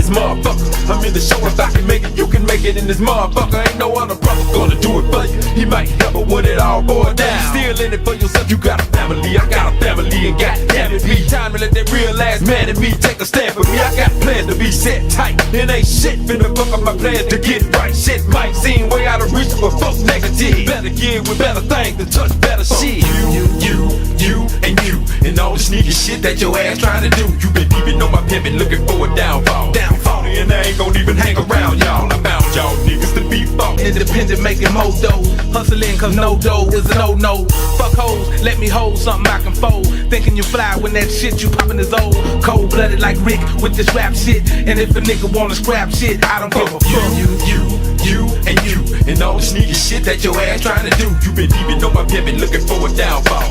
this motherfucker. I'm in the show, if I can make it, you can make it in this motherfucker. Ain't no other brother gonna do it for you. He might help, but when it all boils down, still in it for yourself. You got a family, I got a family, and goddamn it, be time to let that real ass man in me take a stand for me. I got plans to be set tight, and ain't shit finna fuck up my plans to get right. Shit might seem way out of reach for folks negative. Better get with better things to touch better shit. You, and all the sneaky shit that your ass trying to do. You been peeping on my pimpin', looking for a downfall. And I ain't gon' even hang around y'all. I found y'all niggas to be fought. Independent, making more dough. Hustling cause no dough is a no-no. Fuck hoes, let me hold something I can fold. Thinking you fly when that shit you poppin' is old. Cold-blooded like Rick with this rap shit. And if a nigga wanna scrap shit, I don't give a fuck. You, and all the sneaky shit that your ass trying to do. You been peeping on my pimpin', looking for a downfall.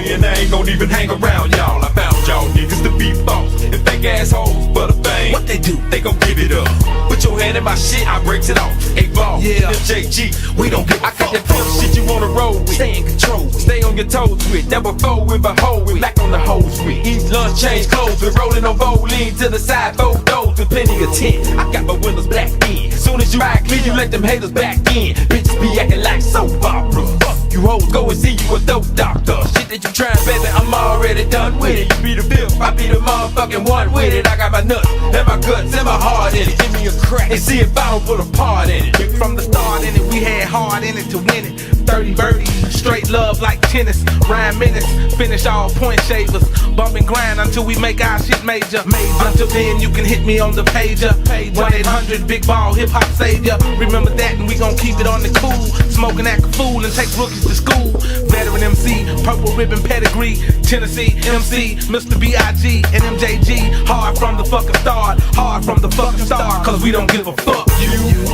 And I ain't gon' even hang around y'all. I found y'all niggas to be fought. And fake assholes for the fame. What they do? They gon' give it up. Put your hand in my shit, I breaks it off. A-Ball, yeah. MJG, we don't give a fuck. I got that pimp shit you wanna roll with. Stay in control, stay on your toes with. Never fold with, behold with. Black on the hose with. Eat lunch, change clothes. Been rolling on Voline to the side, fold doors with plenty of tint. I got my windows black in. Soon as you ride clean, you let them haters back in. Bitches be acting like soap opera. Fuck you hoes, go and see you a dope doctor. Shit that you tryin', baby, I'm already done with it. You be the fifth, I be the motherfucking one with it. I got my nuts, and my guts, and my heart in it. Give me a crack and see if I don't put a part in it. From the start in it, we had hard in it to win it. 30 birdies, straight love like tennis. Rhyme minutes, finish all point shavers. Bump and grind until we make our shit major. Until then, you can hit me on the pager. 1-800 Big Ball Hip Hop Savior. Remember that, and we gon' keep it on the cool. Smoking act a fool and take rookies to school. Veteran MC, purple ribbon pedigree. Tennessee MC, Mr. B.I.G. and MJG. Hard from the fucking start, hard from the fucking start. Cause we don't give a fuck.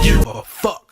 You a fuck.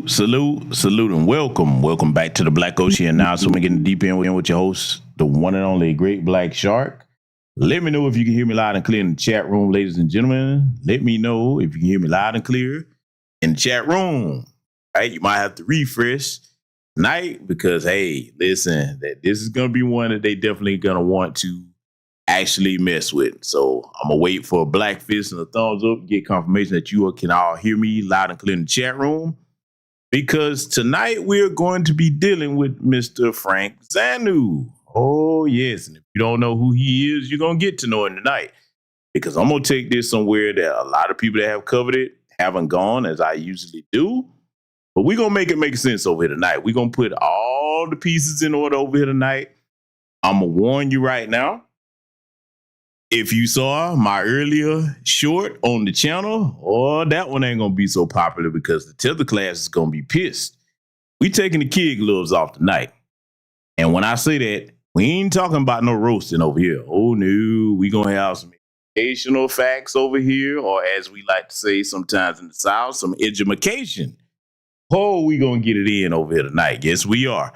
Salute, and welcome back to the Black Ocean. Now, so we're getting deep in with your host, the one and only Great Black Shark. Let me know if you can hear me loud and clear in the chat room, ladies and gentlemen. Let me know if you can hear me loud and clear in the chat room. Right, you might have to refresh tonight because, hey, listen, this is gonna be one that they definitely gonna want to actually mess with. So I'm gonna wait for a black fist and a thumbs up, get confirmation that you can all hear me loud and clear in the chat room. Because tonight we're going to be dealing with Mr. Franck Zanu. Oh, yes. And if you don't know who he is, you're going to get to know him tonight. Because I'm going to take this somewhere that a lot of people that have covered it haven't gone, as I usually do. But we're going to make it make sense over here tonight. We're going to put all the pieces in order over here tonight. I'm going to warn you right now. If you saw my earlier short on the channel, that one ain't going to be so popular because the Tether class is going to be pissed. We taking the kid gloves off tonight. And when I say that, we ain't talking about no roasting over here. Oh, no, we going to have some educational facts over here, or as we like to say sometimes in the South, some edumacation. Oh, we going to get it in over here tonight. Yes, we are.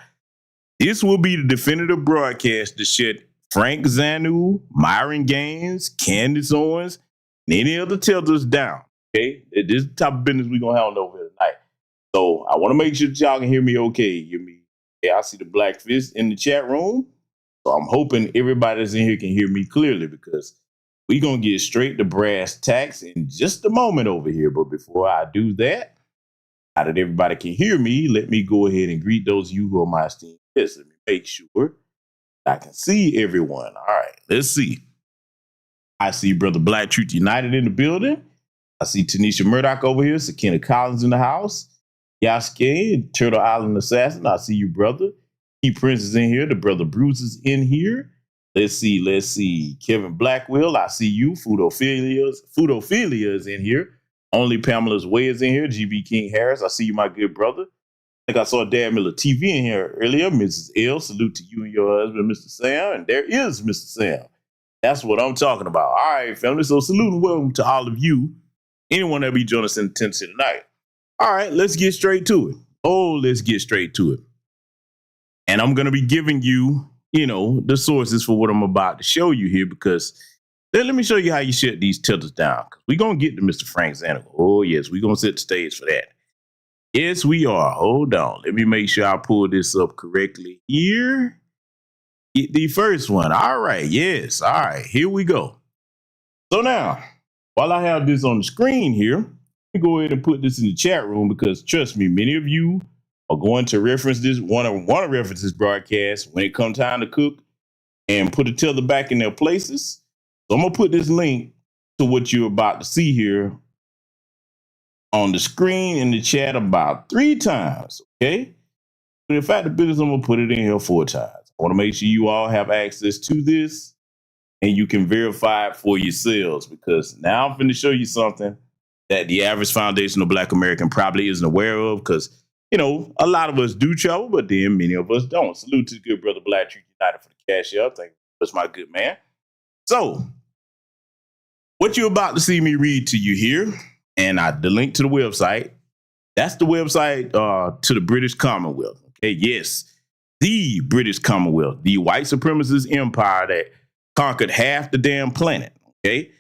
This will be the definitive broadcast to shut Franck Zanu, Myron Gaines, Candace Owens, and any other tethers down. Okay? This is the type of business we're going to have over here tonight. So I want to make sure that y'all can hear me okay. Hear me. Yeah, I see the black fist in the chat room. So I'm hoping everybody that's in here can hear me clearly because we're going to get straight to brass tacks in just a moment over here. But before I do that, Now that everybody can hear me, let me go ahead and greet those of you who are my esteemed guests. Let me make sure I can see everyone. All right, let's see. I see Brother Black Truth United in the building. I see Tanisha Murdoch over here. Sakina Collins in the house. Yasuke, Turtle Island Assassin. I see you, brother. Key Prince is in here. The brother Bruce is in here. Let's see. Kevin Blackwell, I see you. Foodophilia is in here. Only Pamela's Way is in here. GB King Harris, I see you, my good brother. I think I saw Dad Miller TV in here earlier. Mrs. L, salute to you and your husband, Mr. Sam. And there is Mr. Sam. That's what I'm talking about. All right, family. So salute and welcome to all of you. Anyone that be joining us in the tent tonight. All right, let's get straight to it. Let's get straight to it. And I'm going to be giving you, the sources for what I'm about to show you here, because let me show you how you shut these tethers down. We're going to get to Mr. Franck Zanu. Oh, yes, we're going to set the stage for that. Yes, we are. Hold on. Let me make sure I pull this up correctly here. Get the first one. All right. Yes. All right. Here we go. So now, while I have this on the screen here, let me go ahead and put this in the chat room, because trust me, many of you are going to reference this, want to reference this broadcast when it comes time to cook and put the tether back in their places. So I'm going to put this link to what you're about to see here on the screen in the chat about 3 times, okay? But in fact, the business, I'm going to put it in here 4 times. I want to make sure you all have access to this and you can verify it for yourselves, because now I'm going to show you something that the average foundational Black American probably isn't aware of, because, a lot of us do travel, but then many of us don't. Salute to the good brother Black Truth United for the cash up. Thank you. That's my good man. So what you're about to see me read to you here, and the link to the website, that's the website to the British Commonwealth. Okay, yes, the British Commonwealth, the white supremacist empire that conquered half the damn planet. Okay,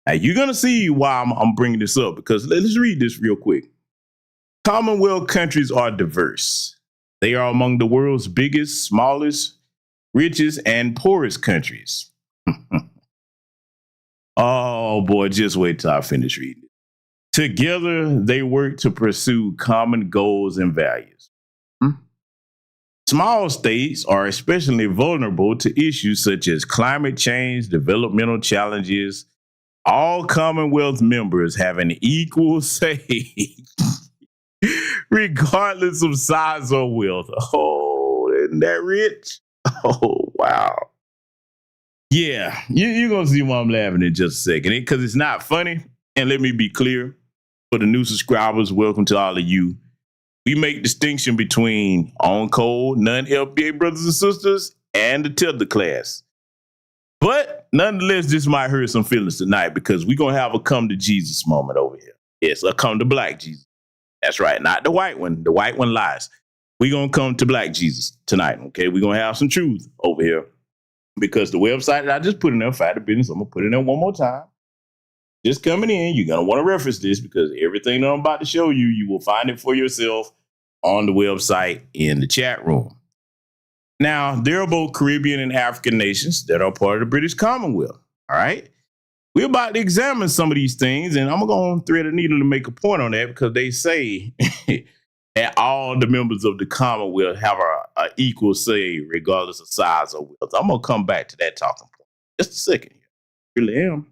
now you're gonna see why I'm bringing this up, because let's read this real quick. Commonwealth countries are diverse. They are among the world's biggest, smallest, richest, and poorest countries. Oh boy, just wait till I finish reading it. Together, they work to pursue common goals and values. Small states are especially vulnerable to issues such as climate change, developmental challenges. All Commonwealth members have an equal say, regardless of size or wealth. Oh, isn't that rich? Oh, wow. Yeah, you're going to see why I'm laughing in just a second, because it's not funny. And let me be clear, for the new subscribers, welcome to all of you. We make distinction between on-code, non-LPA brothers and sisters, and the tether class. But nonetheless, this might hurt some feelings tonight, because we're going to have a come to Jesus moment over here. Yes, a come to Black Jesus. That's right, not the white one. The white one lies. We're going to come to Black Jesus tonight, okay? We're going to have some truth over here, because the website that I just put in there, Fight the Business, I'm going to put it in there one more time. Just coming in, you're going to want to reference this, because everything that I'm about to show you, you will find it for yourself on the website in the chat room. Now, there are both Caribbean and African nations that are part of the British Commonwealth, all right? We're about to examine some of these things, and I'm going to thread a needle to make a point on that, because they say that all the members of the Commonwealth have an equal say regardless of size or wealth. I'm going to come back to that talking point just a second here. Really am.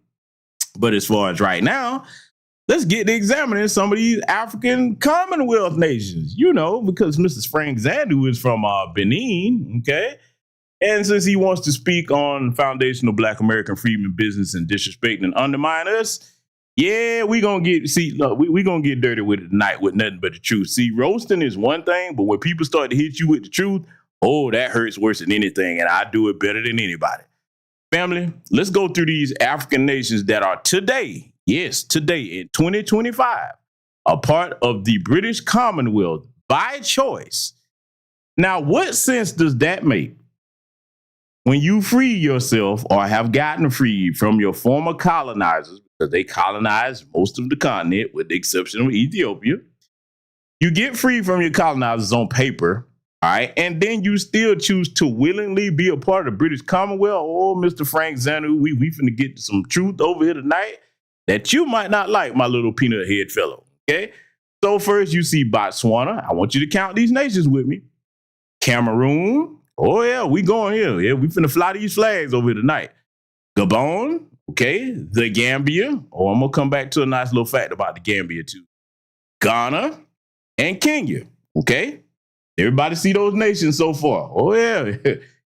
But as far as right now, let's get to examining some of these African Commonwealth nations, because Mrs. Franck Zanu is from Benin, okay? And since he wants to speak on foundational Black American freedom business and disrespect and undermine us, yeah, we're going to we're going to get dirty with it tonight with nothing but the truth. See, roasting is one thing, but when people start to hit you with the truth, oh, that hurts worse than anything, and I do it better than anybody. Family, let's go through these African nations that are today, yes, today in 2025, a part of the British Commonwealth by choice. Now, what sense does that make? When you free yourself or have gotten free from your former colonizers, because they colonized most of the continent with the exception of Ethiopia, you get free from your colonizers on paper, all right, and then you still choose to willingly be a part of the British Commonwealth. Oh, Mr. Franck Zanu, we finna get some truth over here tonight that you might not like, my little peanut head fellow, okay? So first you see Botswana. I want you to count these nations with me. Cameroon. Oh yeah, we going here. Yeah, we finna fly these flags over here tonight. Gabon. Okay. The Gambia. Oh, I'm gonna come back to a nice little fact about the Gambia too. Ghana and Kenya. Okay. Everybody see those nations so far. Oh yeah.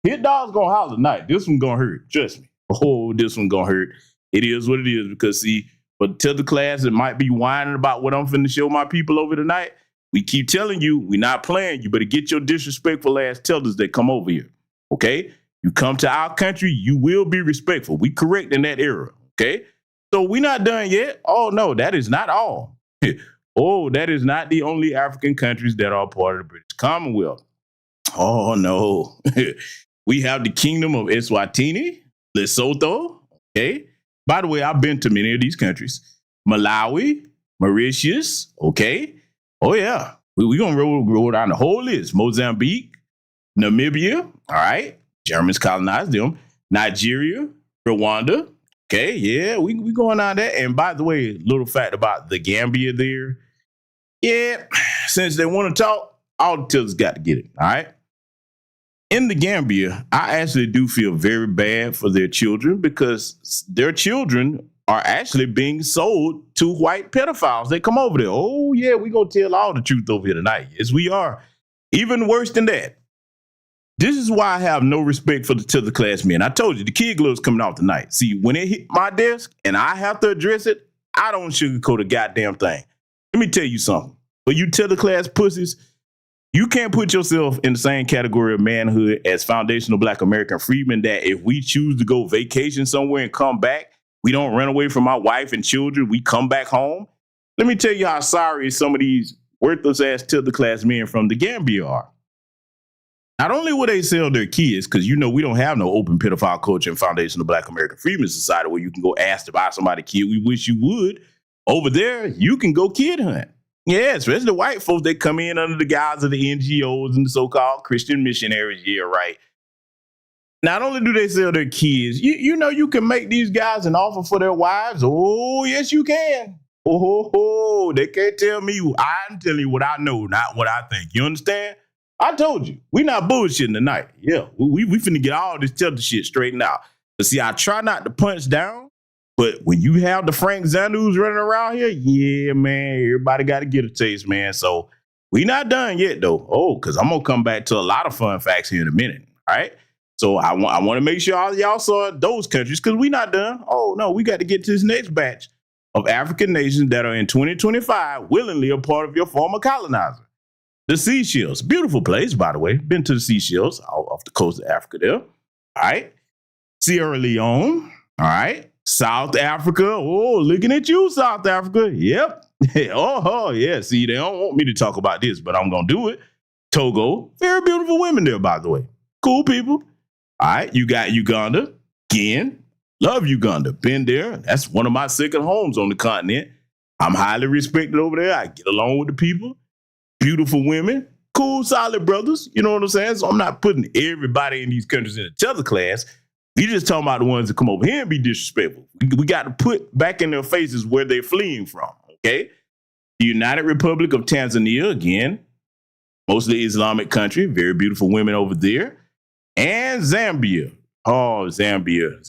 Hit dog's gonna holler tonight. This one gonna hurt. Trust me. Oh, this one gonna hurt. It is what it is because see, but tell the class that might be whining about what I'm finna show my people over tonight. We keep telling you, we're not playing. You better get your disrespectful ass tellers that come over here. Okay? You come to our country, you will be respectful. We correct in that era. Okay? So we're not done yet. Oh no, that is not all. Oh, that is not the only African countries that are part of the British Commonwealth. Oh no. We have the Kingdom of Eswatini, Lesotho. Okay. By the way, I've been to many of these countries. Malawi, Mauritius. Okay. Oh yeah. We're going to roll down the whole list. Mozambique, Namibia. All right. Germans colonized them. Nigeria, Rwanda. Okay. Yeah, we going down there. And by the way, little fact about the Gambia there. Yeah, since they want to talk, all the tellers got to get it. All right. In the Gambia, I actually do feel very bad for their children because their children are actually being sold to white pedophiles. They come over there. Oh, yeah, we're going to tell all the truth over here tonight. Yes, we are. Even worse than that. This is why I have no respect for the Tether class men. I told you, the kid gloves coming out tonight. See, when it hit my desk and I have to address it, I don't sugarcoat a goddamn thing. Let me tell you something. For you Tether class pussies, you can't put yourself in the same category of manhood as foundational Black American freedmen that if we choose to go vacation somewhere and come back, we don't run away from our wife and children. We come back home. Let me tell you how sorry some of these worthless ass Tether class men from the Gambia are. Not only will they sell their kids, because you know we don't have no open pedophile culture in foundational Black American Freedmen Society where you can go ask to buy somebody a kid. We wish you would. Over there, you can go kid hunt. Yeah, especially the white folks that come in under the guise of the NGOs and the so-called Christian missionaries. Yeah, right. Not only do they sell their kids, you know you can make these guys an offer for their wives. Oh, yes, you can. Oh, they can't tell me. I'm telling you what I know, not what I think. You understand? I told you. We not bullshitting tonight. Yeah, we finna get all this Tether shit straightened out. But see, I try not to punch down. But when you have the Franck Zanus running around here, yeah, man, everybody got to get a taste, man. So we not done yet, though. Oh, because I'm going to come back to a lot of fun facts here in a minute, all right? So I want to make sure all y'all saw those countries because we not done. Oh, no, we got to get to this next batch of African nations that are in 2025 willingly a part of your former colonizer. The Seychelles, beautiful place, by the way. Been to the Seychelles off the coast of Africa there, all right? Sierra Leone, all right? South Africa. Oh, looking at you, South Africa. Yep. Oh, yeah. See, they don't want me to talk about this, but I'm going to do it. Togo. Very beautiful women there, by the way. Cool people. All right. You got Uganda. Again, love Uganda. Been there. That's one of my second homes on the continent. I'm highly respected over there. I get along with the people. Beautiful women. Cool, solid brothers. You know what I'm saying? So I'm not putting everybody in these countries in the Tether class. We just talking about the ones that come over here and be disrespectful. We got to put back in their faces where they're fleeing from, okay? The United Republic of Tanzania, again, mostly Islamic country, very beautiful women over there. And Zambia. Oh, Zambia.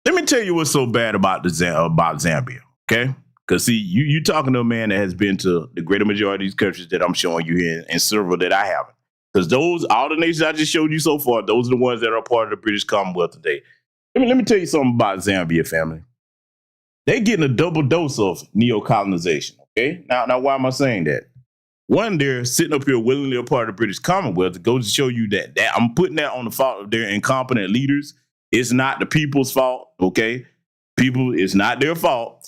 Let me tell you what's so bad about Zambia, okay? Because, see, you talking to a man that has been to the greater majority of these countries that I'm showing you here and several that I haven't. Because all the nations I just showed you so far, those are the ones that are part of the British Commonwealth today. Let me tell you something about Zambia, family. They're getting a double dose of neo-colonization, okay? Now, why am I saying that? One, they're sitting up here willingly a part of the British Commonwealth. It goes to show you that I'm putting that on the fault of their incompetent leaders. It's not the people's fault, okay? People, it's not their fault.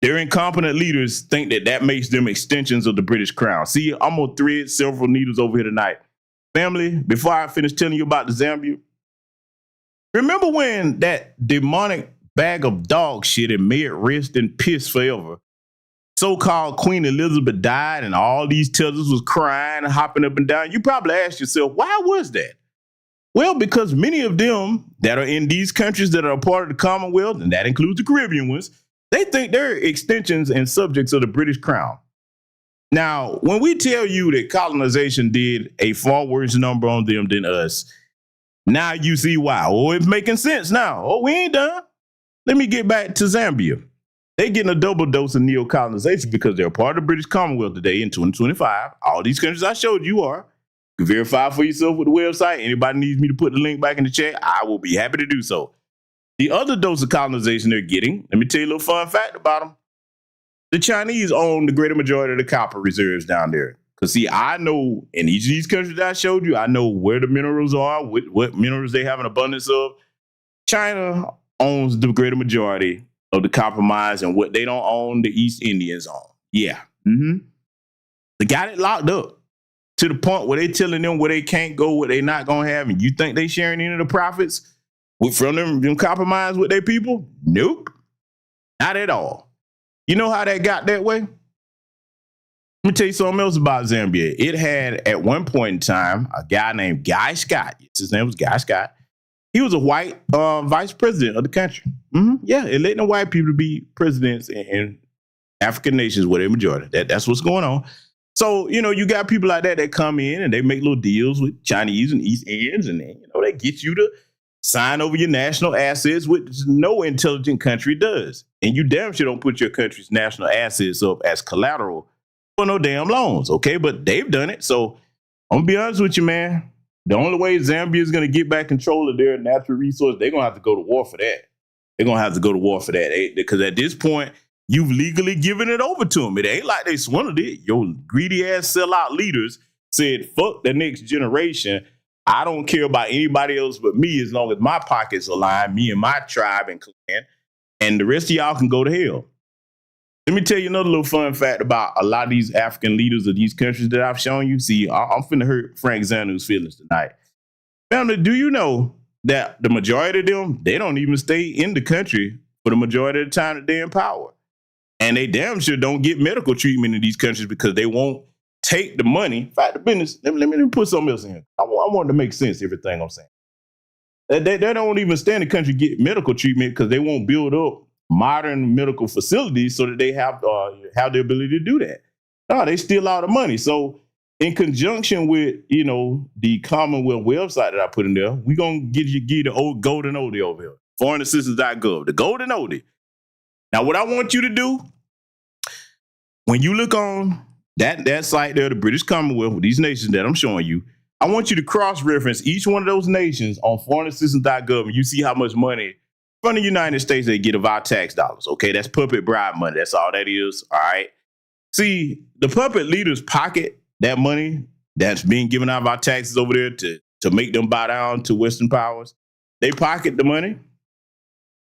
Their incompetent leaders think that makes them extensions of the British crown. See, I'm going to thread several needles over here tonight. Family, before I finish telling you about the Zambia, remember when that demonic bag of dog shit and may it rest in piss forever, so-called Queen Elizabeth died and all these tethers was crying and hopping up and down? You probably asked yourself, why was that? Well, because many of them that are in these countries that are a part of the Commonwealth, and that includes the Caribbean ones, They think they're extensions and subjects of the British Crown. Now, when we tell you that colonization did a far worse number on them than us, now you see why. Oh, it's making sense now. Oh, we ain't done. Let me get back to Zambia. They're getting a double dose of neo-colonization because they're part of the British Commonwealth today in 2025. All these countries I showed you are. You can verify for yourself with the website. Anybody needs me to put the link back in the chat, I will be happy to do so. The other dose of colonization they're getting, let me tell you a little fun fact about them. The Chinese own the greater majority of the copper reserves down there. Because, see, I know in each of these countries that I showed you, I know where the minerals are, what minerals they have an abundance of. China owns the greater majority of the copper mines, and what they don't own, the East Indians own. Yeah. They got it locked up to the point where they telling them where they can't go, what they not going to have, and you think they sharing any of the profits from them copper mines with their people? Nope. Not at all. You know how that got that way? Let me tell you something else about Zambia. It had, at one point in time, a guy named Guy Scott. Yes, his name was Guy Scott. He was a white vice president of the country. Yeah, electing white people to be presidents in African nations where they're majority. That's what's going on. So, you know, you got people like that come in and they make little deals with Chinese and East Indians, and then, you know, they get you to sign over your national assets, which no intelligent country does. And you damn sure don't put your country's national assets up as collateral for no damn loans, okay? But they've done it. So I'm gonna be honest with you, man. The only way Zambia is going to get back control of their natural resources, they're going to have to go to war for that. They're going to have to go to war for that. Because at this point, you've legally given it over to them. It ain't like they swindled it. Your greedy ass sellout leaders said, fuck the next generation. I don't care about anybody else but me as long as my pockets align, me and my tribe and clan, and the rest of y'all can go to hell. Let me tell you another little fun fact about a lot of these African leaders of these countries that I've shown you. See, I'm finna hurt Franck Zanu's feelings tonight. Family, do you know that the majority of them, they don't even stay in the country for the majority of the time that they're in power? And they damn sure don't get medical treatment in these countries because they won't take the money. In fact, the business, let me put something else in here. I want to make sense of everything I'm saying. They don't even stay in the country get medical treatment because they won't build up modern medical facilities so that they have the ability to do that. No, they steal all the money. So in conjunction with, you know, the Commonwealth website that I put in there, we're going to give you the old golden oldie over here, foreignassistance.gov, the golden oldie. Now, what I want you to do, when you look on that site there, the British Commonwealth, with these nations that I'm showing you, I want you to cross-reference each one of those nations on foreignassistance.gov, and you see how much money from the United States they get of our tax dollars. Okay, that's puppet bribe money. That's all that is. All right. See, the puppet leaders pocket that money that's being given out of our taxes over there to make them bow down to Western powers. They pocket the money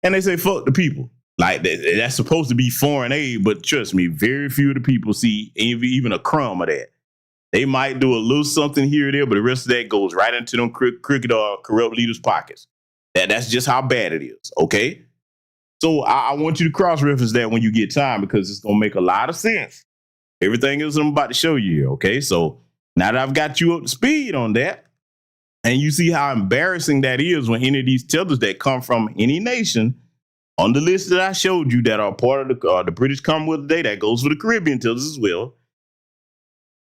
and they say, fuck the people. Like that's supposed to be foreign aid, but trust me, very few of the people see even a crumb of that. They might do a little something here or there, but the rest of that goes right into them crooked or corrupt leaders' pockets. That's just how bad it is, okay? So I want you to cross-reference that when you get time because it's going to make a lot of sense. Everything else I'm about to show you here, okay? So now that I've got you up to speed on that, and you see how embarrassing that is when any of these tethers that come from any nation on the list that I showed you that are part of the British Commonwealth today, that goes for the Caribbean tethers as well.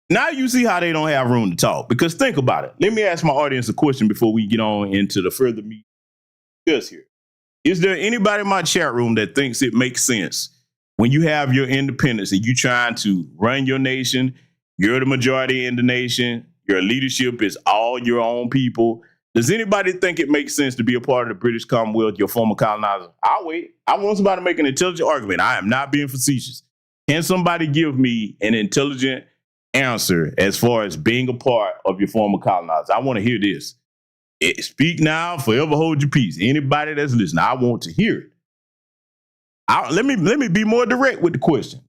Now you see how they don't have room to talk. Because think about it. Let me ask my audience a question before we get on into the further meat discuss here. Is there anybody in my chat room that thinks it makes sense when you have your independence and you trying to run your nation, you're the majority in the nation, your leadership is all your own people? Does anybody think it makes sense to be a part of the British Commonwealth, your former colonizer? I'll wait. I want somebody to make an intelligent argument. I am not being facetious. Can somebody give me an intelligent answer as far as being a part of your former colonizer? I want to hear this. Speak now, forever hold your peace. Anybody that's listening, I want to hear it. Let me be more direct with the question.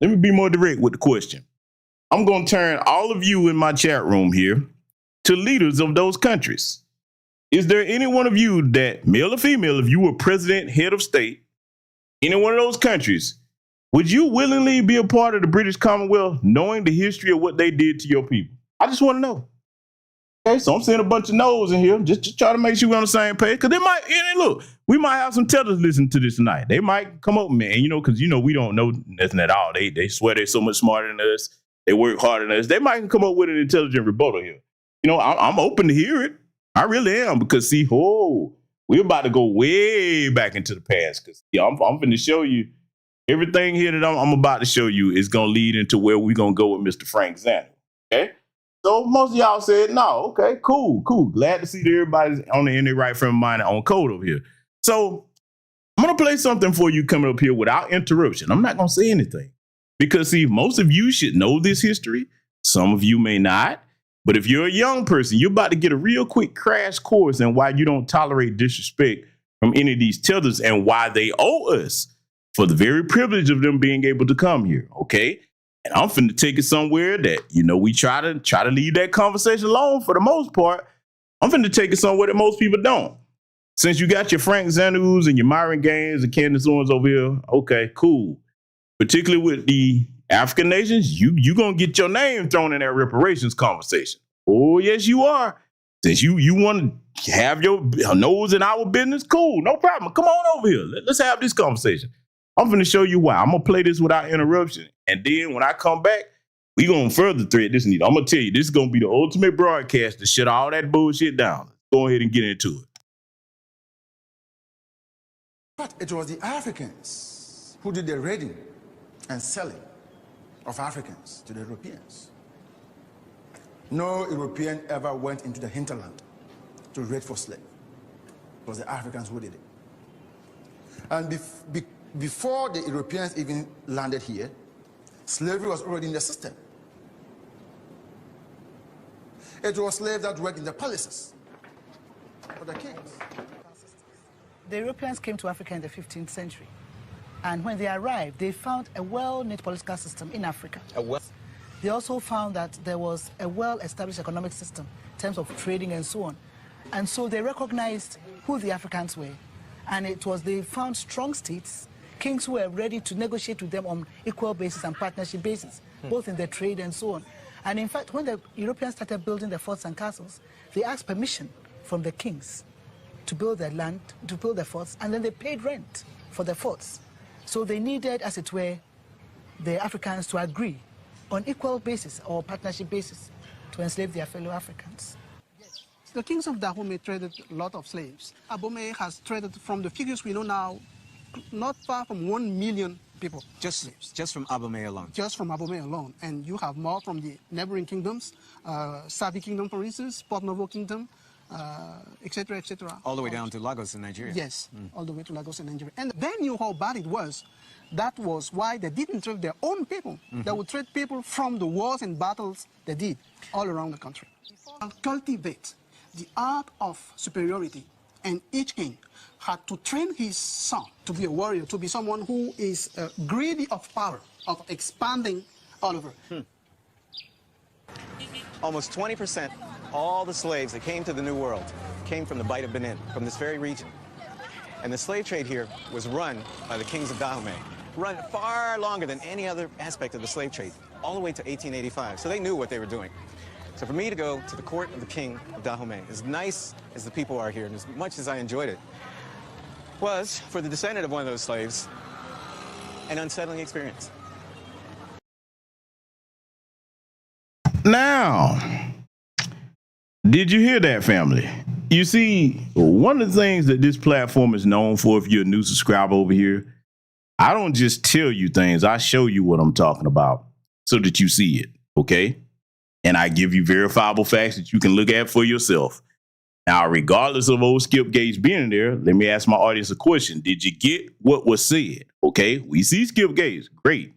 I'm going to turn all of you in my chat room here to leaders of those countries. Is there any one of you that, male or female, if you were president, head of state, any one of those countries, would you willingly be a part of the British Commonwealth knowing the history of what they did to your people? I just want to know. Okay, so I'm seeing a bunch of no's in here. Just try to make sure we're on the same page. Because they might, and look, we might have some tethers listen to this tonight. They might come up, man, because we don't know nothing at all. They swear they're so much smarter than us. They work harder than us. They might come up with an intelligent rebuttal here. I'm open to hear it. I really am, because we're about to go way back into the past. Because I'm going to show you everything here that I'm about to show you is going to lead into where we're going to go with Mr. Franck Zanu. Okay? So most of y'all said, no, okay, cool. Glad to see that everybody's in their right frame of mind and on code over here. So I'm going to play something for you coming up here without interruption. I'm not going to say anything. Because, see, most of you should know this history. Some of you may not. But if you're a young person, you're about to get a real quick crash course in why you don't tolerate disrespect from any of these tethers and why they owe us for the very privilege of them being able to come here, okay? And I'm finna take it somewhere that, we try to leave that conversation alone for the most part. I'm finna take it somewhere that most people don't. Since you got your Franck Zanus and your Myron Gaines and Candace Owens over here, okay, cool. Particularly with the African nations, you gonna get your name thrown in that reparations conversation. Oh, yes, you are. Since you want to have your nose in our business, cool, no problem. Come on over here. Let's have this conversation. I'm going to show you why. I'm going to play this without interruption. And then when I come back, we're going to further thread this needle. I'm going to tell you, this is going to be the ultimate broadcast to shut all that bullshit down. Let's go ahead and get into it. But it was the Africans who did the raiding and selling of Africans to the Europeans. No European ever went into the hinterland to raid for slaves. It was the Africans who did it. And before the Europeans even landed here, slavery was already in the system. It was slaves that worked in the palaces for the kings. The Europeans came to Africa in the 15th century. And when they arrived, they found a well-knit political system in Africa. They also found that there was a well-established economic system in terms of trading and so on. And so they recognized who the Africans were. And they found strong states, kings who were ready to negotiate with them on equal basis and partnership basis, both in the trade and so on. And in fact, when the Europeans started building the forts and castles, they asked permission from the kings to build their land, to build the forts, and then they paid rent for the forts. So they needed, as it were, the Africans to agree on equal basis or partnership basis to enslave their fellow Africans. The kings of Dahomey traded a lot of slaves. Abomey has traded, from the figures we know now, not far from 1 million people. Just from Abomey alone? Just from Abomey alone. And you have more from the neighboring kingdoms, Savi Kingdom, for instance, Port Novo Kingdom, etc., etc. All the way down to Lagos in Nigeria? Yes, all the way to Lagos in Nigeria. And they knew how bad it was. That was why they didn't trade their own people. They would trade people from the wars and battles they did all around the country. Cultivate the art of superiority, and each king had to train his son to be a warrior, to be someone who is greedy of power, of expanding all over. Almost 20%, all the slaves that came to the New World came from the Bight of Benin, from this very region. And the slave trade here was run by the kings of Dahomey, run far longer than any other aspect of the slave trade, all the way to 1885. So they knew what they were doing. So for me to go to the court of the king of Dahomey, as nice as the people are here, and as much as I enjoyed it, was, for the descendant of one of those slaves, an unsettling experience. Now, did you hear that, family? You see, one of the things that this platform is known for, if you're a new subscriber over here, I don't just tell you things, I show you what I'm talking about so that you see it, okay? And I give you verifiable facts that you can look at for yourself. Now, regardless of old Skip Gates being there, let me ask my audience a question. Did you get what was said? Okay, we see Skip Gates, great.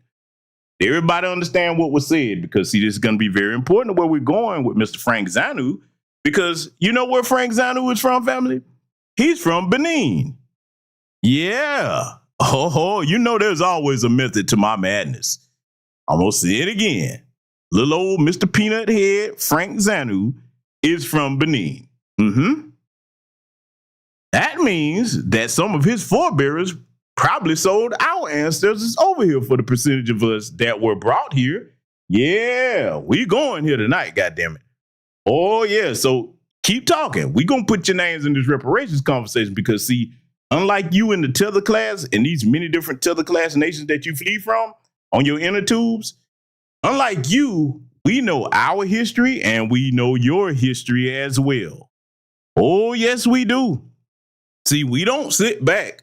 Everybody understand what was said, because see, this is going to be very important where we're going with Mr. Franck Zanu, because you know where Franck Zanu is from, family? He's from Benin. Yeah. Oh, you know there's always a method to my madness. I'm going to say it again. Little old Mr. Peanut Head Franck Zanu is from Benin. That means that some of his forebears probably sold our ancestors over here for the percentage of us that were brought here. Yeah, we going here tonight, goddammit. Oh, yeah. So keep talking. We're going to put your names in this reparations conversation because, see, unlike you in the Tether class and these many different Tether class nations that you flee from on your inner tubes, unlike you, we know our history and we know your history as well. Oh, yes, we do. See, we don't sit back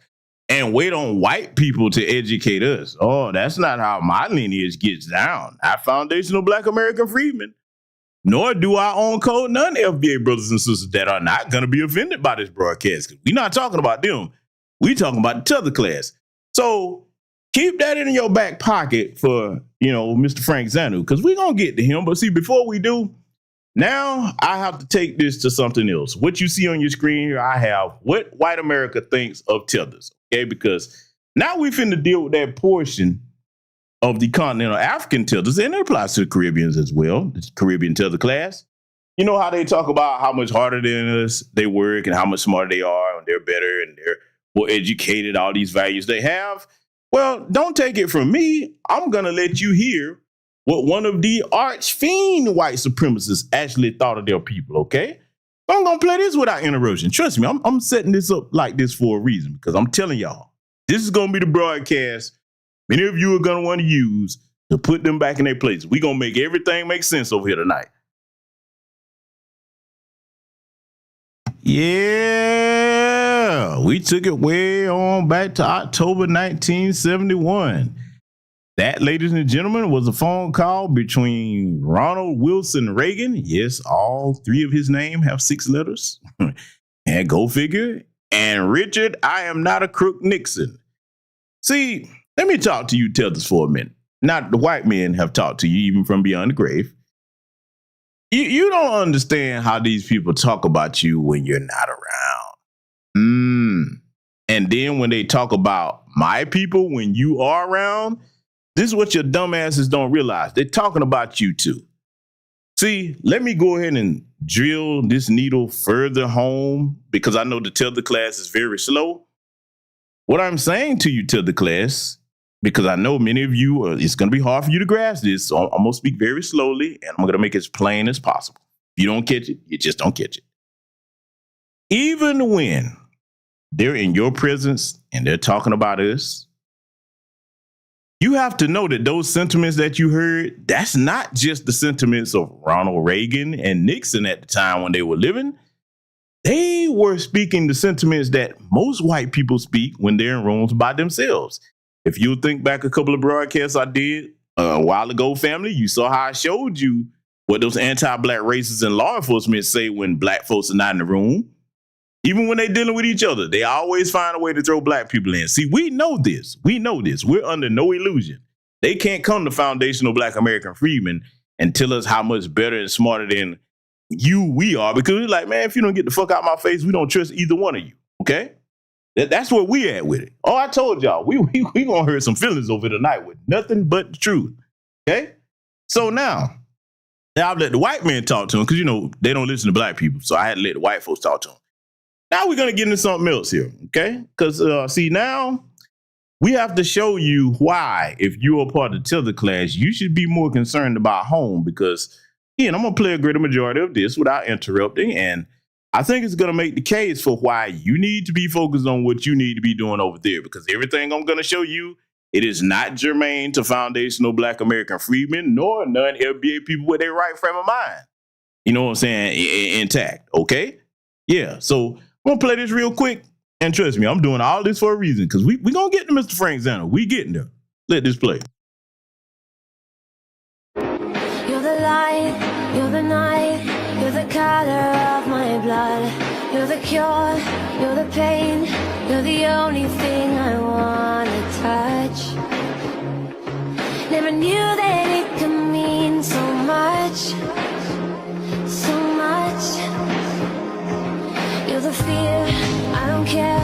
and wait on white people to educate us. Oh, that's not how my lineage gets down. Our foundational Black American freedmen, nor do our own code none FBA brothers and sisters that are not going to be offended by this broadcast. We're not talking about them. We're talking about the Tether class. So keep that in your back pocket for, Mr. Franck Zanu, because we're going to get to him. But see, before we do, now I have to take this to something else. What you see on your screen here, I have what white America thinks of tethers, okay? Because now we finna deal with that portion of the continental African tethers, and it applies to the Caribbeans as well, the Caribbean tether class. You know how they talk about how much harder than us they work and how much smarter they are, and they're better and they're more educated, all these values they have. Well, don't take it from me. I'm gonna let you hear what one of the arch fiend white supremacists actually thought of their people, okay? I'm gonna play this without interruption. Trust me, I'm setting this up like this for a reason, because I'm telling y'all, this is gonna be the broadcast many of you are gonna want to use to put them back in their place. We're gonna make everything make sense over here tonight. Yeah, we took it way on back to October 1971. That, ladies and gentlemen, was a phone call between Ronald Wilson Reagan. Yes, all three of his name have 6 letters. And go figure. And Richard, I am not a crook Nixon. See, let me talk to you tethers for a minute. Not the white men have talked to you even from beyond the grave. You don't understand how these people talk about you when you're not around. And then when they talk about my people when you are around, this is what your dumbasses don't realize. They're talking about you too. See, let me go ahead and drill this needle further home because I know the tether class is very slow. What I'm saying to you, tether class, because I know many of you, it's going to be hard for you to grasp this, so I'm going to speak very slowly, and I'm going to make it as plain as possible. If you don't catch it, you just don't catch it. Even when they're in your presence and they're talking about us, you have to know that those sentiments that you heard, that's not just the sentiments of Ronald Reagan and Nixon at the time when they were living. They were speaking the sentiments that most white people speak when they're in rooms by themselves. If you think back a couple of broadcasts I did a while ago, family, you saw how I showed you what those anti-black racists and law enforcement say when black folks are not in the room. Even when they're dealing with each other, they always find a way to throw black people in. See, we know this. We know this. We're under no illusion. They can't come to foundational Black American freedmen and tell us how much better and smarter than we are, because we're like, man, if you don't get the fuck out my face, we don't trust either one of you, okay? That's where we at with it. Oh, I told y'all, we gonna hurt some feelings over tonight with nothing but the truth, okay? So now I've let the white men talk to them because, they don't listen to black people, so I had to let the white folks talk to them. Now we're going to get into something else here, okay? Because, see, now we have to show you why, if you're a part of the tether class, you should be more concerned about home because, again, I'm going to play a greater majority of this without interrupting, and I think it's going to make the case for why you need to be focused on what you need to be doing over there, because everything I'm going to show you, it is not germane to foundational Black American freedmen nor non-FBA people with their right frame of mind. You know what I'm saying? Intact, okay? Yeah, so I'm going to play this real quick, and trust me, I'm doing all this for a reason, because we going to get to Mr. Franck Zanu. We getting there. Let this play. You're the light, you're the night, you're the color of my blood. You're the cure, you're the pain, you're the only thing I want to touch. Never knew that it could mean so much, so much. You're the fear, I don't care,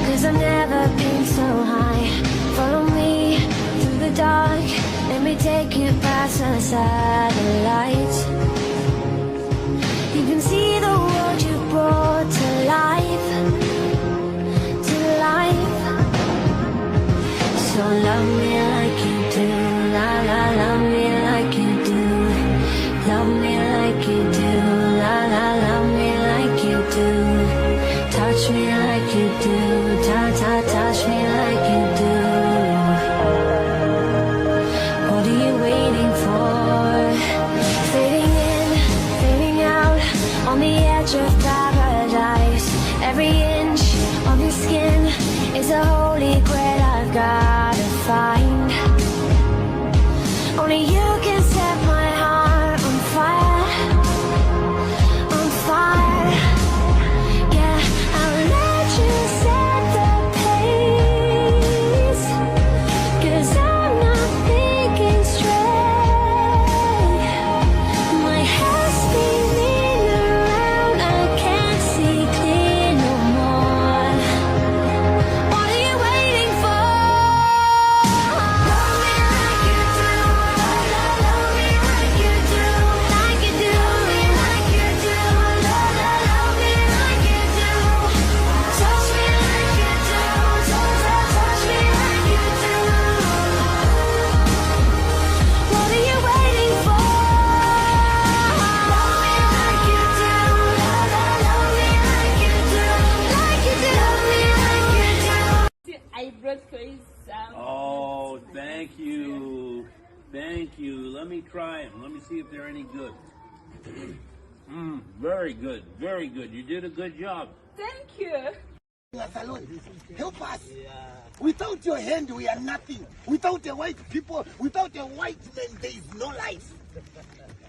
cause I've never been so high. Follow me through the dark, let me take you past the satellites. You can see the world you brought to life, to life. So love me like you do, la la, love me like you do. Love me like you do, la touch me like you do. Touch me like you do. What are you waiting for? Fading in, fading out, on the edge of paradise. Every inch of your skin is a holy grail I've gotta find. Only you can set my heart on fire, on fire. Yeah, I'll let you set the pace, 'cause I'm not thinking straight. My head's spinning around, I can't see clear no more. What are you waiting for? Love me like you do, love me like you do, like you do, me like you do, love me like you do, touch me like you do, touch me like you do. What are you waiting for? Love me like you do, love me like you do, like you do, me like you do. Eyebrows for his Oh, thank you. Thank you. Let me try them. Let me see if they're any good. Very good. Very good. You did a good job. Thank you. Help us. Without your hand, we are nothing. Without the white people, without a white man, there is no life.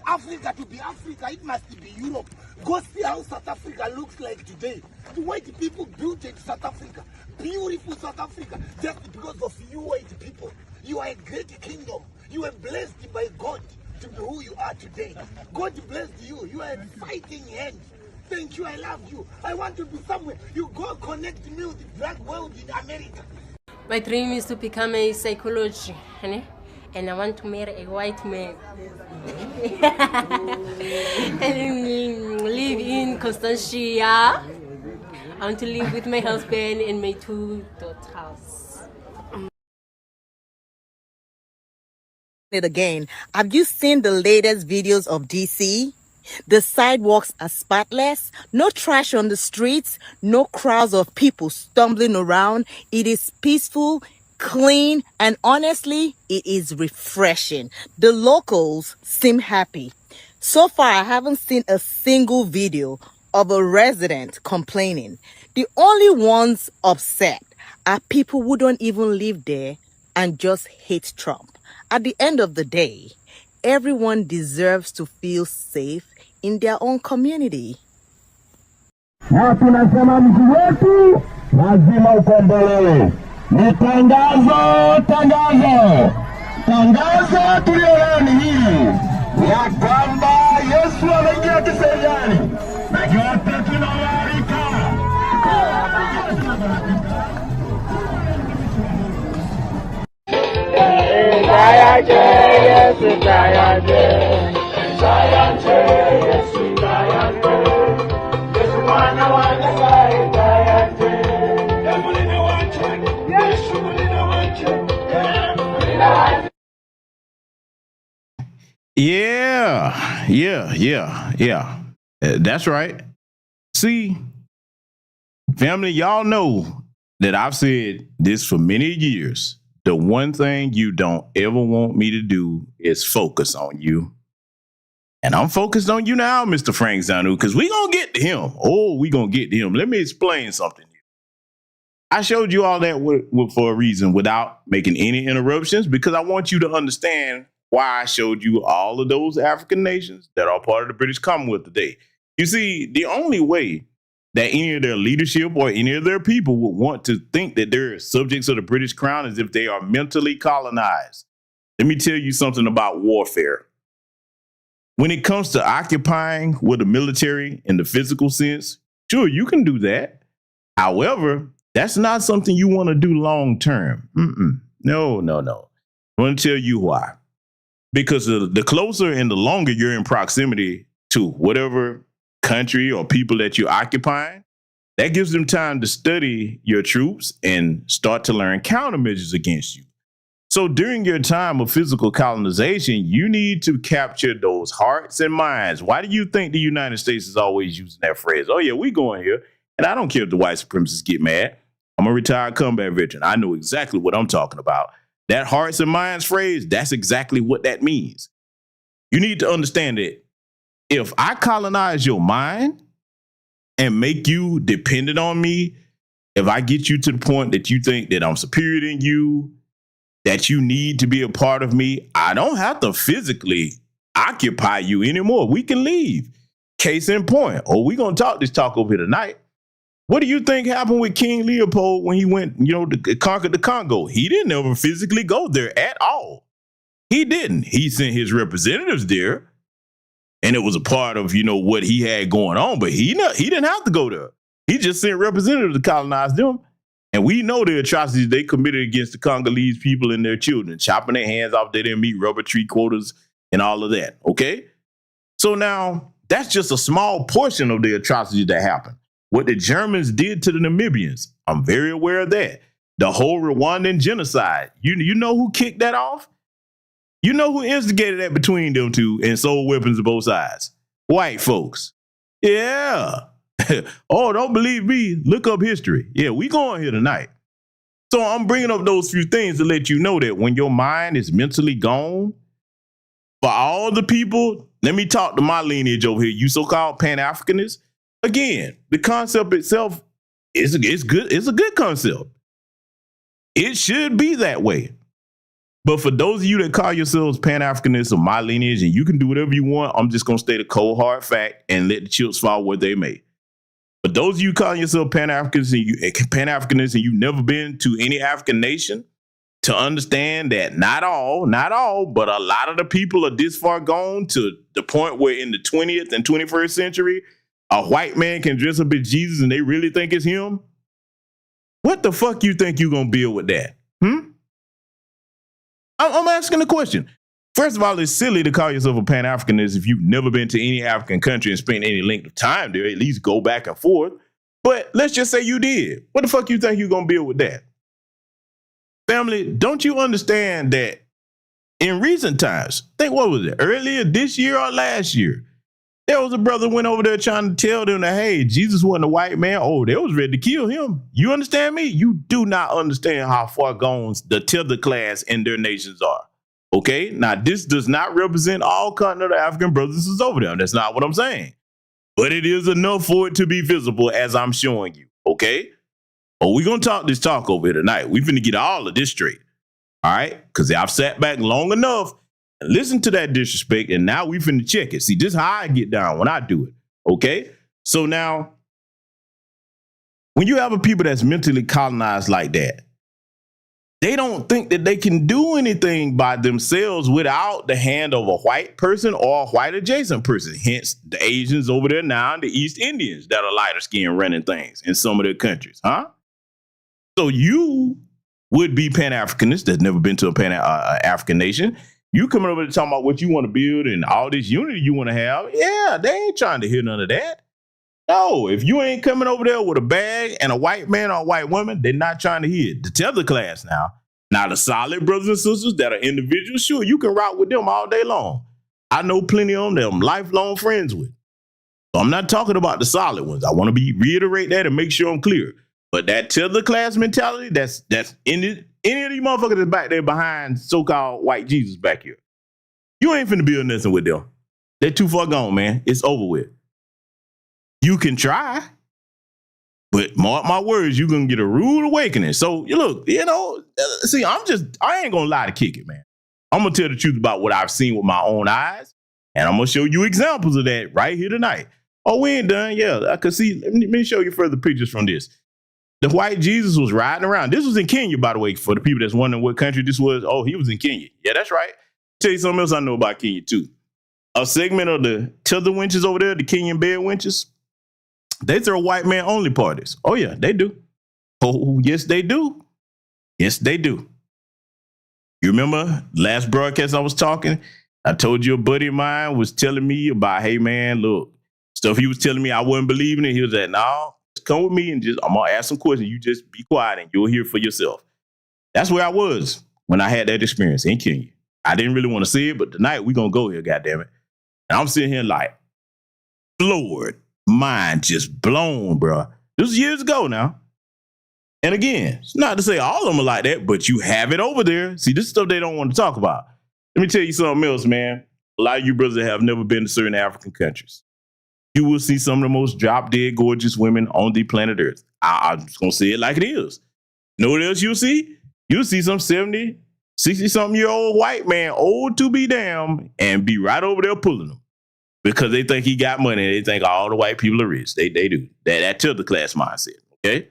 Africa to be Africa, it must be Europe. Go see how South Africa looks like today. The white people built it, South Africa. Beautiful South Africa, just because of you white people. You are a great kingdom. You were blessed by God to be who you are today. God blessed you. You are a fighting hand. Thank you, I love you. I want to be somewhere. You go connect me with the black world in America. My dream is to become a psychologist, and I want to marry a white man. And live in Constantia. I want to live with my husband and my 2 daughters. It again. Have you seen the latest videos of DC? The sidewalks are spotless, no trash on the streets, no crowds of people stumbling around. It is peaceful, clean, and honestly, it is refreshing. The locals seem happy. So far, I haven't seen a single video of a resident complaining. The only ones upset are people who don't even live there and just hate Trump. At the end of the day, everyone deserves to feel safe in their own community. Na tunasema mji wetu lazima ukombolewe. Ni tangazo, tangazo, tangazo tulio ni hili ya kwamba Yesu ameingia kiseriani na yote tunawalika. Yeah. That's right. See, family, y'all know that I've said this for many years. The one thing you don't ever want me to do is focus on you. And I'm focused on you now, Mr. Franck Zanu, because we're going to get to him. We're going to get to him. Let me explain something. I showed you all that for a reason without making any interruptions, because I want you to understand why I showed you all of those African nations that are part of the British Commonwealth today. You see, the only way that any of their leadership or any of their people would want to think that they're subjects of the British crown is if they are mentally colonized. Let me tell you something about warfare. When it comes to occupying with the military in the physical sense, sure, you can do that. However, that's not something you want to do long term. No. I want to tell you why. Because the closer and the longer you're in proximity to whatever country or people that you're occupying, that gives them time to study your troops and start to learn countermeasures against you. So during your time of physical colonization, you need to capture those hearts and minds. Why do you think the United States is always using that phrase? Oh, yeah, we going here. And I don't care if the white supremacists get mad. I'm a retired combat veteran. I know exactly what I'm talking about. That hearts and minds phrase, that's exactly what that means. You need to understand that if I colonize your mind and make you dependent on me, if I get you to the point that you think that I'm superior than you, that you need to be a part of me, I don't have to physically occupy you anymore. We can leave. Case in point. Oh, we're going to talk this talk over here tonight. What do you think happened with King Leopold when he went, to conquer the Congo? He didn't ever physically go there at all. He didn't. He sent his representatives there, and it was a part of, what he had going on, but he didn't have to go there. He just sent representatives to colonize them. And we know the atrocities they committed against the Congolese people and their children, chopping their hands off, they didn't meet rubber tree quotas and all of that, okay? So now, that's just a small portion of the atrocities that happened. What the Germans did to the Namibians, I'm very aware of that. The whole Rwandan genocide, you know who kicked that off? You know who instigated that between them two and sold weapons to both sides? White folks. Yeah. Oh, don't believe me? Look up history. Yeah, we going here tonight. So I'm bringing up those few things to let you know that when your mind is mentally gone, for all the people, let me talk to my lineage over here, you so-called Pan-Africanists. Again, the concept itself is good. It's a good concept. It should be that way. But for those of you that call yourselves Pan-Africanists or my lineage, and you can do whatever you want, I'm just going to state a cold, hard fact and let the chips fall where they may. But those of you calling yourself Pan-Africanists and you've never been to any African nation, to understand that not all, but a lot of the people are this far gone to the point where in the 20th and 21st century, a white man can dress up as Jesus and they really think it's him? What the fuck you think you're going to build with that? I'm asking the question. First of all, it's silly to call yourself a Pan-Africanist if you've never been to any African country and spent any length of time there, at least go back and forth. But let's just say you did. What the fuck you think you're going to build with that? Family, don't you understand that in recent times, think what was it, earlier this year or last year, there was a brother went over there trying to tell them that, hey, Jesus wasn't a white man. Oh, they was ready to kill him. You understand me? You do not understand how far gone the Tether class in their nations are. Okay? Now, this does not represent all continental African brothers and sisters over there. That's not what I'm saying. But it is enough for it to be visible as I'm showing you. Okay? Oh, we're going to talk this talk over here tonight. We finna get all of this straight. All right? Because I've sat back long enough and listened to that disrespect, and now we finna check it. See, this is how I get down when I do it. Okay? So now, when you have a people that's mentally colonized like that, they don't think that they can do anything by themselves without the hand of a white person or a white adjacent person. Hence, the Asians over there now and the East Indians that are lighter skinned running things in some of their countries, huh? So you would be Pan-Africanist that's never been to a Pan-African nation. You coming over to talking about what you want to build and all this unity you want to have. Yeah, they ain't trying to hear none of that. No, if you ain't coming over there with a bag and a white man or a white woman, they're not trying to hear it. The Tether class now. Now, the solid brothers and sisters that are individuals, sure, you can rock with them all day long. I know plenty of them that I'm lifelong friends with. So I'm not talking about the solid ones. I want to reiterate that and make sure I'm clear. But that Tether class mentality, that's in it. Any of these motherfuckers that's back there behind so-called white Jesus back here. You ain't finna build nothing with them. They're too far gone, man. It's over with. You can try, but mark my words, you're going to get a rude awakening. So, look, see, I ain't going to lie to kick it, man. I'm going to tell the truth about what I've seen with my own eyes, and I'm going to show you examples of that right here tonight. Oh, we ain't done. Yeah, I could see. Let me show you further pictures from this. The white Jesus was riding around. This was in Kenya, by the way, for the people that's wondering what country this was. Oh, he was in Kenya. Yeah, that's right. Tell you something else I know about Kenya, too. A segment of the Tether winches over there, the Kenyan bed winches, they throw white man only parties. Oh, yeah, they do. Oh, yes, they do. Yes, they do. You remember last broadcast I was talking? I told you a buddy of mine was telling me about, hey, man, look, stuff he was telling me I wasn't believing it. He was like, no, just come with me and I'm going to ask some questions. You just be quiet and you'll hear for yourself. That's where I was when I had that experience in Kenya. I didn't really want to see it, but tonight we're going to go here, goddammit. And I'm sitting here like, floored. Mind just blown, bro. This was years ago now. And again, it's not to say all of them are like that, but you have it over there. See, this is stuff they don't want to talk about. Let me tell you something else, man. A lot of you brothers that have never been to certain African countries, you will see some of the most drop-dead gorgeous women on the planet Earth. I'm just going to say it like it is. You know what else you'll see? You'll see some 70, 60-something-year-old white man, old to be damned, and be right over there pulling them because they think he got money. They think all the white people are rich. They do. That Tether class mindset, okay?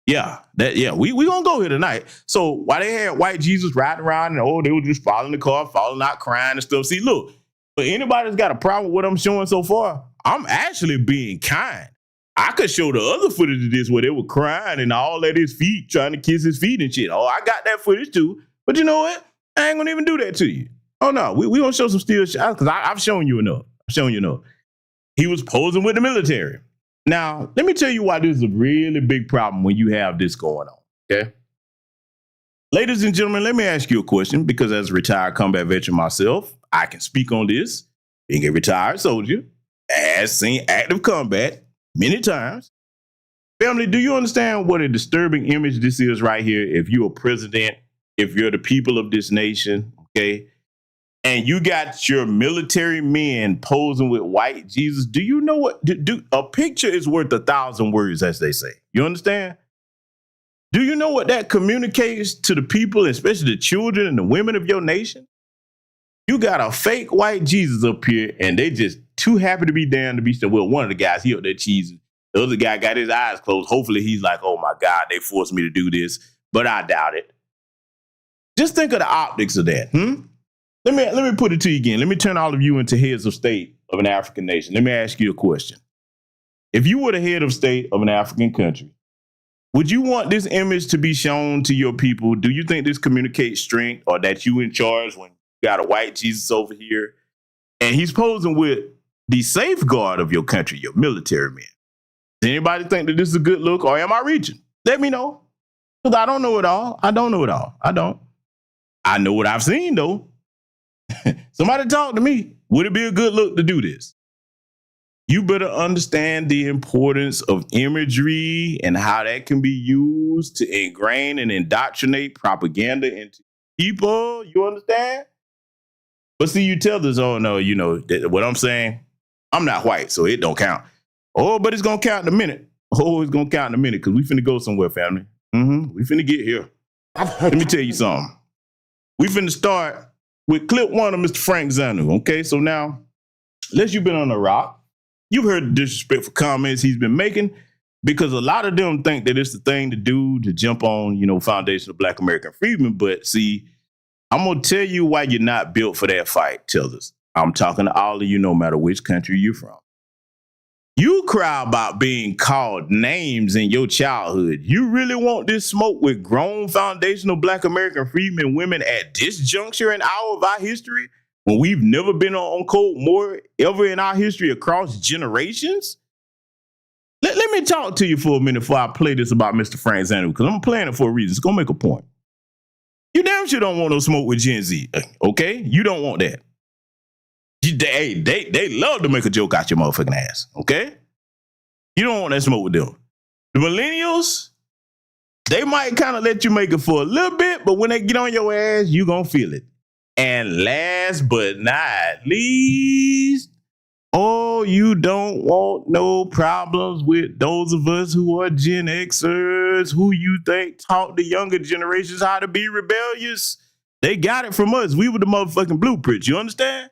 Yeah, we gonna go here tonight. So while they had white Jesus riding around and they were just following the car, falling out, crying and stuff. See, look, for anybody that's got a problem with what I'm showing so far, I'm actually being kind. I could show the other footage of this where they were crying and all at his feet, trying to kiss his feet and shit. Oh, I got that footage too. But you know what? I ain't gonna even do that to you. Oh no, we gonna show some still shots because I've shown you enough. He was posing with the military. Now, let me tell you why this is a really big problem when you have this going on, okay? Ladies and gentlemen, let me ask you a question because as a retired combat veteran myself, I can speak on this. Being a retired soldier, has seen active combat many times. Family, do you understand what a disturbing image this is right here? If you're a president, if you're the people of this nation, okay? And you got your military men posing with white Jesus. Do you know what? A picture is worth 1,000 words, as they say. You understand? Do you know what that communicates to the people, especially the children and the women of your nation? You got a fake white Jesus up here, and they just too happy to be damned to be still. Well, one of the guys, he up there cheesing. The other guy got his eyes closed. Hopefully he's like, oh my God, they forced me to do this. But I doubt it. Just think of the optics of that, Let me put it to you again. Let me turn all of you into heads of state of an African nation. Let me ask you a question. If you were the head of state of an African country, would you want this image to be shown to your people? Do you think this communicates strength or that you in charge when you got a white Jesus over here and he's posing with the safeguard of your country, your military men? Does anybody think that this is a good look or am I reaching? Let me know. Because I don't know it all. I don't. I know what I've seen though. Somebody talk to me. Would it be a good look to do this? You better understand the importance of imagery and how that can be used to ingrain and indoctrinate propaganda into people. You understand? But see, you tell us, oh no, you know what I'm saying? I'm not white, so it don't count. Oh, but it's going to count in a minute. Oh, it's going to count in a minute because we finna go somewhere, family. We finna get here. Let me tell you something. We finna start with clip one of Mr. Franck Zanu, okay? So now, unless you've been on the rock, you've heard the disrespectful comments he's been making because a lot of them think that it's the thing to do to jump on, Foundation of Black American Freedmen. But see, I'm going to tell you why you're not built for that fight, Tellers. I'm talking to all of you, no matter which country you're from. You cry about being called names in your childhood. You really want this smoke with grown foundational Black American freedmen women at this juncture in our history when we've never been on Cold War ever in our history across generations? Let me talk to you for a minute before I play this about Mr. Franck Zanu, because I'm playing it for a reason. It's going to make a point. You damn sure don't want no smoke with Gen Z, okay? You don't want that. They love to make a joke out your motherfucking ass, okay? You don't want that smoke with them. The millennials, they might kind of let you make it for a little bit, but when they get on your ass, you gonna feel it. And last but not least, you don't want no problems with those of us who are Gen Xers, who you think taught the younger generations how to be rebellious. They got it from us. We were the motherfucking blueprint. You understand?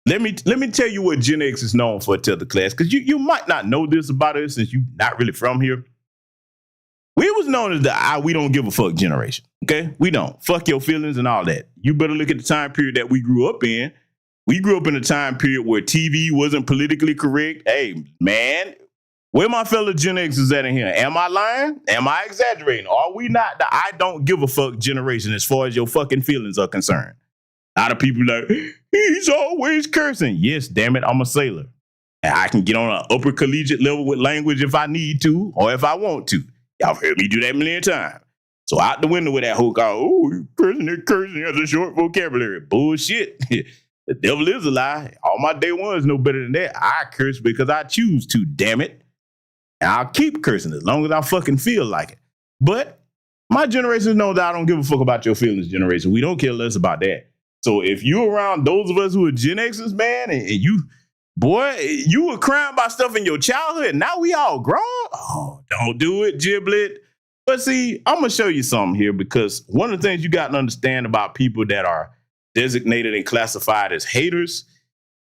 Let me tell you what Gen X is known for, Tether class, because you might not know this about us since you're not really from here. We was known as the we don't give a fuck generation, okay? We don't. Fuck your feelings and all that. You better look at the time period that we grew up in. We grew up in a time period where TV wasn't politically correct. Hey, man, where my fellow Gen X is at in here? Am I lying? Am I exaggerating? Are we not the I don't give a fuck generation as far as your fucking feelings are concerned? A lot of people like, he's always cursing. Yes, damn it, I'm a sailor. And I can get on an upper collegiate level with language if I need to or if I want to. Y'all heard me do that a million times. So out the window with that whole guy, you cursing has a short vocabulary. Bullshit. The devil is a lie. All my day ones know better than that. I curse because I choose to, damn it. And I'll keep cursing as long as I fucking feel like it. But my generation knows that I don't give a fuck about your feelings generation. We don't care less about that. So if you're around those of us who are Gen Xers, man, and you, boy, you were crying about stuff in your childhood. Now we all grown. Oh, don't do it, Giblet. But see, I'm going to show you something here, because one of the things you got to understand about people that are designated and classified as haters,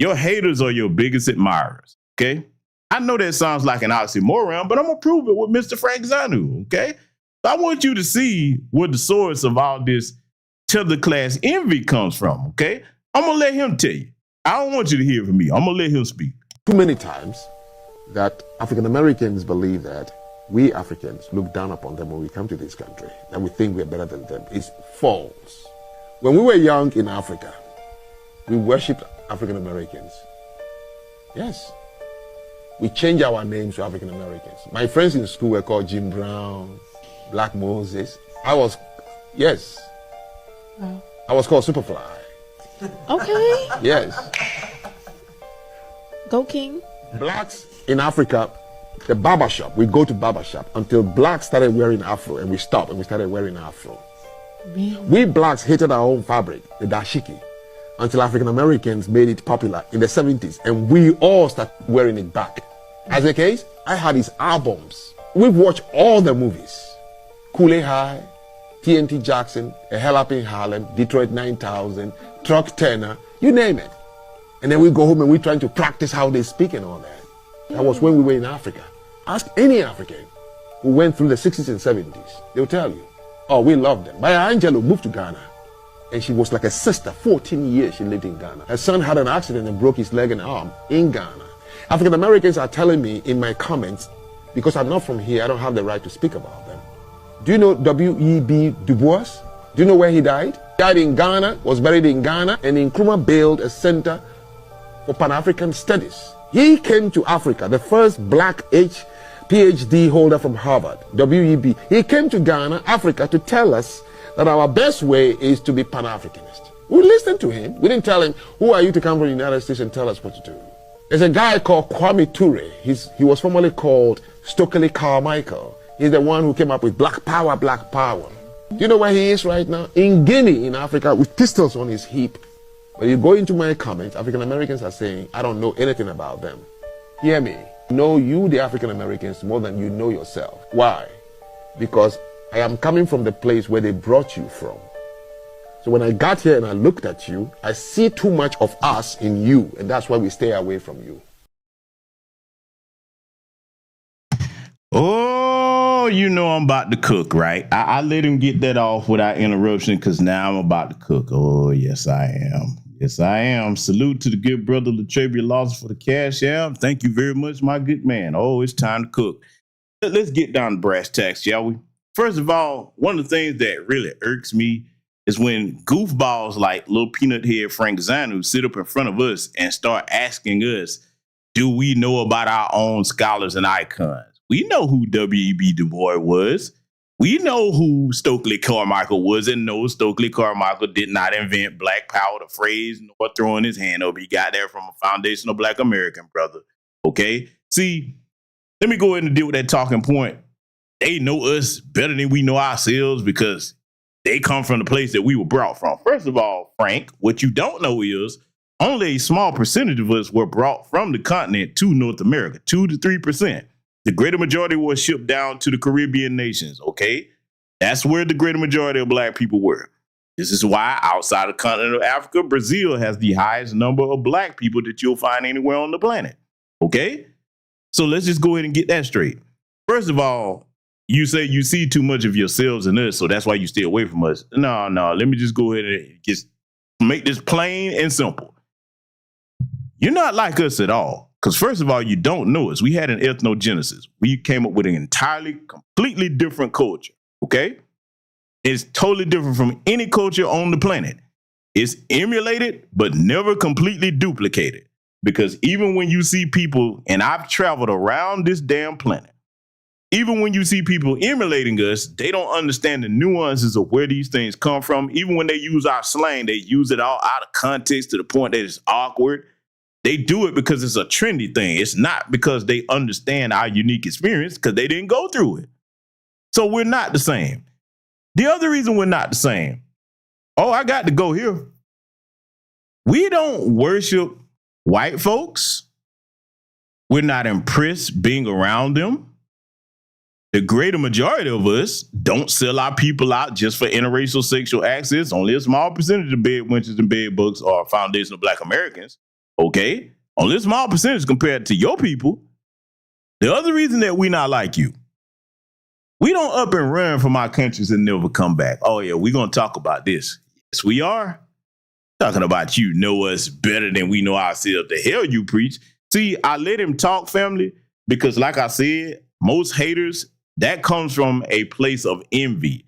your haters are your biggest admirers, okay? I know that sounds like an oxymoron, but I'm going to prove it with Mr. Franck Zanu, okay? So I want you to see where the source of all this Tether class envy comes from, okay? I'm going to let him tell you. I don't want you to hear from me. I'm going to let him speak. Too many times that African Americans believe that we Africans look down upon them when we come to this country, and we think we're better than them. It's false. When we were young in Africa, we worshipped African Americans. Yes. We changed our names to African Americans. My friends in school were called Jim Brown, Black Moses. I was called Superfly. Okay. Yes. Go King. Blacks in Africa, the barbershop, we go to barbershop until blacks started wearing afro, and we stopped and we started wearing afro. Really? We blacks hated our own fabric, the dashiki, until African Americans made it popular in the 70s, and we all started wearing it back. As a case, I had his albums. We've watched all the movies. Kool-Aid High, TNT Jackson, A Hell Up in Harlem, Detroit 9000, Truck Turner, you name it. And then we go home and we're trying to practice how they speak and all that. That was when we were in Africa. Ask any African who went through the 60s and 70s. They'll tell you, oh, we loved them. Maya Angelou moved to Ghana, and she was like a sister. 14 years she lived in Ghana. Her son had an accident and broke his leg and arm in Ghana. African Americans are telling me in my comments, because I'm not from here, I don't have the right to speak about them. Do you know W.E.B. Du Bois? Do you know where he died? He died in Ghana, was buried in Ghana, and Nkrumah built a center for Pan-African studies. He came to Africa, the first black PhD holder from Harvard, W.E.B. He came to Ghana, Africa, to tell us that our best way is to be Pan-Africanist. We listened to him. We didn't tell him, who are you to come from the United States and tell us what to do? There's a guy called Kwame Ture. He was formerly called Stokely Carmichael. He's the one who came up with Black Power, Black Power. Do you know where he is right now? In Guinea, in Africa, with pistols on his hip. When you go into my comments, African Americans are saying, I don't know anything about them. Hear me. Know you, the African Americans, more than you know yourself. Why? Because I am coming from the place where they brought you from. So when I got here and I looked at you, I see too much of us in you, and that's why we stay away from you. Oh, you know I'm about to cook, right? I let him get that off without interruption, because now I'm about to cook. Oh, yes, I am. Yes, I am. Salute to the good brother Latravia Lawson for the cash app. Thank you very much, my good man. Oh, it's time to cook. Let's get down to brass tacks, shall we? First of all, one of the things that really irks me is when goofballs like little peanut head Franck Zanu sit up in front of us and start asking us, do we know about our own scholars and icons? We know who W.E.B. Du Bois was. We know who Stokely Carmichael was, and no, Stokely Carmichael did not invent Black Power, the phrase, nor throwing his hand up. He got that from a foundational Black American brother. Okay? See, let me go ahead and deal with that talking point. They know us better than we know ourselves because they come from the place that we were brought from. First of all, Frank, what you don't know is only a small percentage of us were brought from the continent to North America, 2 to 3%. The greater majority was shipped down to the Caribbean nations, okay? That's where the greater majority of Black people were. This is why outside of the continent of Africa, Brazil has the highest number of Black people that you'll find anywhere on the planet, okay? So let's just go ahead and get that straight. First of all, you say you see too much of yourselves in us, so that's why you stay away from us. No, let me just go ahead and just make this plain and simple. You're not like us at all. Because first of all, you don't know us. We had an ethnogenesis. We came up with an entirely, completely different culture, okay? It's totally different from any culture on the planet. It's emulated, but never completely duplicated. Because even when you see people, and I've traveled around this damn planet, even when you see people emulating us, they don't understand the nuances of where these things come from. Even when they use our slang, they use it all out of context to the point that it's awkward. They do it because it's a trendy thing. It's not because they understand our unique experience because they didn't go through it. So we're not the same. The other reason we're not the same, I got to go here. We don't worship white folks. We're not impressed being around them. The greater majority of us don't sell our people out just for interracial sexual access. Only a small percentage of bed wenches and bed bugs are foundational Black Americans. Okay? Only a small percentage compared to your people. The other reason that we not like you, we don't up and run from our countries and never come back. Oh, yeah, we're going to talk about this. Yes, we are. Talking about you know us better than we know ourselves. The hell you preach. See, I let him talk, family, because like I said, most haters, that comes from a place of envy.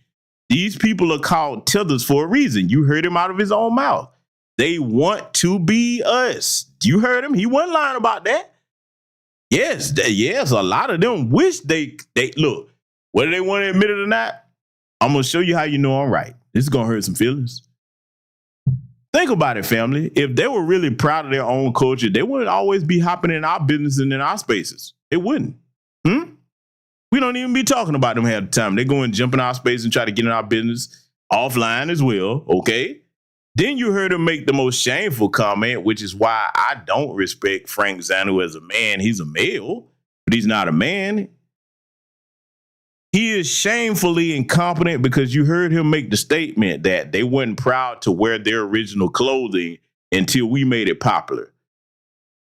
These people are called tethers for a reason. You heard him out of his own mouth. They want to be us. You heard him. He wasn't lying about that. Yes, a lot of them wish they look, whether they want to admit it or not, I'm going to show you how you know I'm right. This is going to hurt some feelings. Think about it, family. If they were really proud of their own culture, they wouldn't always be hopping in our business and in our spaces. It wouldn't. We don't even be talking about them half the time. They go and jump in our space and try to get in our business offline as well, okay? Then you heard him make the most shameful comment, which is why I don't respect Franck Zanu as a man. He's a male, but he's not a man. He is shamefully incompetent because you heard him make the statement that they weren't proud to wear their original clothing until we made it popular.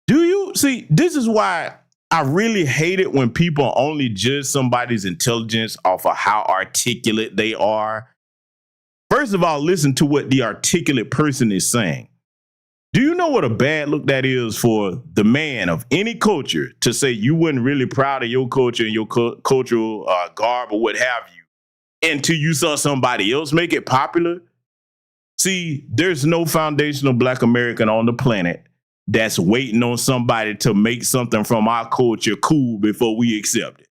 Do you see? This is why I really hate it when people only judge somebody's intelligence off of how articulate they are. First of all, listen to what the articulate person is saying. Do you know what a bad look that is for the man of any culture to say you weren't really proud of your culture and your cultural garb or what have you until you saw somebody else make it popular? See, there's no foundational Black American on the planet that's waiting on somebody to make something from our culture cool before we accept it.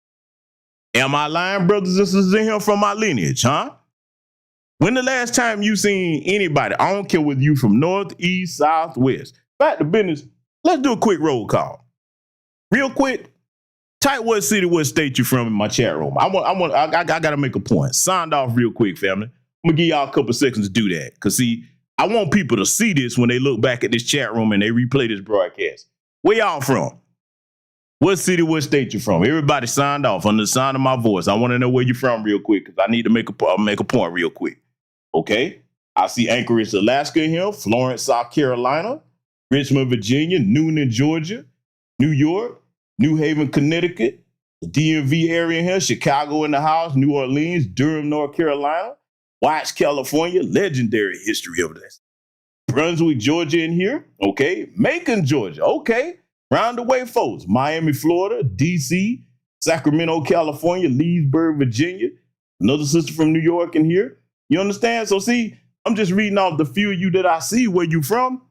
Am I lying, brothers and sisters in here from my lineage, huh? When the last time you seen anybody, I don't care whether you from north, east, south, west, back to business, let's do a quick roll call. Real quick, type what city, what state you from in my chat room. I gotta make a point. Signed off real quick, family. I'm gonna give y'all a couple seconds to do that. Because see, I want people to see this when they look back at this chat room and they replay this broadcast. Where y'all from? What city, what state you from? Everybody signed off under the sound of my voice. I want to know where you from real quick because I need to make a point real quick. Okay? I see Anchorage, Alaska here, Florence, South Carolina, Richmond, Virginia, Noonan, Georgia, New York, New Haven, Connecticut, the DMV area here, Chicago in the house, New Orleans, Durham, North Carolina, Watts, California, legendary history of this. Brunswick, Georgia in here, okay? Macon, Georgia, okay? Round the way, folks. Miami, Florida, D.C., Sacramento, California, Leesburg, Virginia. Another sister from New York in here. You understand? So see, I'm just reading off the few of you that I see where you from.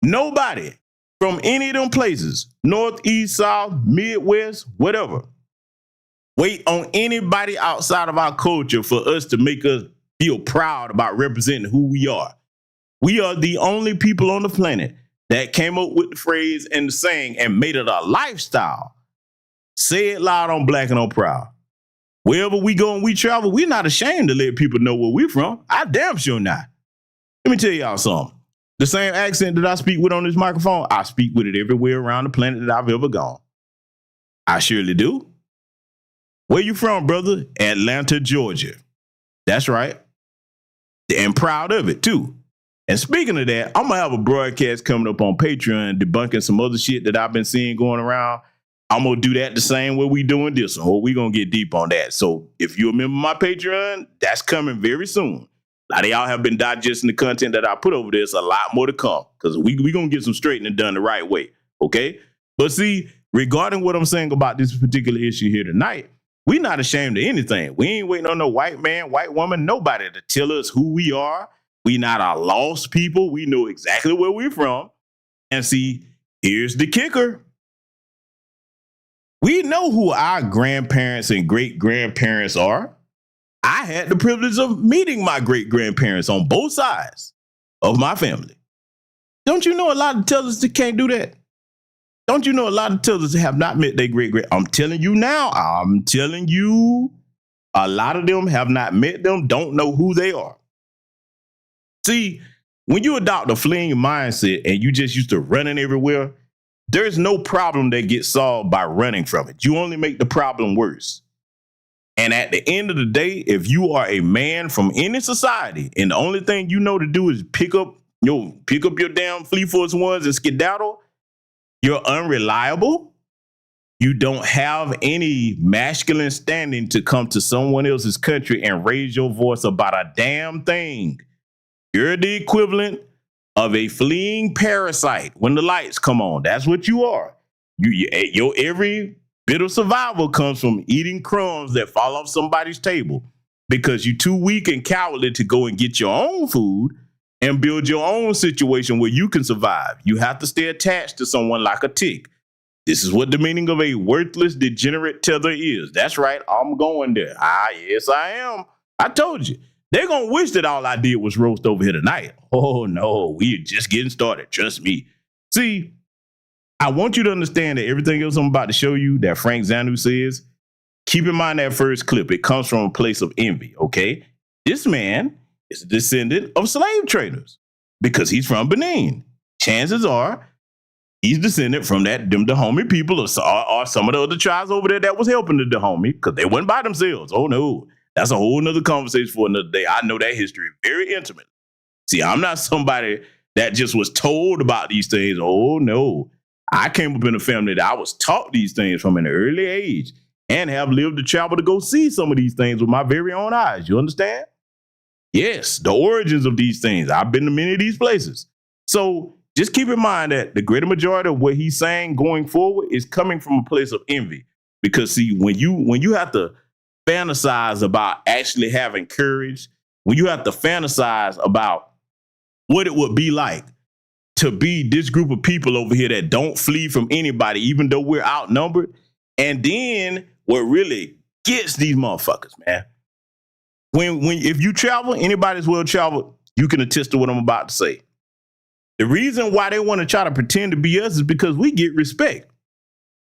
Nobody from any of them places, north, east, south, midwest, whatever, wait on anybody outside of our culture for us to make us feel proud about representing who we are. We are the only people on the planet that came up with the phrase and the saying and made it a lifestyle. Say it loud on Black and on Proud. Wherever we go and we travel, we're not ashamed to let people know where we're from. I damn sure not. Let me tell y'all something. The same accent that I speak with on this microphone, I speak with it everywhere around the planet that I've ever gone. I surely do. Where you from, brother? Atlanta, Georgia. That's right. And proud of it, too. And speaking of that, I'm going to have a broadcast coming up on Patreon debunking some other shit that I've been seeing going around. I'm going to do that the same way we doing this one. We're going to get deep on that. So if you remember my Patreon, that's coming very soon. A lot of y'all have been digesting the content that I put over there. It's a lot more to come because we going to get some straightening done the right way. Okay? But see, regarding what I'm saying about this particular issue here tonight, we're not ashamed of anything. We ain't waiting on no white man, white woman, nobody to tell us who we are. We not a lost people. We know exactly where we're from. And see, here's the kicker. We know who our grandparents and great-grandparents are. I had the privilege of meeting my great-grandparents on both sides of my family. Don't you know a lot of tellers that can't do that? Don't you know a lot of tellers that have not met their great? I'm telling you now. I'm telling you, a lot of them have not met them, don't know who they are. See, when you adopt a fleeing mindset and you just used to running everywhere, there's no problem that gets solved by running from it. You only make the problem worse. And at the end of the day, if you are a man from any society and the only thing you know to do is pick up your damn Fleet Force ones and skedaddle, you're unreliable. You don't have any masculine standing to come to someone else's country and raise your voice about a damn thing. You're the equivalent of a fleeing parasite when the lights come on. That's what you are. Your every bit of survival comes from eating crumbs that fall off somebody's table because you're too weak and cowardly to go and get your own food and build your own situation where you can survive. You have to stay attached to someone like a tick. This is what the meaning of a worthless, degenerate tether is. That's right. I'm going there. Yes, I am. I told you. They're going to wish that all I did was roast over here tonight. Oh, no, we're just getting started. Trust me. See, I want you to understand that everything else I'm about to show you that Franck Zanu says, keep in mind that first clip. It comes from a place of envy, okay? This man is a descendant of slave traders because he's from Benin. Chances are he's descended from them Dahomey people or some of the other tribes over there that was helping the Dahomey because they went by themselves. Oh, no. That's a whole nother conversation for another day. I know that history very intimately. See, I'm not somebody that just was told about these things. Oh, no. I came up in a family that I was taught these things from an early age and have lived to travel to go see some of these things with my very own eyes. You understand? Yes, the origins of these things. I've been to many of these places. So just keep in mind that the greater majority of what he's saying going forward is coming from a place of envy. Because, see, when you have to fantasize about actually having courage, when you have to fantasize about what it would be like to be this group of people over here that don't flee from anybody, even though we're outnumbered. And then what really gets these motherfuckers, man, if you travel, anybody's well traveled, you can attest to what I'm about to say. The reason why they want to try to pretend to be us is because we get respect.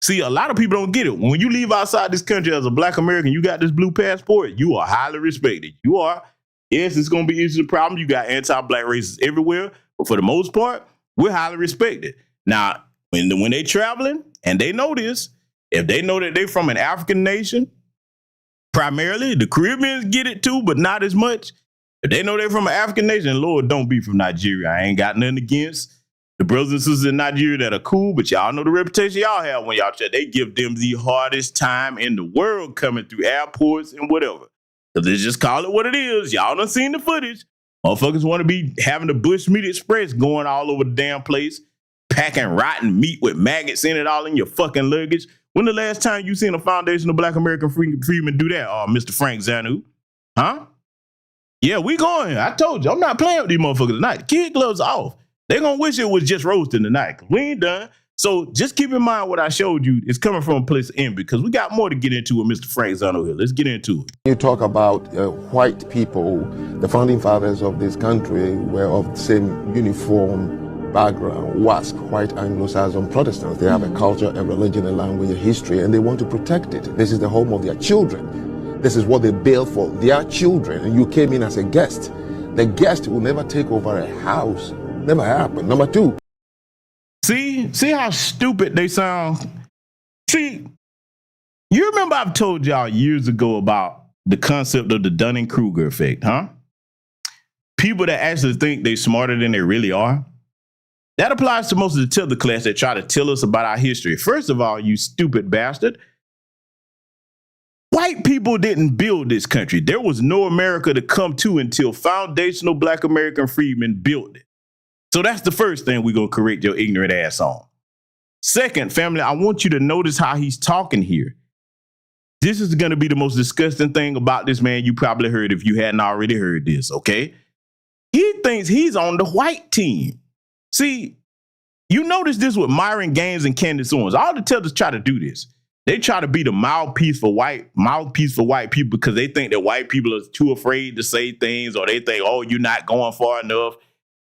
See, a lot of people don't get it. When you leave outside this country as a Black American, you got this blue passport, you are highly respected. You are. Yes, it's going to be issues and problems. You got anti-Black racists everywhere. But for the most part, we're highly respected. Now, when they traveling and they know this, if they know that they're from an African nation, primarily, the Caribbeans get it too, but not as much. If they know they're from an African nation, Lord, don't be from Nigeria. I ain't got nothing against the brothers and sisters in Nigeria that are cool, but y'all know the reputation y'all have when y'all chat. They give them the hardest time in the world coming through airports and whatever. So let's just call it what it is. Y'all done seen the footage. Motherfuckers want to be having the Bush Meat Express going all over the damn place, packing rotten meat with maggots in it all in your fucking luggage. When the last time you seen a Foundation of Black American Freedmen do that, Mr. Franck Zanu? Huh? Yeah, we going. I told you, I'm not playing with these motherfuckers tonight. The kid gloves off. They're going to wish it was just roasting tonight because we ain't done. So just keep in mind what I showed you is coming from a place of envy because we got more to get into with Mr. Franck Zanu here. Let's get into it. You talk about white people, the founding fathers of this country were of the same uniform background, WASP, white Anglo-Saxon Protestants. They have a culture, a religion, a language, a history, and they want to protect it. This is the home of their children. This is what they build for their children, and you came in as a guest. The guest will never take over a house. Never happened. Number two. See how stupid they sound? See, you remember I've told y'all years ago about the concept of the Dunning-Kruger effect, huh? People that actually think they're smarter than they really are. That applies to most of the tether class that try to tell us about our history. First of all, you stupid bastard. White people didn't build this country. There was no America to come to until foundational Black American freedmen built it. So that's the first thing we're going to correct your ignorant ass on. Second, family, I want you to notice how he's talking here. This is going to be the most disgusting thing about this man you probably heard if you hadn't already heard this, okay? He thinks he's on the white team. See, you notice this with Myron Gaines and Candace Owens. All the tellers try to do this. They try to be the mouthpiece for white people because they think that white people are too afraid to say things or they think, oh, you're not going far enough.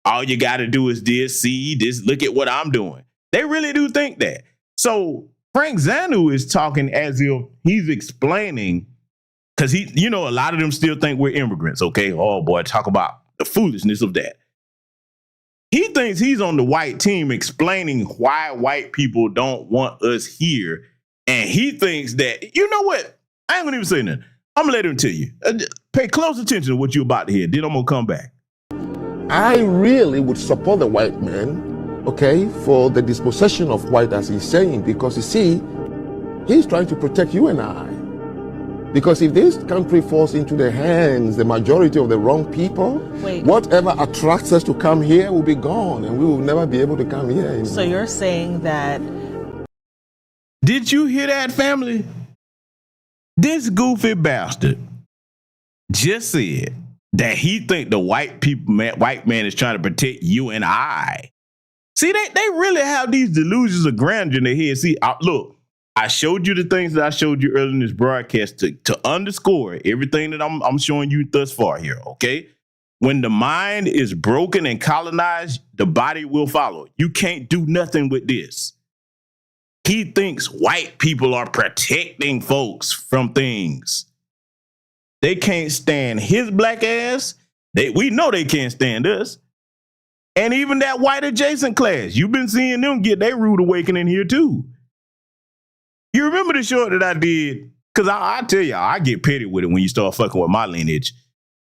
all you got to do is this, see this, look at what I'm doing. They really do think that. So Franck Zanu is talking as if he's explaining, because he, you know, a lot of them still think we're immigrants. Okay. Oh boy, talk about the foolishness of that. He thinks he's on the white team explaining why white people don't want us here. And he thinks that, you know what? I ain't gonna even say nothing. I'm gonna let him tell you. Pay close attention to what you're about to hear. Then I'm gonna come back. I really would support the white man, okay, for the dispossession of white, as he's saying, because you see, he's trying to protect you and I. Because if this country falls into the hands, the majority of the wrong people, whatever attracts us to come here will be gone, and we will never be able to come here anymore. So you're saying that... Did you hear that, family? This goofy bastard just said that he think the white man is trying to protect you and I. See, they really have these delusions of grandeur in their head. See, look, I showed you the things that I showed you earlier in this broadcast to underscore everything that I'm showing you thus far here, okay? When the mind is broken and colonized, the body will follow. You can't do nothing with this. He thinks white people are protecting folks from things. They can't stand his black ass. We know they can't stand us. And even that white adjacent class, you've been seeing them get their rude awakening here too. You remember the short that I did? Because I tell y'all, I get petty with it when you start fucking with my lineage.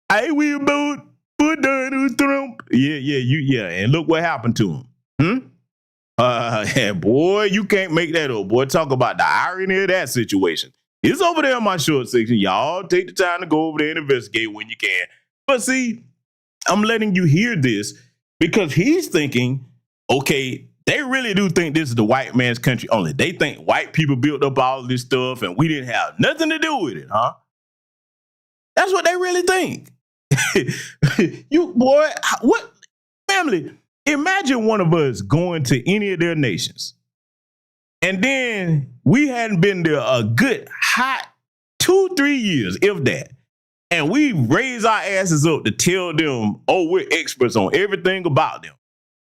I will boot, put down who's Trump. Yeah. And look what happened to him. Boy, you can't make that up. Boy, talk about the irony of that situation. It's over there in my short section. Y'all take the time to go over there and investigate when you can. But see, I'm letting you hear this because he's thinking, okay, they really do think this is the white man's country only. They think white people built up all of this stuff and we didn't have nothing to do with it, huh? That's what they really think. What family? Imagine one of us going to any of their nations. And then we hadn't been there a good hot 2-3 years, if that. And we raise our asses up to tell them, oh, we're experts on everything about them.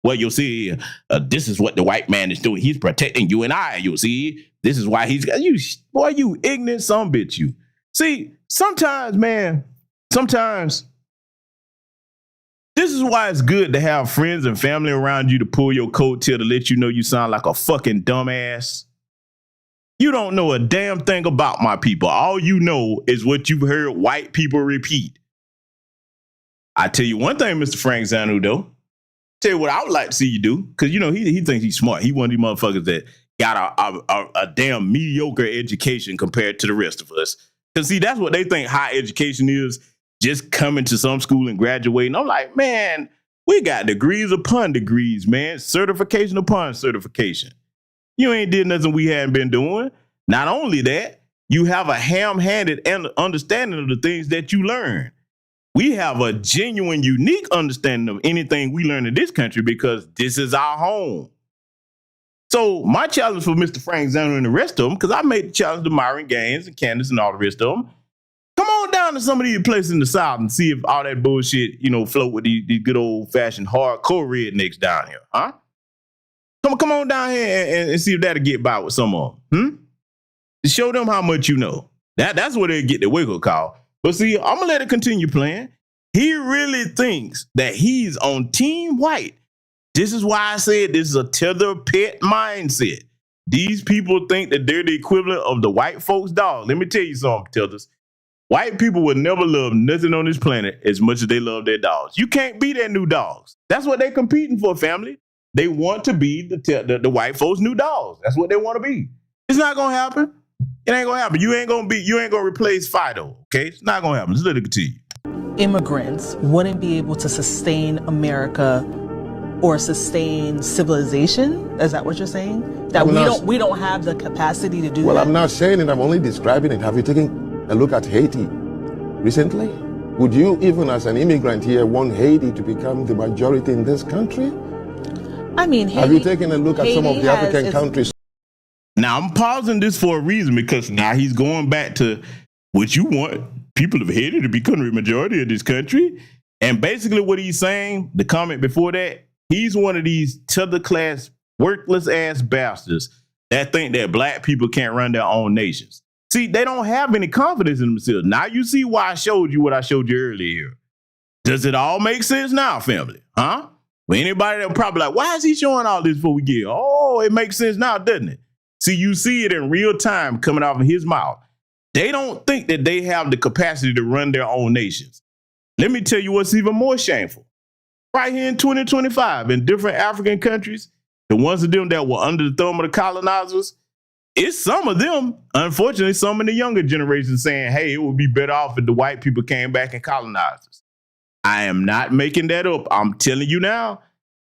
Well, you'll see, this is what the white man is doing. He's protecting you and I. You'll see, this is why he's got you. Boy, you ignorant sumbitch, you. See, sometimes, man, this is why it's good to have friends and family around you to pull your coattail to let you know you sound like a fucking dumbass. You don't know a damn thing about my people. All you know is what you've heard white people repeat. I tell you one thing, Mr. Franck Zanu, though. Tell you what I would like to see you do, because, you know, he thinks he's smart. He one of these motherfuckers that got a damn mediocre education compared to the rest of us. Because, see, that's what they think high education is. Just coming to some school and graduating. I'm like, man, we got degrees upon degrees, man. Certification upon certification. You ain't did nothing we hadn't been doing. Not only that, you have a ham-handed understanding of the things that you learn. We have a genuine, unique understanding of anything we learn in this country because this is our home. So my challenge for Mr. Franck Zanu and the rest of them, because I made the challenge to Myron Gaines and Candace and all the rest of them, come on down to some of these places in the South and see if all that bullshit, you know, float with these good old-fashioned hardcore rednecks down here, huh? Come on down here and see if that'll get by with some of them, To show them how much you know. That's where they get the wiggle call. But see, I'm going to let it continue playing. He really thinks that he's on Team White. This is why I said this is a Tether pet mindset. These people think that they're the equivalent of the white folks' dog. Let me tell you something, Tethers. White people will never love nothing on this planet as much as they love their dogs. You can't be their new dogs. That's what they're competing for, family. They want to be the white folks' new dogs. That's what they want to be. It's not going to happen. It ain't going to happen. You ain't going to replace Fido, okay? It's not going to happen. Just let it continue. Immigrants wouldn't be able to sustain America or sustain civilization? Is that what you're saying? That we don't have the capacity to do that? Well, I'm not saying it. I'm only describing it. Have you taken a look at Haiti recently? Would you, even as an immigrant here, want Haiti to become the majority in this country? I mean, have you taken a look at some of the African countries? Now, I'm pausing this for a reason, because now he's going back to what you want people of Haiti to become the majority of this country. And basically what he's saying, the comment before that, he's one of these tether class, worthless ass bastards that think that black people can't run their own nations. See, they don't have any confidence in themselves. Now you see why I showed you what I showed you earlier. Does it all make sense now, family? Huh? Well, anybody that probably like, why is he showing all this before we get? Oh, it makes sense now, doesn't it? See, you see it in real time coming out of his mouth. They don't think that they have the capacity to run their own nations. Let me tell you what's even more shameful. Right here in 2025, in different African countries, the ones of them that were under the thumb of the colonizers, it's some of them, unfortunately, some in the younger generation saying, hey, it would be better off if the white people came back and colonized us. I am not making that up. I'm telling you now,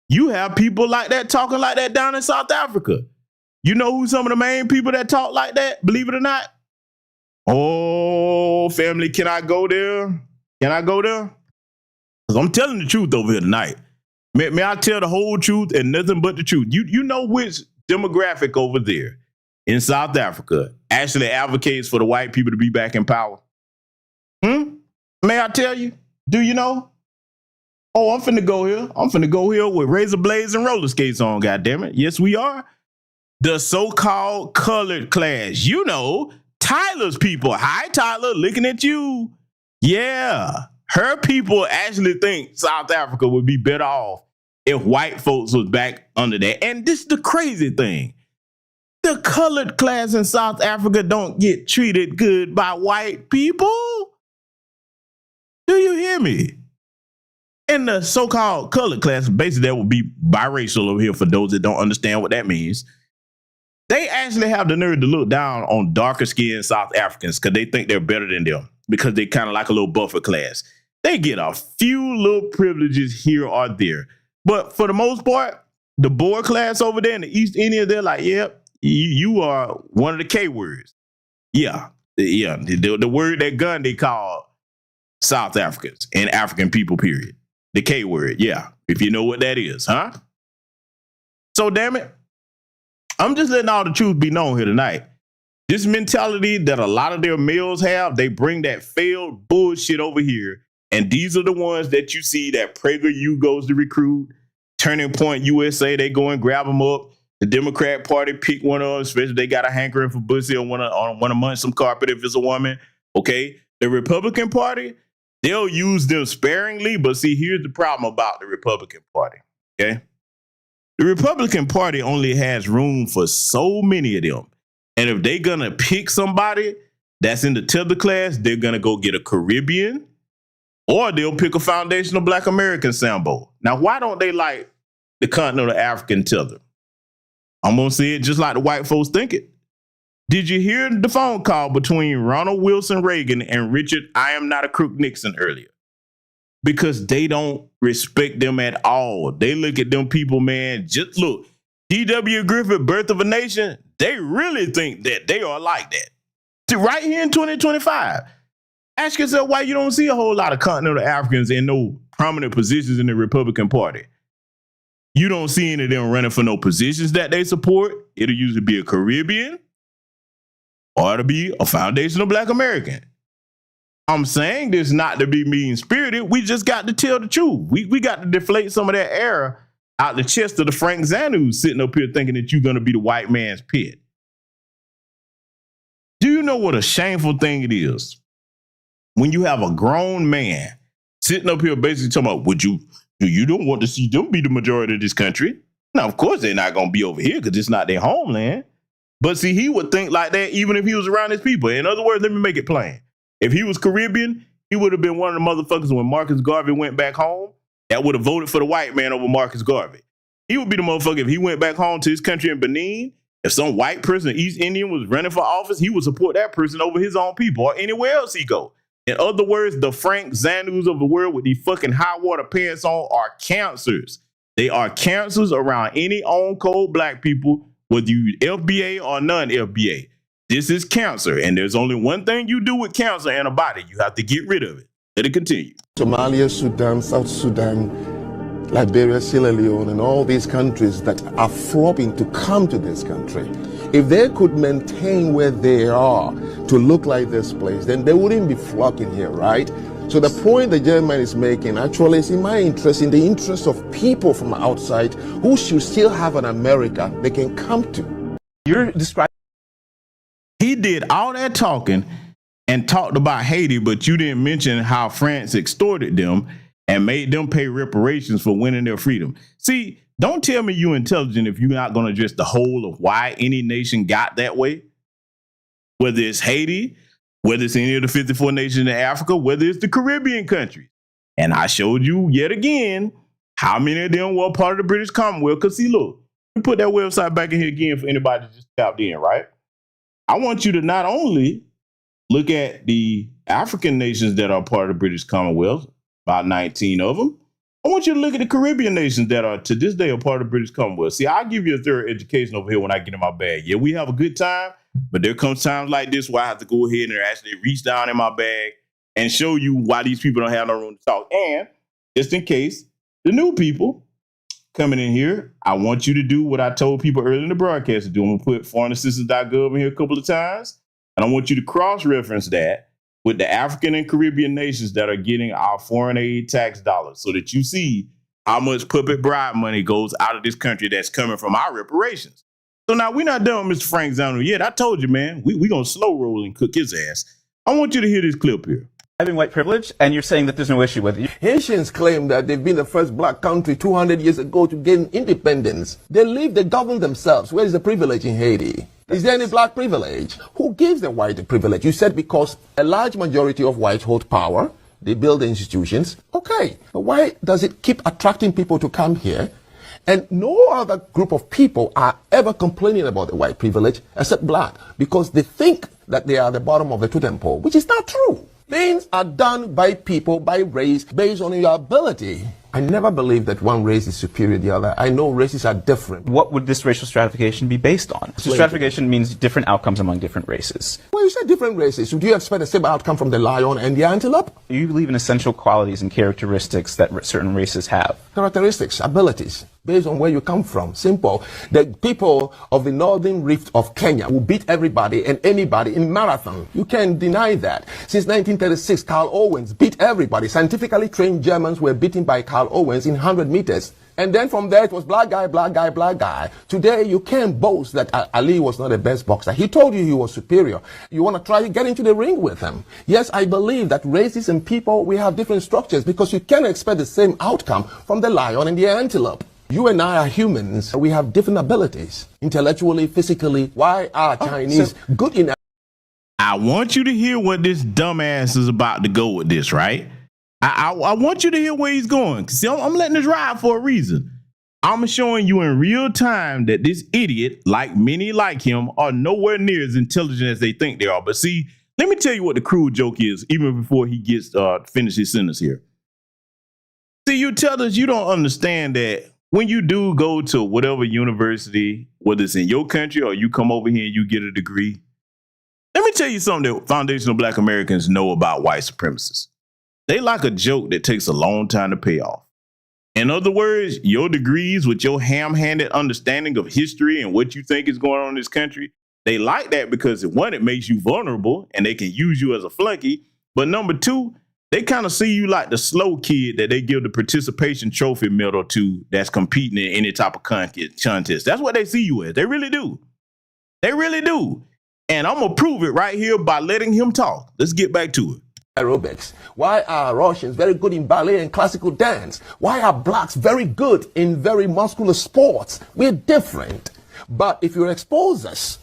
you have people like that talking like that down in South Africa. You know who some of the main people that talk like that, believe it or not? Oh, family, can I go there? Can I go there? Because I'm telling the truth over here tonight. May I tell the whole truth and nothing but the truth? You know which demographic over there in South Africa actually advocates for the white people to be back in power? May I tell you? Do you know? Oh, I'm finna go here. I'm finna go here with razor blades and roller skates on, goddammit. Yes, we are. The so-called colored class. You know, Tyler's people. Hi, Tyler, looking at you. Yeah, her people actually think South Africa would be better off if white folks was back under that. And this is the crazy thing. The colored class in South Africa don't get treated good by white people. Do you hear me? And the so-called colored class, basically that would be biracial over here for those that don't understand what that means. They actually have the nerve to look down on darker skinned South Africans because they think they're better than them because they kind of like a little buffer class. They get a few little privileges here or there. But for the most part, the Boer class over there in the East India, they're like, yep, you are one of the K words. Yeah. The word that gun they call South Africans and African people, period. The K word, yeah. If you know what that is, huh? So damn it, I'm just letting all the truth be known here tonight. This mentality that a lot of their males have, they bring that failed bullshit over here. And these are the ones that you see that PragerU goes to recruit. Turning Point USA, they go and grab them up. The Democrat Party pick one of them, especially if they got a hankering for pussy or want to munch some carpet if it's a woman. Okay. The Republican Party, they'll use them sparingly. But see, here's the problem about the Republican Party. Okay. The Republican Party only has room for so many of them. And if they're going to pick somebody that's in the tether class, they're going to go get a Caribbean or they'll pick a foundational Black American Sambo. Now, why don't they like the continental African tether? I'm going to say it just like the white folks think it. Did you hear the phone call between Ronald Wilson Reagan and Richard I am not a crook Nixon earlier? Because they don't respect them at all. They look at them people, man, just look. D.W. Griffith, Birth of a Nation, they really think that they are like that. Right here in 2025. Ask yourself why you don't see a whole lot of continental Africans in no prominent positions in the Republican Party. You don't see any of them running for no positions that they support. It'll usually be a Caribbean or it'll be a foundational Black American. I'm saying this not to be mean-spirited. We just got to tell the truth. We got to deflate some of that air out the chest of the Franck Zanu sitting up here thinking that you're going to be the white man's pet. Do you know what a shameful thing it is when you have a grown man sitting up here basically talking about, you don't want to see them be the majority of this country? Now, of course, they're not going to be over here because it's not their homeland. But see, he would think like that even if he was around his people. In other words, let me make it plain. If he was Caribbean, he would have been one of the motherfuckers when Marcus Garvey went back home that would have voted for the white man over Marcus Garvey. He would be the motherfucker if he went back home to his country in Benin. If some white person, East Indian, was running for office, he would support that person over his own people or anywhere else he go. In other words, the Franck Zanus of the world with these fucking high water pants on are cancers. They are cancers around any on-code Black people, whether you FBA or non-FBA. This is cancer, and there's only one thing you do with cancer in a body. You have to get rid of it. Let it continue. Somalia, Sudan, South Sudan, Liberia, Sierra Leone, and all these countries that are flocking to come to this country. If they could maintain where they are to look like this place, then they wouldn't be flocking here, right? So the point the gentleman is making actually is in my interest, in the interest of people from outside who should still have an America they can come to. You're describing. He did all that talking and talked about Haiti, but you didn't mention how France extorted them and made them pay reparations for winning their freedom. See, don't tell me you're intelligent if you're not going to address the whole of why any nation got that way. Whether it's Haiti, whether it's any of the 54 nations in Africa, whether it's the Caribbean countries. And I showed you yet again how many of them were part of the British Commonwealth. Because see, look, we put that website back in here again for anybody that just tapped in, right? I want you to not only look at the African nations that are part of the British Commonwealth, about 19 of them. I want you to look at the Caribbean nations that are to this day a part of the British Commonwealth. See, I'll give you a thorough education over here when I get in my bag. Yeah, we have a good time, but there comes times like this where I have to go ahead and actually reach down in my bag and show you why these people don't have no room to talk. And just in case the new people coming in here, I want you to do what I told people earlier in the broadcast to do. I'm going to put foreignassistance.gov in here a couple of times, and I want you to cross-reference that with the African and Caribbean nations that are getting our foreign aid tax dollars so that you see how much puppet bribe money goes out of this country that's coming from our reparations. So now we're not done with Mr. Franck Zanu yet. I told you, man, we're going to slow roll and cook his ass. I want you to hear this clip here. Having white privilege, and you're saying that there's no issue with it. Haitians claim that they've been the first black country 200 years ago to gain independence. They govern themselves. Where is the privilege in Haiti? Is there any black privilege? Who gives the white the privilege? You said because a large majority of whites hold power, they build the institutions. Okay, but why does it keep attracting people to come here? And no other group of people are ever complaining about the white privilege except black, because they think that they are the bottom of the totem pole, which is not true. Things are done by people, by race, based on your ability. I never believe that one race is superior to the other. I know races are different. What would this racial stratification be based on? So stratification means different outcomes among different races. Well, you said different races. Do you expect the same outcome from the lion and the antelope? You believe in essential qualities and characteristics that certain races have. Characteristics, abilities, based on where you come from. Simple. The people of the northern rift of Kenya will beat everybody and anybody in marathon. You can't deny that. Since 1936, Carl Owens beat everybody. Scientifically trained Germans were beaten by Carl Owens in 100 meters. And then from there, it was black guy, black guy, black guy. Today, you can't boast that Ali was not the best boxer. He told you he was superior. You want to try to get into the ring with him. Yes, I believe that races and people, we have different structures because you can't expect the same outcome from the lion and the antelope. You and I are humans. We have different abilities, intellectually, physically. Why are Chinese good enough? I want you to hear what this dumbass is about to go with this, right? I want you to hear where he's going. See, I'm letting this ride for a reason. I'm showing you in real time that this idiot, like many like him, are nowhere near as intelligent as they think they are. But see, let me tell you what the cruel joke is, even before he gets finish his sentence here. See, you tell us you don't understand that when you do go to whatever university, whether it's in your country or you come over here and you get a degree, let me tell you something that foundational Black Americans know about white supremacists. They like a joke that takes a long time to pay off. In other words, your degrees with your ham-handed understanding of history and what you think is going on in this country, they like that because, one, it makes you vulnerable and they can use you as a flunky. But number two, they kind of see you like the slow kid that they give the participation trophy medal to that's competing in any type of contest. That's what they see you as. They really do. They really do. And I'm going to prove it right here by letting him talk. Let's get back to it. Aerobics. Why are Russians very good in ballet and classical dance? Why are blacks very good in very muscular sports? We're different. But if you expose us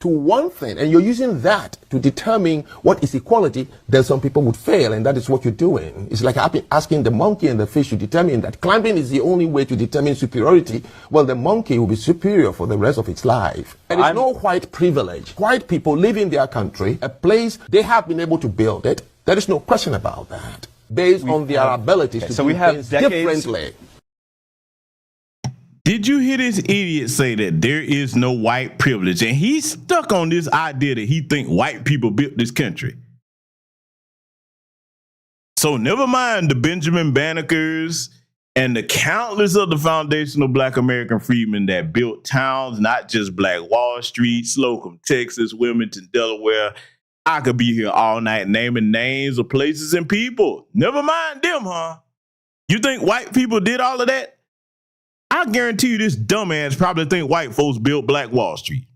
to one thing and you're using that to determine what is equality, then some people would fail, and that is what you're doing. It's like asking the monkey and the fish to determine that climbing is the only way to determine superiority. Well, the monkey will be superior for the rest of its life. There is no white privilege. White people live in their country, a place they have been able to build it. There is no question about that, based on their abilities to do things differently. Did you hear this idiot say that there is no white privilege? And he's stuck on this idea that he think white people built this country. So never mind the Benjamin Bannekers and the countless other foundational Black American freedmen that built towns, not just Black Wall Street, Slocum, Texas, Wilmington, Delaware, I could be here all night naming names of places and people. Never mind them, huh? You think white people did all of that? I guarantee you this dumbass probably think white folks built Black Wall Street.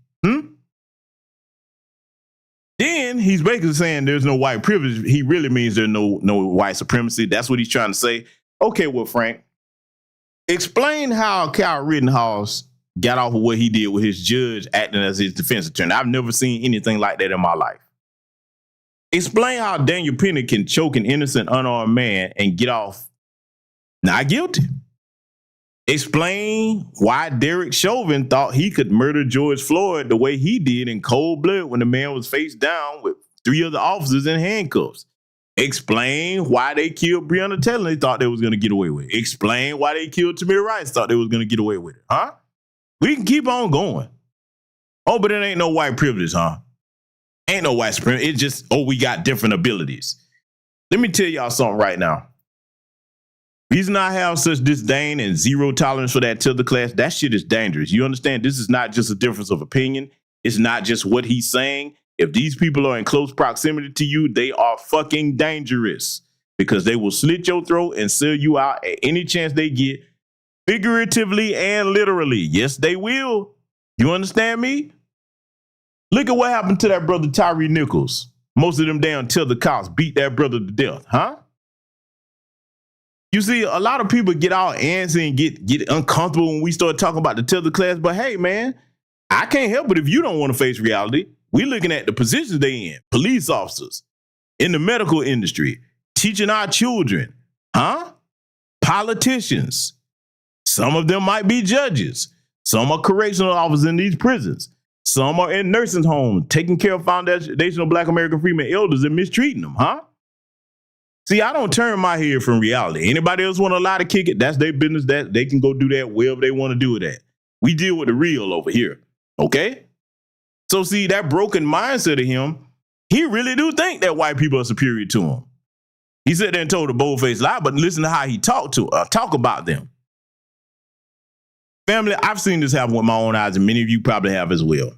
Then he's basically saying there's no white privilege. He really means there's no white supremacy. That's what he's trying to say. Okay, well, Frank, explain how Kyle Rittenhouse got off of what he did with his judge acting as his defense attorney. I've never seen anything like that in my life. Explain how Daniel Penny can choke an innocent, unarmed man and get off not guilty. Explain why Derek Chauvin thought he could murder George Floyd the way he did in cold blood when the man was face down with 3 other officers in handcuffs. Explain why they killed Breonna Taylor and they thought they was going to get away with it. Explain why they killed Tamir Rice, thought they was going to get away with it. Huh? We can keep on going. Oh, but it ain't no white privilege, huh? Ain't no white supremacy. It's just, we got different abilities. Let me tell y'all something right now. Reason I have such disdain and zero tolerance for that Tether class, that shit is dangerous. You understand? This is not just a difference of opinion. It's not just what he's saying. If these people are in close proximity to you, they are fucking dangerous because they will slit your throat and sell you out at any chance they get, figuratively and literally. Yes, they will. You understand me? Look at what happened to that brother Tyree Nichols. Most of them damn Tether cops beat that brother to death, huh? You see, a lot of people get all antsy and get uncomfortable when we start talking about the Tether class. But hey, man, I can't help it if you don't want to face reality. We're looking at the positions they in. Police officers, in the medical industry, teaching our children, huh? Politicians. Some of them might be judges. Some are correctional officers in these prisons. Some are in nursing homes, taking care of foundational Black American freemen elders and mistreating them, huh? See, I don't turn my head from reality. Anybody else want to lie to kick it? That's their business. That they can go do that wherever they want to do it at. We deal with the real over here, okay? So see, that broken mindset of him, he really do think that white people are superior to him. He sat there and told a bold-faced lie, but listen to how he talk about them. Family, I've seen this happen with my own eyes, and many of you probably have as well.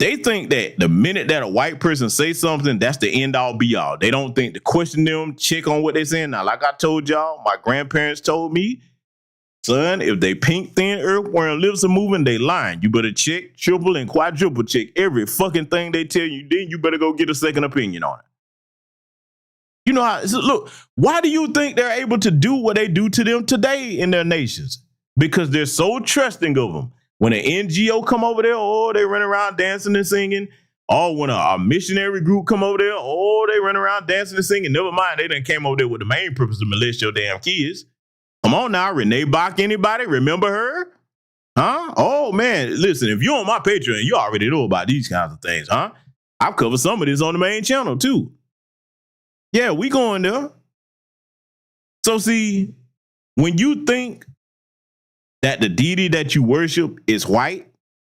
They think that the minute that a white person says something, that's the end all be all. They don't think to question them, check on what they're saying. Now, like I told y'all, my grandparents told me, son, if they pink thin earth wearing lips are moving, they lying. You better check, triple and quadruple check every fucking thing they tell you. Then you better go get a second opinion on it. You know how, so look, why do you think they're able to do what they do to them today in their nations? Because they're so trusting of them. When an NGO come over there, they run around dancing and singing. Or when a missionary group come over there, they run around dancing and singing. Never mind, they done came over there with the main purpose to molest your damn kids. Come on now, Renee Bach, anybody? Remember her? Huh? Oh, man, listen, if you're on my Patreon, you already know about these kinds of things, huh? I've covered some of this on the main channel, too. Yeah, we going there. So, see, when you think that the deity that you worship is white,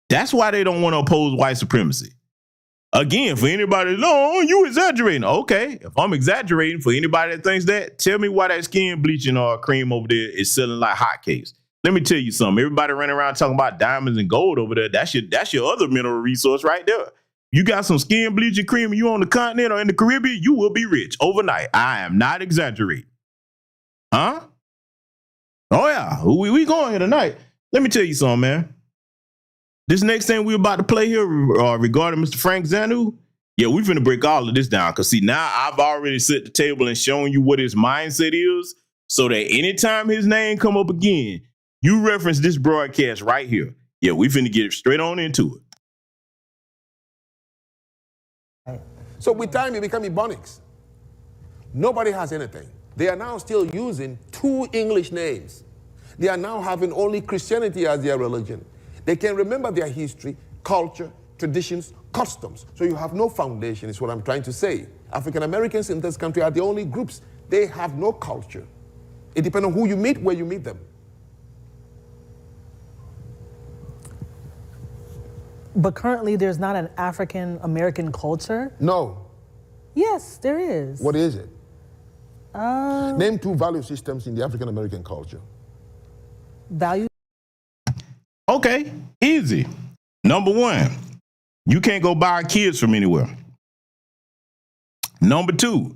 that's why they don't want to oppose white supremacy. Again, for anybody, no, you exaggerating. Okay, if I'm exaggerating, for anybody that thinks that, tell me why that skin bleaching or cream over there is selling like hotcakes. Let me tell you something. Everybody running around talking about diamonds and gold over there, that's your other mineral resource right there. You got some skin bleaching cream and you on the continent or in the Caribbean, you will be rich overnight. I am not exaggerating. Huh? Oh, yeah, we going here tonight. Let me tell you something, man. This next thing we're about to play here regarding Mr. Franck Zanu, yeah, we're finna break all of this down. Because, see, now I've already set the table and shown you what his mindset is so that anytime his name come up again, you reference this broadcast right here. Yeah, we finna get straight on into it. So with time, you become Ebonics. Nobody has anything. They are now still using 2 English names. They are now having only Christianity as their religion. They can remember their history, culture, traditions, customs. So you have no foundation, is what I'm trying to say. African Americans in this country are the only groups. They have no culture. It depends on who you meet, where you meet them. But currently there's not an African American culture? No. Yes, there is. What is it? Name 2 value systems in the African American culture. Value? Okay, easy. Number 1, you can't go buy kids from anywhere. Number two,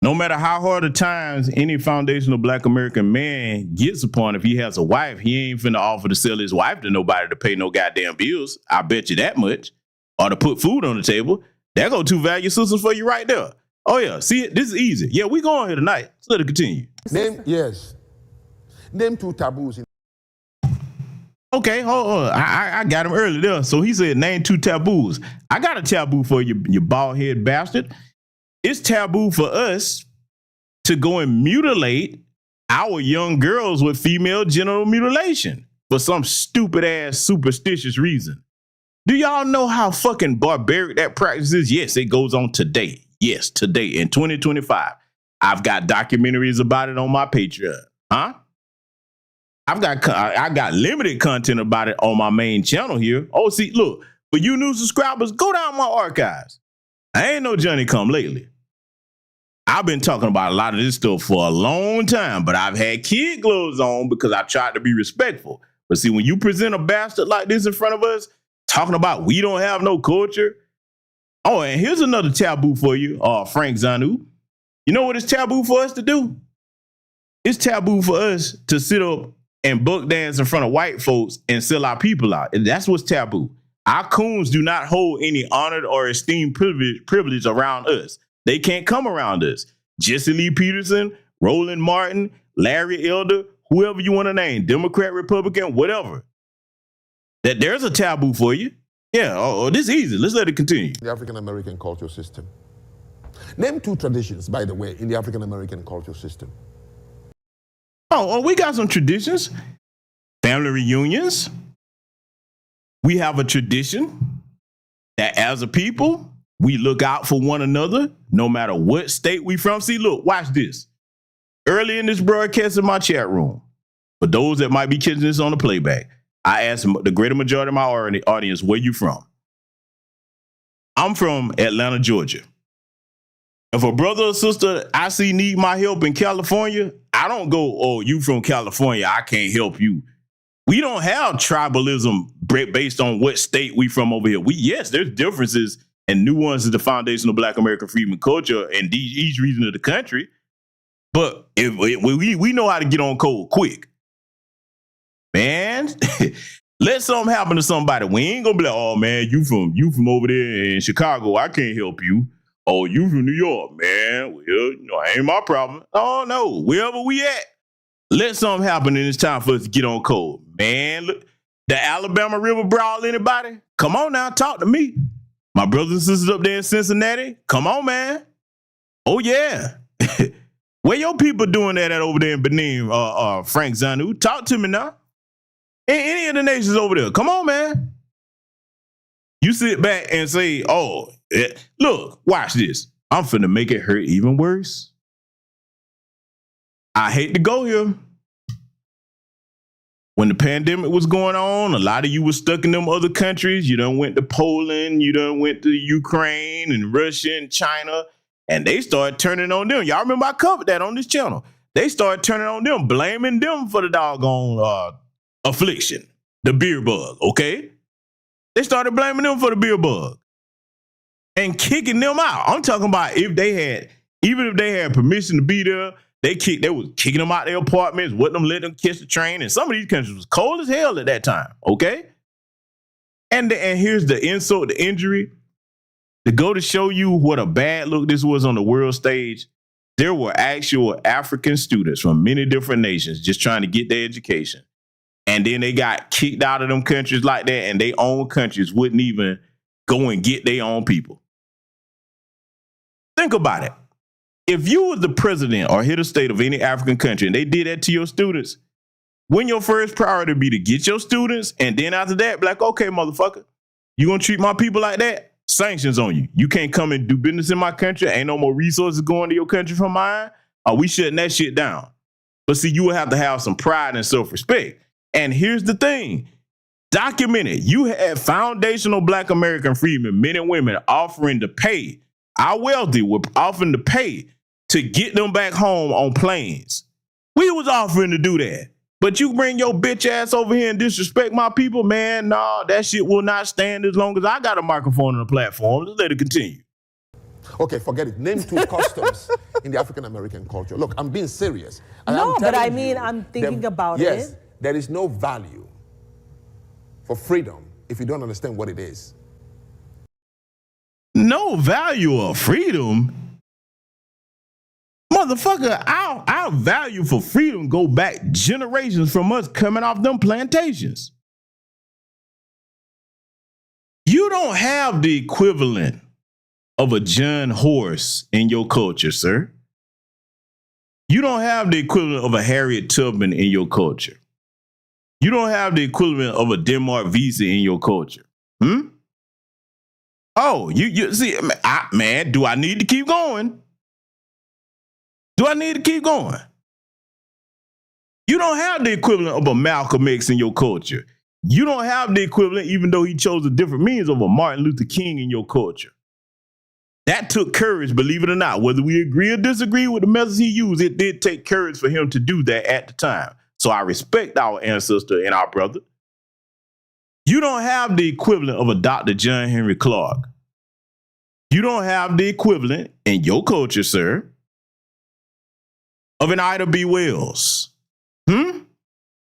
no matter how hard of times any foundational Black American man gets upon, if he has a wife, he ain't finna offer to sell his wife to nobody to pay no goddamn bills. I bet you that much. Or to put food on the table. There go two value systems for you right there. Oh yeah, see it? This is easy. Yeah, we going here tonight. So let it continue. Name two taboos. Okay, hold on. I got him early there. So he said, name two taboos. I got a taboo for you, you bald head bastard. It's taboo for us to go and mutilate our young girls with female genital mutilation for some stupid ass superstitious reason. Do y'all know how fucking barbaric that practice is? Yes, it goes on today. Yes, today in 2025. I've got documentaries about it on my Patreon. Huh? I got limited content about it on my main channel here. Oh, see, look, for you new subscribers, go down my archives. I ain't no Johnny come lately. I've been talking about a lot of this stuff for a long time, but I've had kid gloves on because I tried to be respectful. But see, when you present a bastard like this in front of us, talking about we don't have no culture. Oh, and here's another taboo for you, Franck Zanu. You know what it's taboo for us to do? It's taboo for us to sit up and buck dance in front of white folks and sell our people out. And that's what's taboo. Our coons do not hold any honored or esteemed privilege around us. They can't come around us. Jesse Lee Peterson, Roland Martin, Larry Elder, whoever you want to name, Democrat, Republican, whatever. That there's a taboo for you. Yeah, this is easy. Let's let it continue. The African-American cultural system. Name two traditions, by the way, in the African-American cultural system. Oh, we got some traditions. Family reunions. We have a tradition that as a people, we look out for one another, no matter what state we from. See, look, watch this. Early in this broadcast in my chat room, for those that might be catching this on the playback, I asked the greater majority of my audience, where you from? I'm from Atlanta, Georgia. If a brother or sister I see need my help in California, I don't go, oh, you from California, I can't help you. We don't have tribalism based on what state we from over here. Yes, there's differences and nuances to the foundational Black American freedom and culture in each region of the country. But if we know how to get on code quick. Man, let something happen to somebody. We ain't gonna be like, oh man, you from over there in Chicago, I can't help you. Oh, you from New York, man. Well, ain't my problem. Oh no, wherever we at, let something happen and it's time for us to get on code. Man, look, the Alabama River Brawl, anybody? Come on now, talk to me. My brothers and sisters up there in Cincinnati, come on, man. Oh yeah. Where your people doing that at over there in Benin, Franck Zanu? Talk to me now. Any of the nations over there, come on, man. You sit back and say, oh, look, watch this. I'm finna make it hurt even worse. I hate to go here. When the pandemic was going on, a lot of you were stuck in them other countries. You done went to Poland, you done went to Ukraine and Russia and China, and they started turning on them. Y'all remember I covered that on this channel. They started turning on them, blaming them for the doggone affliction, the beer bug, okay? They started blaming them for the beer bug and kicking them out. I'm talking about even if they had permission to be there, they was kicking them out their apartments, wouldn't them let them catch the train. And some of these countries was cold as hell at that time, okay? And here's the insult, the injury. To go to show you what a bad look this was on the world stage, there were actual African students from many different nations just trying to get their education. And then they got kicked out of them countries like that, and their own countries wouldn't even go and get their own people. Think about it. If you was the president or head of state of any African country and they did that to your students, wouldn't your first priority be to get your students, and then after that, be like, okay, motherfucker, you gonna treat my people like that? Sanctions on you. You can't come and do business in my country. Ain't no more resources going to your country from mine. We shutting that shit down. But see, you would have to have some pride and self-respect. And here's the thing. Documented. You had foundational Black American freedmen, men and women, offering to pay. Our wealthy were offering to pay to get them back home on planes. We was offering to do that. But you bring your bitch ass over here and disrespect my people, man, nah, that shit will not stand as long as I got a microphone and a platform. Let's let it continue. Okay, forget it. Name 2 customs in the African American culture. Look, I'm being serious. And No, I'm but I telling mean, you, I'm thinking about yes, it. there is no value for freedom if you don't understand what it is. No value of freedom? Motherfucker, our value for freedom go back generations from us coming off them plantations. You don't have the equivalent of a John horse in your culture, sir. You don't have the equivalent of a Harriet Tubman in your culture. You don't have the equivalent of a Denmark Visa in your culture. Oh, you see, man, do I need to keep going? Do I need to keep going? You don't have the equivalent of a Malcolm X in your culture. You don't have the equivalent, even though he chose a different means, of a Martin Luther King in your culture. That took courage, believe it or not. Whether we agree or disagree with the methods he used, it did take courage for him to do that at the time. So I respect our ancestor and our brother. You don't have the equivalent of a Dr. John Henry Clark. You don't have the equivalent in your culture, sir, of an Ida B. Wells.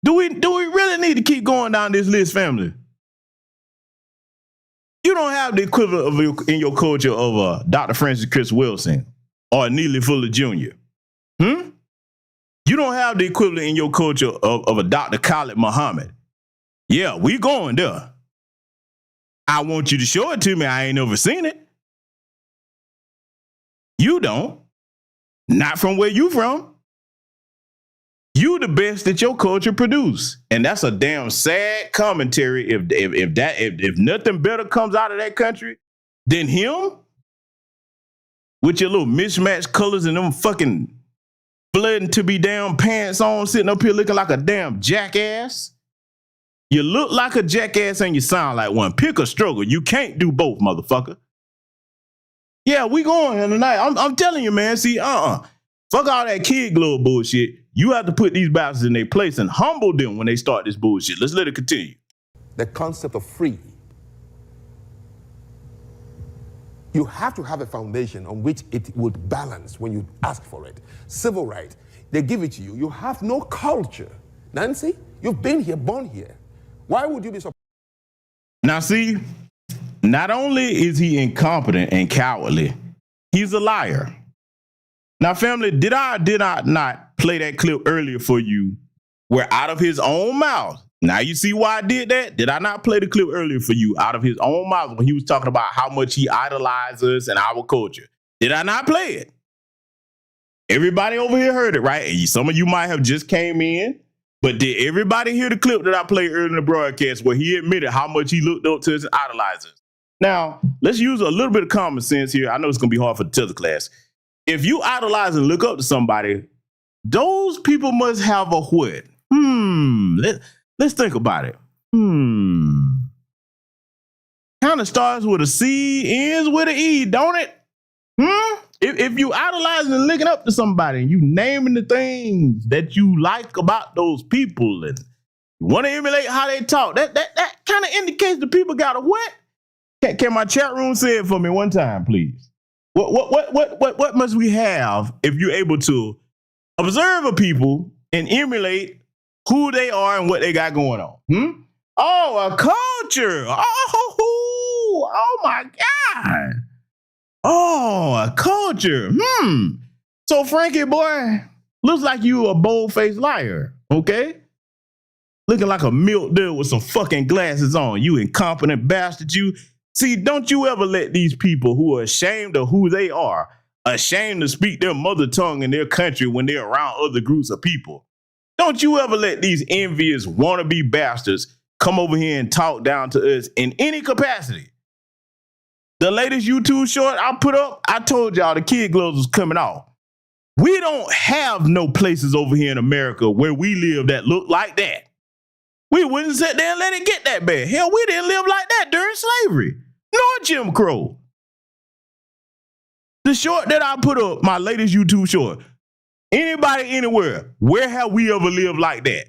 Do we really need to keep going down this list, family? You don't have the equivalent of in your culture of Dr. Francis Chris Wilson or Neely Fuller Jr. You don't have the equivalent in your culture of a Dr. Khalid Muhammad. Yeah, we going there. I want you to show it to me. I ain't never seen it. You don't. Not from where you from. You the best that your culture produce. And that's a damn sad commentary if nothing better comes out of that country than him with your little mismatched colors and them fucking blooding to be damn pants on, sitting up here looking like a damn jackass. You look like a jackass and you sound like one. Pick a struggle. You can't do both, motherfucker. Yeah, we going here tonight. I'm telling you, man. See, fuck all that kid glove bullshit. You have to put these bastards in their place and humble them when they start this bullshit. Let's let it continue. The concept of free. You have to have a foundation on which it would balance when you ask for it. Civil rights, they give it to you. You have no culture. Nancy, you've been here, born here. Why would you be so? Now, see, not only is he incompetent and cowardly, he's a liar. Now, family, did I not play that clip earlier for you where out of his own mouth, now you see why I did that? Did I not play the clip earlier for you out of his own mouth when he was talking about how much he idolizes and our culture? Did I not play it? Everybody over here heard it, right? And some of you might have just came in, but did everybody hear the clip that I played earlier in the broadcast where he admitted how much he looked up to his idolizers? Now, let's use a little bit of common sense here. I know it's going to be hard for the Tether class. If you idolize and look up to somebody, those people must have a what? Let's think about it. Kind of starts with a C, ends with an E, don't it? If you idolizing and looking up to somebody and you naming the things that you like about those people and you want to emulate how they talk, that kind of indicates the people got a what? Can my chat room say it for me one time, please? What must we have if you're able to observe a people and emulate who they are and what they got going on? Oh, a culture. Oh my God. Oh, a culture. So Frankie boy, looks like you a bold-faced liar, okay? Looking like a milk dude with some fucking glasses on. You incompetent bastard, you. See, don't you ever let these people who are ashamed of who they are, ashamed to speak their mother tongue in their country when they're around other groups of people, don't you ever let these envious wannabe bastards come over here and talk down to us in any capacity. The latest YouTube short I put up, I told y'all the kid gloves was coming off. We don't have no places over here in America where we live that look like that. We wouldn't sit there and let it get that bad. Hell, we didn't live like that during slavery. Nor Jim Crow. The short that I put up, my latest YouTube short, anybody anywhere, where have we ever lived like that?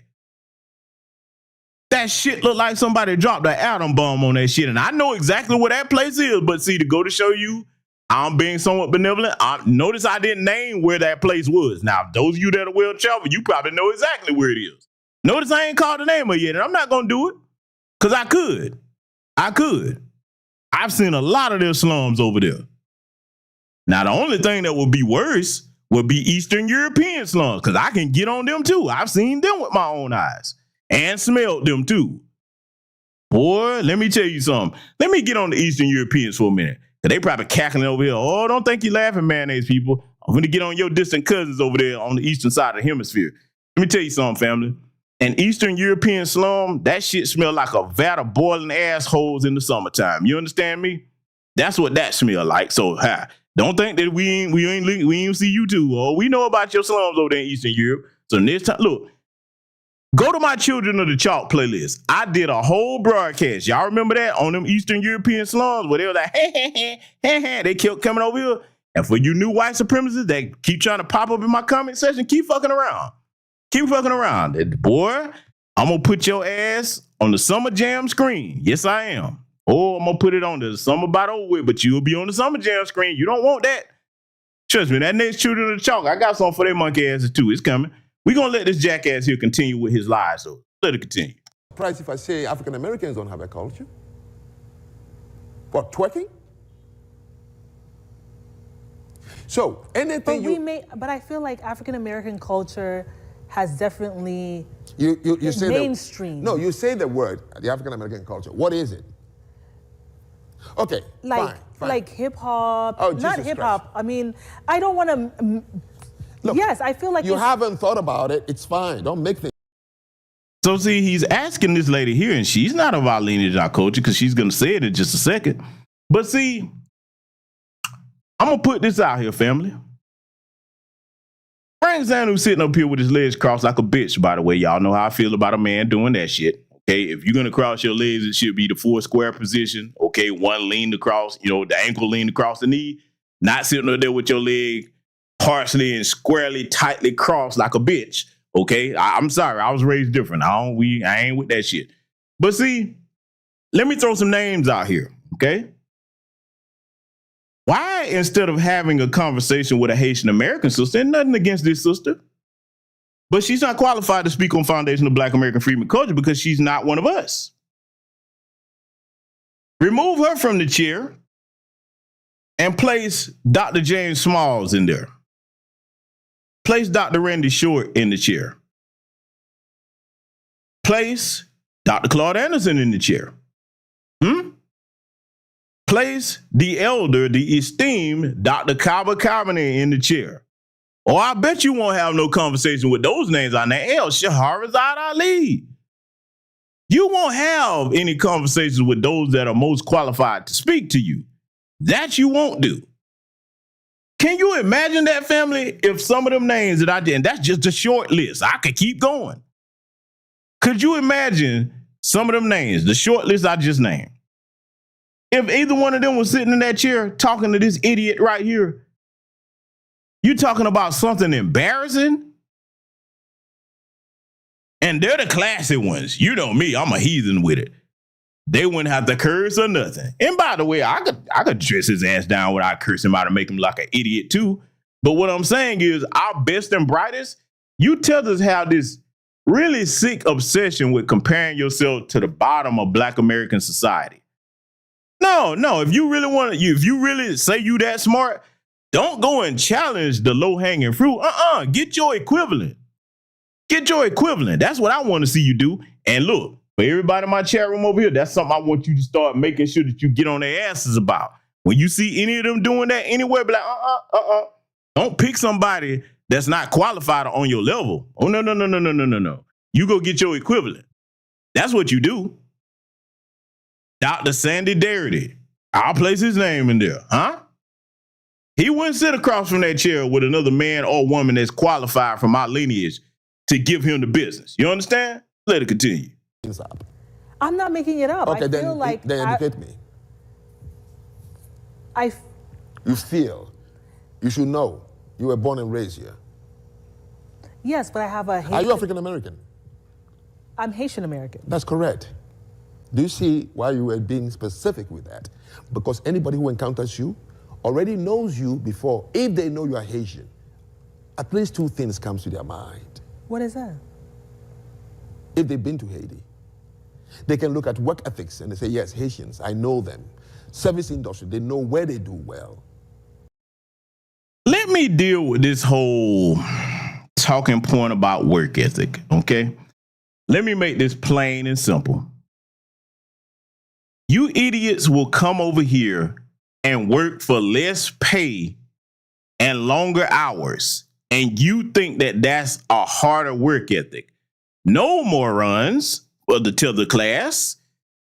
That shit look like somebody dropped an atom bomb on that shit. And I know exactly where that place is, but see, to go to show you I'm being somewhat benevolent. Notice I didn't name where that place was. Now, those of you that are well traveled, you probably know exactly where it is. Notice I ain't called the name of it yet, and I'm not going to do it because I could. I've seen a lot of their slums over there. Now, the only thing that would be worse would be Eastern European slums, because I can get on them too. I've seen them with my own eyes and smelled them too. Boy, let me tell you something. Let me get on the Eastern Europeans for a minute, because they probably cackling over here. Oh, don't think you're laughing, mayonnaise people. I'm going to get on your distant cousins over there on the eastern side of the hemisphere. Let me tell you something, family. An Eastern European slum, that shit smell like a vat of boiling assholes in the summertime. You understand me? That's what that smell like. So, don't think that we ain't see you too. Oh, we know about your slums over there in Eastern Europe. So next time, look, go to my Children of the Chalk playlist. I did a whole broadcast. Y'all remember that on them Eastern European slums where they were like, hey, they kept coming over here. And for you new white supremacists that keep trying to pop up in my comment section, keep fucking around. Keep fucking around. Boy, I'm going to put your ass on the Summer Jam screen. Yes, I am. Oh, I'm going to put it on the Summer About Over With, but you'll be on the Summer Jam screen. You don't want that. Trust me, that next Children of the Chalk, I got something for their monkey asses too. It's coming. We're going to let this jackass here continue with his lies, so let it continue. Surprised if I say African Americans don't have a culture? What, twerking? So, anything but I feel like African American culture has definitely you say mainstream. No, you say the word, the African American culture. What is it? Okay, fine. Like hip hop, oh, not hip hop. I mean, I don't want to. Yes, I feel like you haven't thought about it. It's fine. Don't make things. So see, he's asking this lady here, and she's not of our lineage, our culture, because she's gonna say it in just a second. But see, I'm gonna put this out here, family. Franck Zanu sitting up here with his legs crossed like a bitch. By the way, y'all know how I feel about a man doing that shit. Okay, if you're gonna cross your legs, it should be the 4 square position. Okay, one leaned across, the ankle leaned across the knee. Not sitting up there with your leg partially and squarely, tightly crossed like a bitch. Okay, I'm sorry, I was raised different. I ain't with that shit. But see, let me throw some names out here. Okay, why instead of having a conversation with a Haitian American sister, and nothing against this sister, but she's not qualified to speak on foundation of Black American freedom and culture because she's not one of us. Remove her from the chair and place Dr. James Smalls in there. Place Dr. Randy Short in the chair. Place Dr. Claude Anderson in the chair. Place the elder, the esteemed Dr. Kaba Kabane in the chair. Oh, I bet you won't have no conversation with those names on there. El Shahrazad Ali. You won't have any conversations with those that are most qualified to speak to you. That you won't do. Can you imagine that, family? If some of them names that I did, and that's just a short list. I could keep going. Could you imagine some of them names, the short list I just named? If either one of them was sitting in that chair talking to this idiot right here, you talking about something embarrassing? And they're the classy ones. You know me, I'm a heathen with it. They wouldn't have to curse or nothing. And by the way, I could dress his ass down without cursing him out and make him like an idiot too. But what I'm saying is our best and brightest, you tethers have this really sick obsession with comparing yourself to the bottom of Black American society. No, if you really say you that smart, don't go and challenge the low-hanging fruit. Get your equivalent. Get your equivalent. That's what I want to see you do. And look, for everybody in my chat room over here, that's something I want you to start making sure that you get on their asses about. When you see any of them doing that anywhere, be like, Don't pick somebody that's not qualified or on your level. Oh, no. You go get your equivalent. That's what you do. Dr. Sandy Darity. I'll place his name in there, huh? He wouldn't sit across from that chair with another man or woman that's qualified from our lineage to give him the business. You understand? Let it continue. I'm not making it up. Okay, I feel like then educate me. You feel, you should know, you were born and raised here. Yes, but I have a Haitian. Are you African American? I'm Haitian American. That's correct. Do you see why you were being specific with that? Because anybody who encounters you already knows you before, if they know you are Haitian, at least two things comes to their mind. What is that? If they've been to Haiti, they can look at work ethics and they say, yes, Haitians, I know them. Service industry, they know where they do well. Let me deal with this whole talking point about work ethic, okay? Let me make this plain and simple. You idiots will come over here and work for less pay and longer hours, and you think that that's a harder work ethic. No, morons of the Tether class.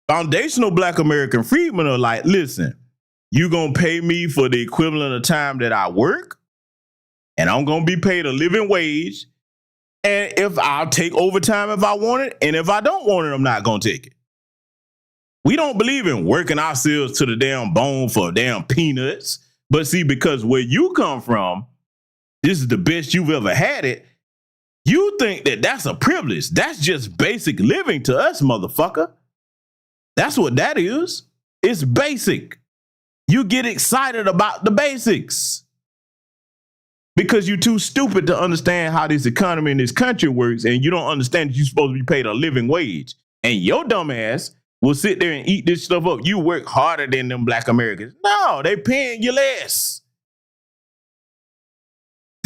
Foundational Black American freedmen are like, listen, you gonna pay me for the equivalent of time that I work, and I'm gonna be paid a living wage, and if I'll take overtime if I want it, and if I don't want it, I'm not gonna take it. We don't believe in working ourselves to the damn bone for damn peanuts. But see, because where you come from, this is the best you've ever had it. You think that that's a privilege. That's just basic living to us, motherfucker. That's what that is. It's basic. You get excited about the basics because you're too stupid to understand how this economy in this country works, and you don't understand that you're supposed to be paid a living wage. And your dumb ass will sit there and eat this stuff up. You work harder than them Black Americans. No, they paying you less.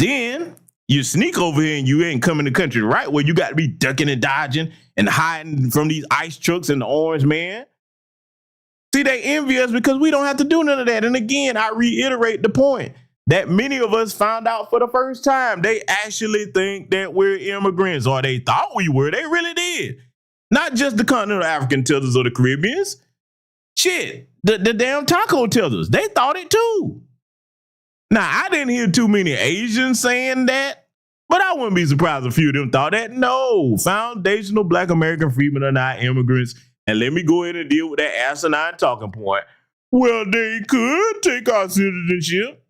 Then you sneak over here and you ain't coming to the country right where you got to be ducking and dodging and hiding from these ice trucks and the orange man. See, they envy us because we don't have to do none of that. And again, I reiterate the point that many of us found out for the first time. They actually think that we're immigrants, or they thought we were. They really did. Not just the continental African Tethers or the Caribbeans. Shit, the damn taco Tethers, they thought it too. Now, I didn't hear too many Asians saying that, but I wouldn't be surprised if a few of them thought that. No, foundational Black American freedmen are not immigrants. And let me go ahead and deal with that asinine talking point. Well, they could take our citizenship.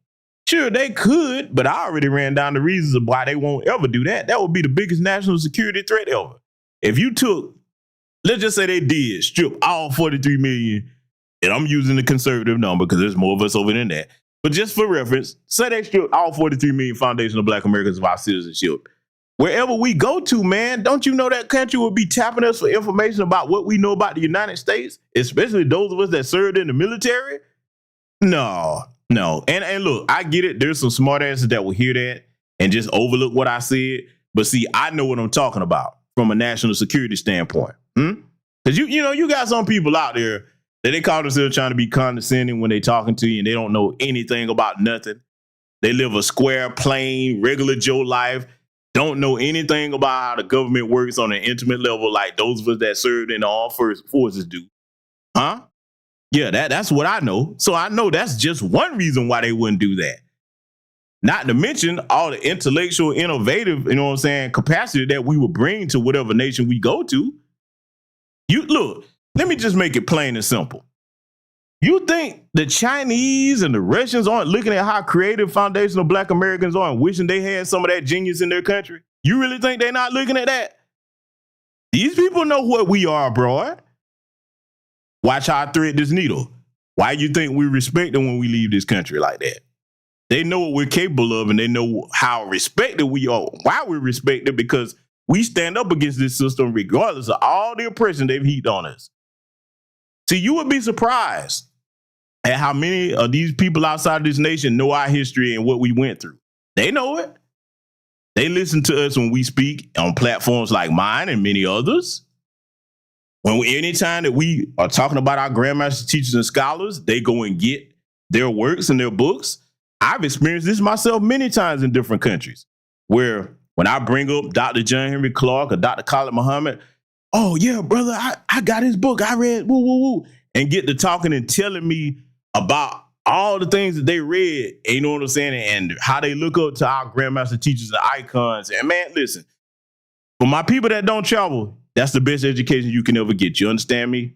Sure, they could, but I already ran down the reasons of why they won't ever do that. That would be the biggest national security threat ever. If you took, let's just say they did strip all 43 million, and I'm using the conservative number because there's more of us over than that. But just for reference, say they strip all 43 million foundational Black Americans of our citizenship. Wherever we go to, man, don't you know that country will be tapping us for information about what we know about the United States, especially those of us that served in the military? No. And look, I get it. There's some smart asses that will hear that and just overlook what I said. But see, I know what I'm talking about from a national security standpoint. Because you got some people out there that they call themselves trying to be condescending when they talking to you and they don't know anything about nothing. They live a square, plain, regular Joe life. Don't know anything about how the government works on an intimate level like those of us that served in the armed forces do. Huh? Yeah, that's what I know. So I know that's just one reason why they wouldn't do that. Not to mention all the intellectual, innovative, capacity that we would bring to whatever nation we go to. Look, let me just make it plain and simple. You think the Chinese and the Russians aren't looking at how creative foundational Black Americans are and wishing they had some of that genius in their country? You really think they're not looking at that? These people know what we are, bro. Watch how I thread this needle. Why you think we respect them when we leave this country like that? They know what we're capable of, and they know how respected we are. Why we're respected? Because we stand up against this system regardless of all the oppression they've heaped on us. See, you would be surprised at how many of these people outside of this nation know our history and what we went through. They know it. They listen to us when we speak on platforms like mine and many others. Anytime that we are talking about our grandmasters, teachers, and scholars, they go and get their works and their books. I've experienced this myself many times in different countries, where when I bring up Dr. John Henry Clark or Dr. Khalid Muhammad, oh yeah, brother, I got his book. I read, and get to talking and telling me about all the things that they read, you know what I'm saying, and how they look up to our grandmaster teachers and icons. And man, listen, for my people that don't travel, that's the best education you can ever get. You understand me?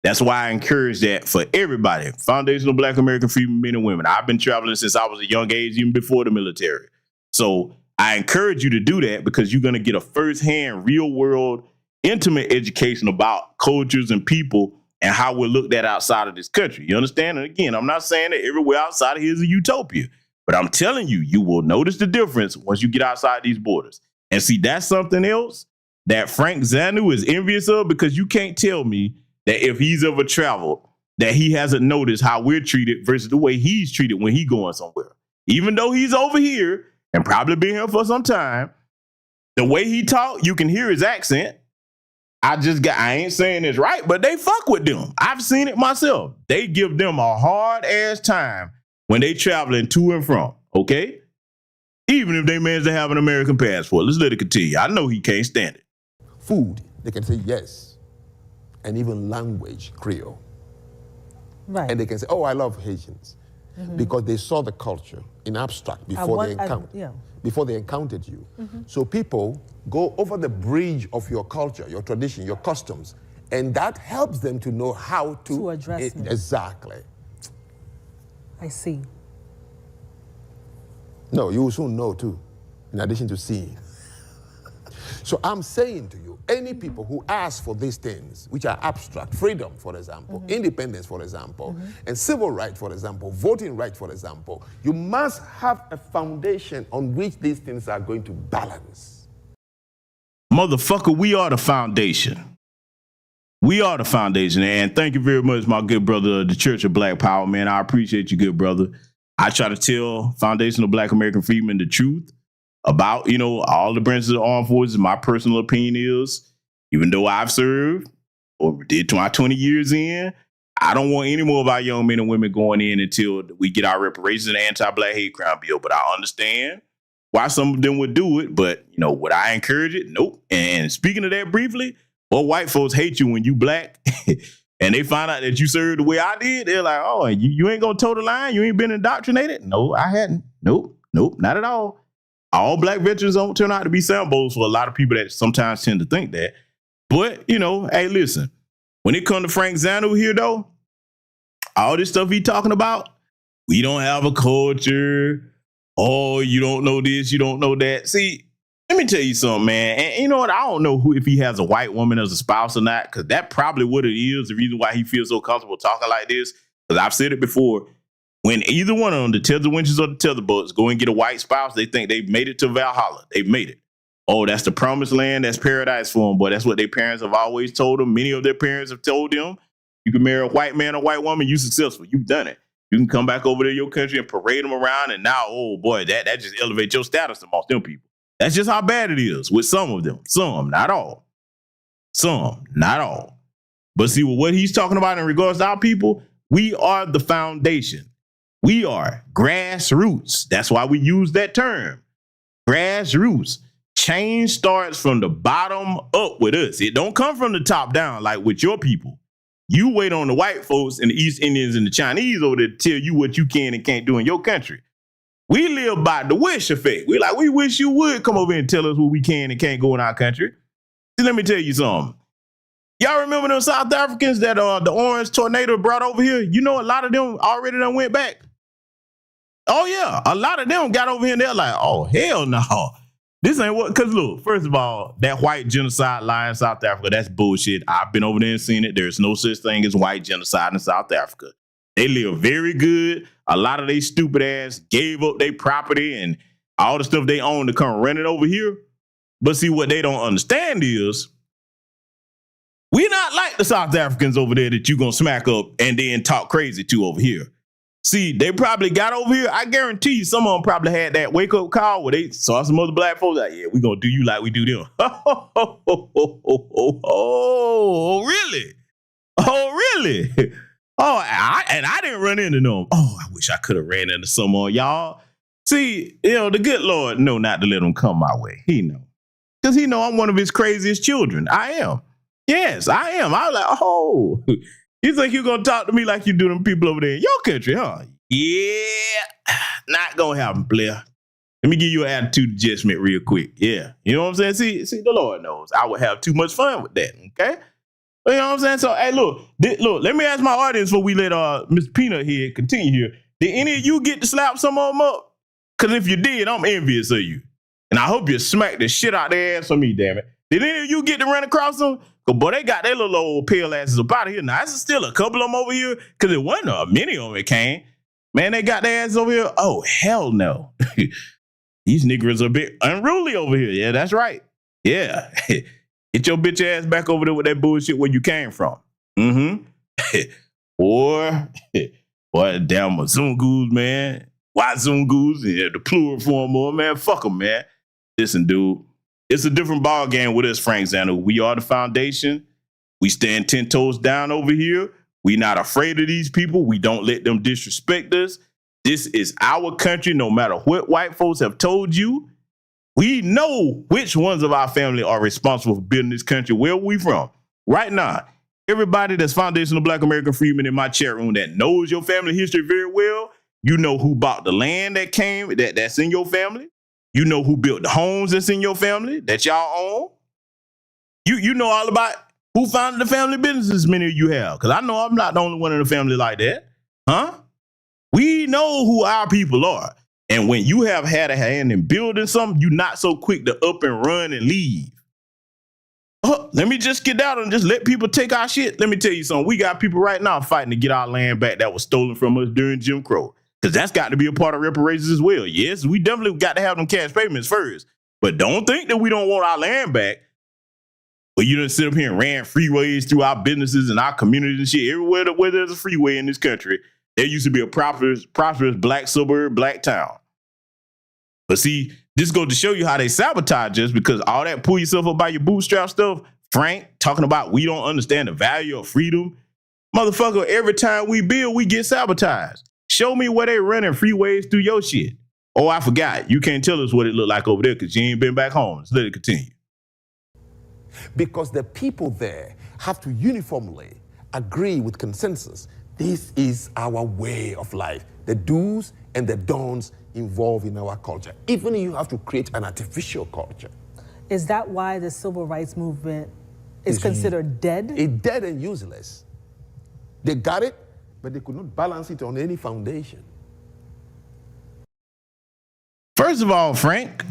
That's why I encourage that for everybody. Foundational Black American freedmen, men and women. I've been traveling since I was a young age, even before the military. So I encourage you to do that because you're going to get a firsthand, real world, intimate education about cultures and people and how we're looked at outside of this country. You understand? And again, I'm not saying that everywhere outside of here is a utopia, but I'm telling you, you will notice the difference once you get outside these borders. And see, that's something else that Franck Zanu is envious of, because you can't tell me that if he's ever traveled, that he hasn't noticed how we're treated versus the way he's treated when he's going somewhere. Even though he's over here and probably been here for some time, the way he talk, you can hear his accent. I ain't saying this right, but they fuck with them. I've seen it myself. They give them a hard ass time when they traveling to and from, okay? Even if they manage to have an American passport. Let's let it continue. I know he can't stand it. Food, they can say yes. And even language, Creole. Right. And they can say, oh, I love Haitians. Because they saw the culture in abstract before they encountered you. So people go over the bridge of your culture, your tradition, your customs, and that helps them to know how to address it. Exactly. I see. No, you will soon know too, in addition to seeing. So I'm saying to you, any people who ask for these things, which are abstract, freedom, for example, independence, for example, and civil rights, for example, voting rights, for example, you must have a foundation on which these things are going to balance. Motherfucker, we are the foundation. We are the foundation. And thank you very much, my good brother, the Church of Black Power, man. I appreciate you, good brother. I try to tell Foundation of Black American Freedmen the truth about, you know, all the branches of the armed forces. My personal opinion is, even though I've served or did my 20 years in, I don't want any more of our young men and women going in until we get our reparations and anti-black hate crime bill. But I understand why some of them would do it. But, you know, would I encourage it? Nope. And speaking of that briefly, well, white folks hate you when you black and they find out that you served the way I did. They're like, oh, you ain't going to toe the line? You ain't been indoctrinated? No, I hadn't. Nope, not at all. All black veterans don't turn out to be Sambos for a lot of people that sometimes tend to think that. But, you know, hey, listen, when it comes to Franck Zanu here, though, all this stuff he talking about, we don't have a culture. Oh, you don't know this, you don't know that. See, let me tell you something, man. And you know what? I don't know if he has a white woman as a spouse or not, because that probably what it is, the reason why he feels so comfortable talking like this. Because I've said it before. When either one of them, the tether winches or the tether boats, go and get a white spouse, they think they've made it to Valhalla. They've made it. Oh, that's the promised land. That's paradise for them. Boy, that's what their parents have always told them. Many of their parents have told them, you can marry a white man or white woman, you're successful. You've done it. You can come back over to your country and parade them around. And now, oh boy, that just elevates your status amongst them people. That's just how bad it is with some of them. Some, not all. Some, not all. But see, what he's talking about in regards to our people, we are the foundation. We are grassroots. That's why we use that term. Grassroots. Change starts from the bottom up with us. It don't come from the top down like with your people. You wait on the white folks and the East Indians and the Chinese over there to tell you what you can and can't do in your country. We live by the wish effect. We wish you would come over and tell us what we can and can't go in our country. See, let me tell you something. Y'all remember those South Africans that the orange tornado brought over here? You know, a lot of them already done went back. Oh, yeah. A lot of them got over here and they're like, oh, hell no. This ain't what, because look, first of all, that white genocide lie in South Africa, that's bullshit. I've been over there and seen it. There's no such thing as white genocide in South Africa. They live very good. A lot of they stupid ass gave up their property and all the stuff they own to come rent it over here. But see, what they don't understand is we're not like the South Africans over there that you gonna smack up and then talk crazy to over here. See, they probably got over here. I guarantee you some of them probably had that wake-up call where they saw some other black folks like, yeah, we're going to do you like we do them. Oh, really? Oh, really? Oh, I didn't run into them. Oh, I wish I could have ran into some of y'all. See, you know, the good Lord know not to let them come my way. He know. Because he know I'm one of his craziest children. I am. Yes, I am. I was like, oh, you think you're going to talk to me like you do them people over there in your country, huh? Yeah, not going to happen, player. Let me give you an attitude adjustment real quick. Yeah, you know what I'm saying? See, the Lord knows I would have too much fun with that, okay? You know what I'm saying? So, hey, look, let me ask my audience before we let Mr. Peanut here continue here. Did any of you get to slap some of them up? Because if you did, I'm envious of you. And I hope you smack the shit out their ass for me, damn it. Did any of you get to run across them? Cause boy, they got their little old pale asses up out of here. Now, there's still a couple of them over here, cause it wasn't many of them that came. Man, they got their asses over here. Oh, hell no. These niggas are a bit unruly over here. Yeah, that's right. Yeah. Get your bitch ass back over there with that bullshit where you came from. Mm-hmm. Or, boy, damn Zungus, man. Why Zungus? Yeah, the plural form more, man. Fuck them, man. Listen, dude. It's a different ball game with us, Franck Zanu. We are the foundation. We stand 10 toes down over here. We not afraid of these people. We don't let them disrespect us. This is our country, no matter what white folks have told you. We know which ones of our family are responsible for building this country. Where are we from? Right now, everybody that's foundational Black American freedmen in my chat room that knows your family history very well, you know who bought the land that's in your family. You know who built the homes that's in your family that y'all own. You know all about who founded the family businesses many of you have. Because I know I'm not the only one in the family like that. Huh? We know who our people are. And when you have had a hand in building something, you're not so quick to up and run and leave. Oh, let me just get out and just let people take our shit. Let me tell you something. We got people right now fighting to get our land back that was stolen from us during Jim Crow. Because that's got to be a part of reparations as well. Yes, we definitely got to have them cash payments first. But don't think that we don't want our land back. But you done sit up here and ran freeways through our businesses and our communities and shit. Everywhere where there's a freeway in this country, there used to be a prosperous black suburb, black town. But see, this goes to show you how they sabotage us, because all that pull yourself up by your bootstrap stuff, Frank, talking about we don't understand the value of freedom. Motherfucker, every time we build, we get sabotaged. Show me where they running freeways through your shit. Oh, I forgot. You can't tell us what it looked like over there because you ain't been back home. Let's let it continue. Because the people there have to uniformly agree with consensus. This is our way of life. The do's and the don'ts involved in our culture. Even you have to create an artificial culture. Is that why the civil rights movement is considered dead? It's dead and useless. They got it, but they could not balance it on any foundation. First of all, Frank,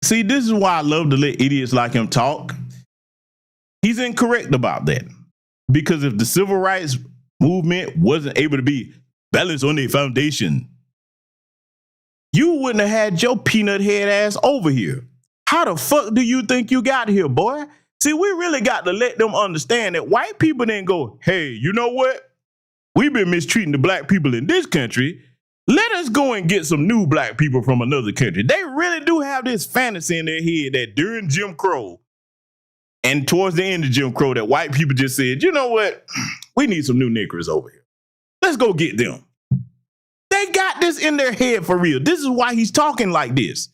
see, this is why I love to let idiots like him talk. He's incorrect about that. Because if the civil rights movement wasn't able to be balanced on their foundation, you wouldn't have had your peanut head ass over here. How the fuck do you think you got here, boy? See, we really got to let them understand that white people didn't go, hey, you know what? We've been mistreating the black people in this country. Let us go and get some new black people from another country. They really do have this fantasy in their head that during Jim Crow and towards the end of Jim Crow, that white people just said, you know what? We need some new niggers over here. Let's go get them. They got this in their head for real. This is why he's talking like this.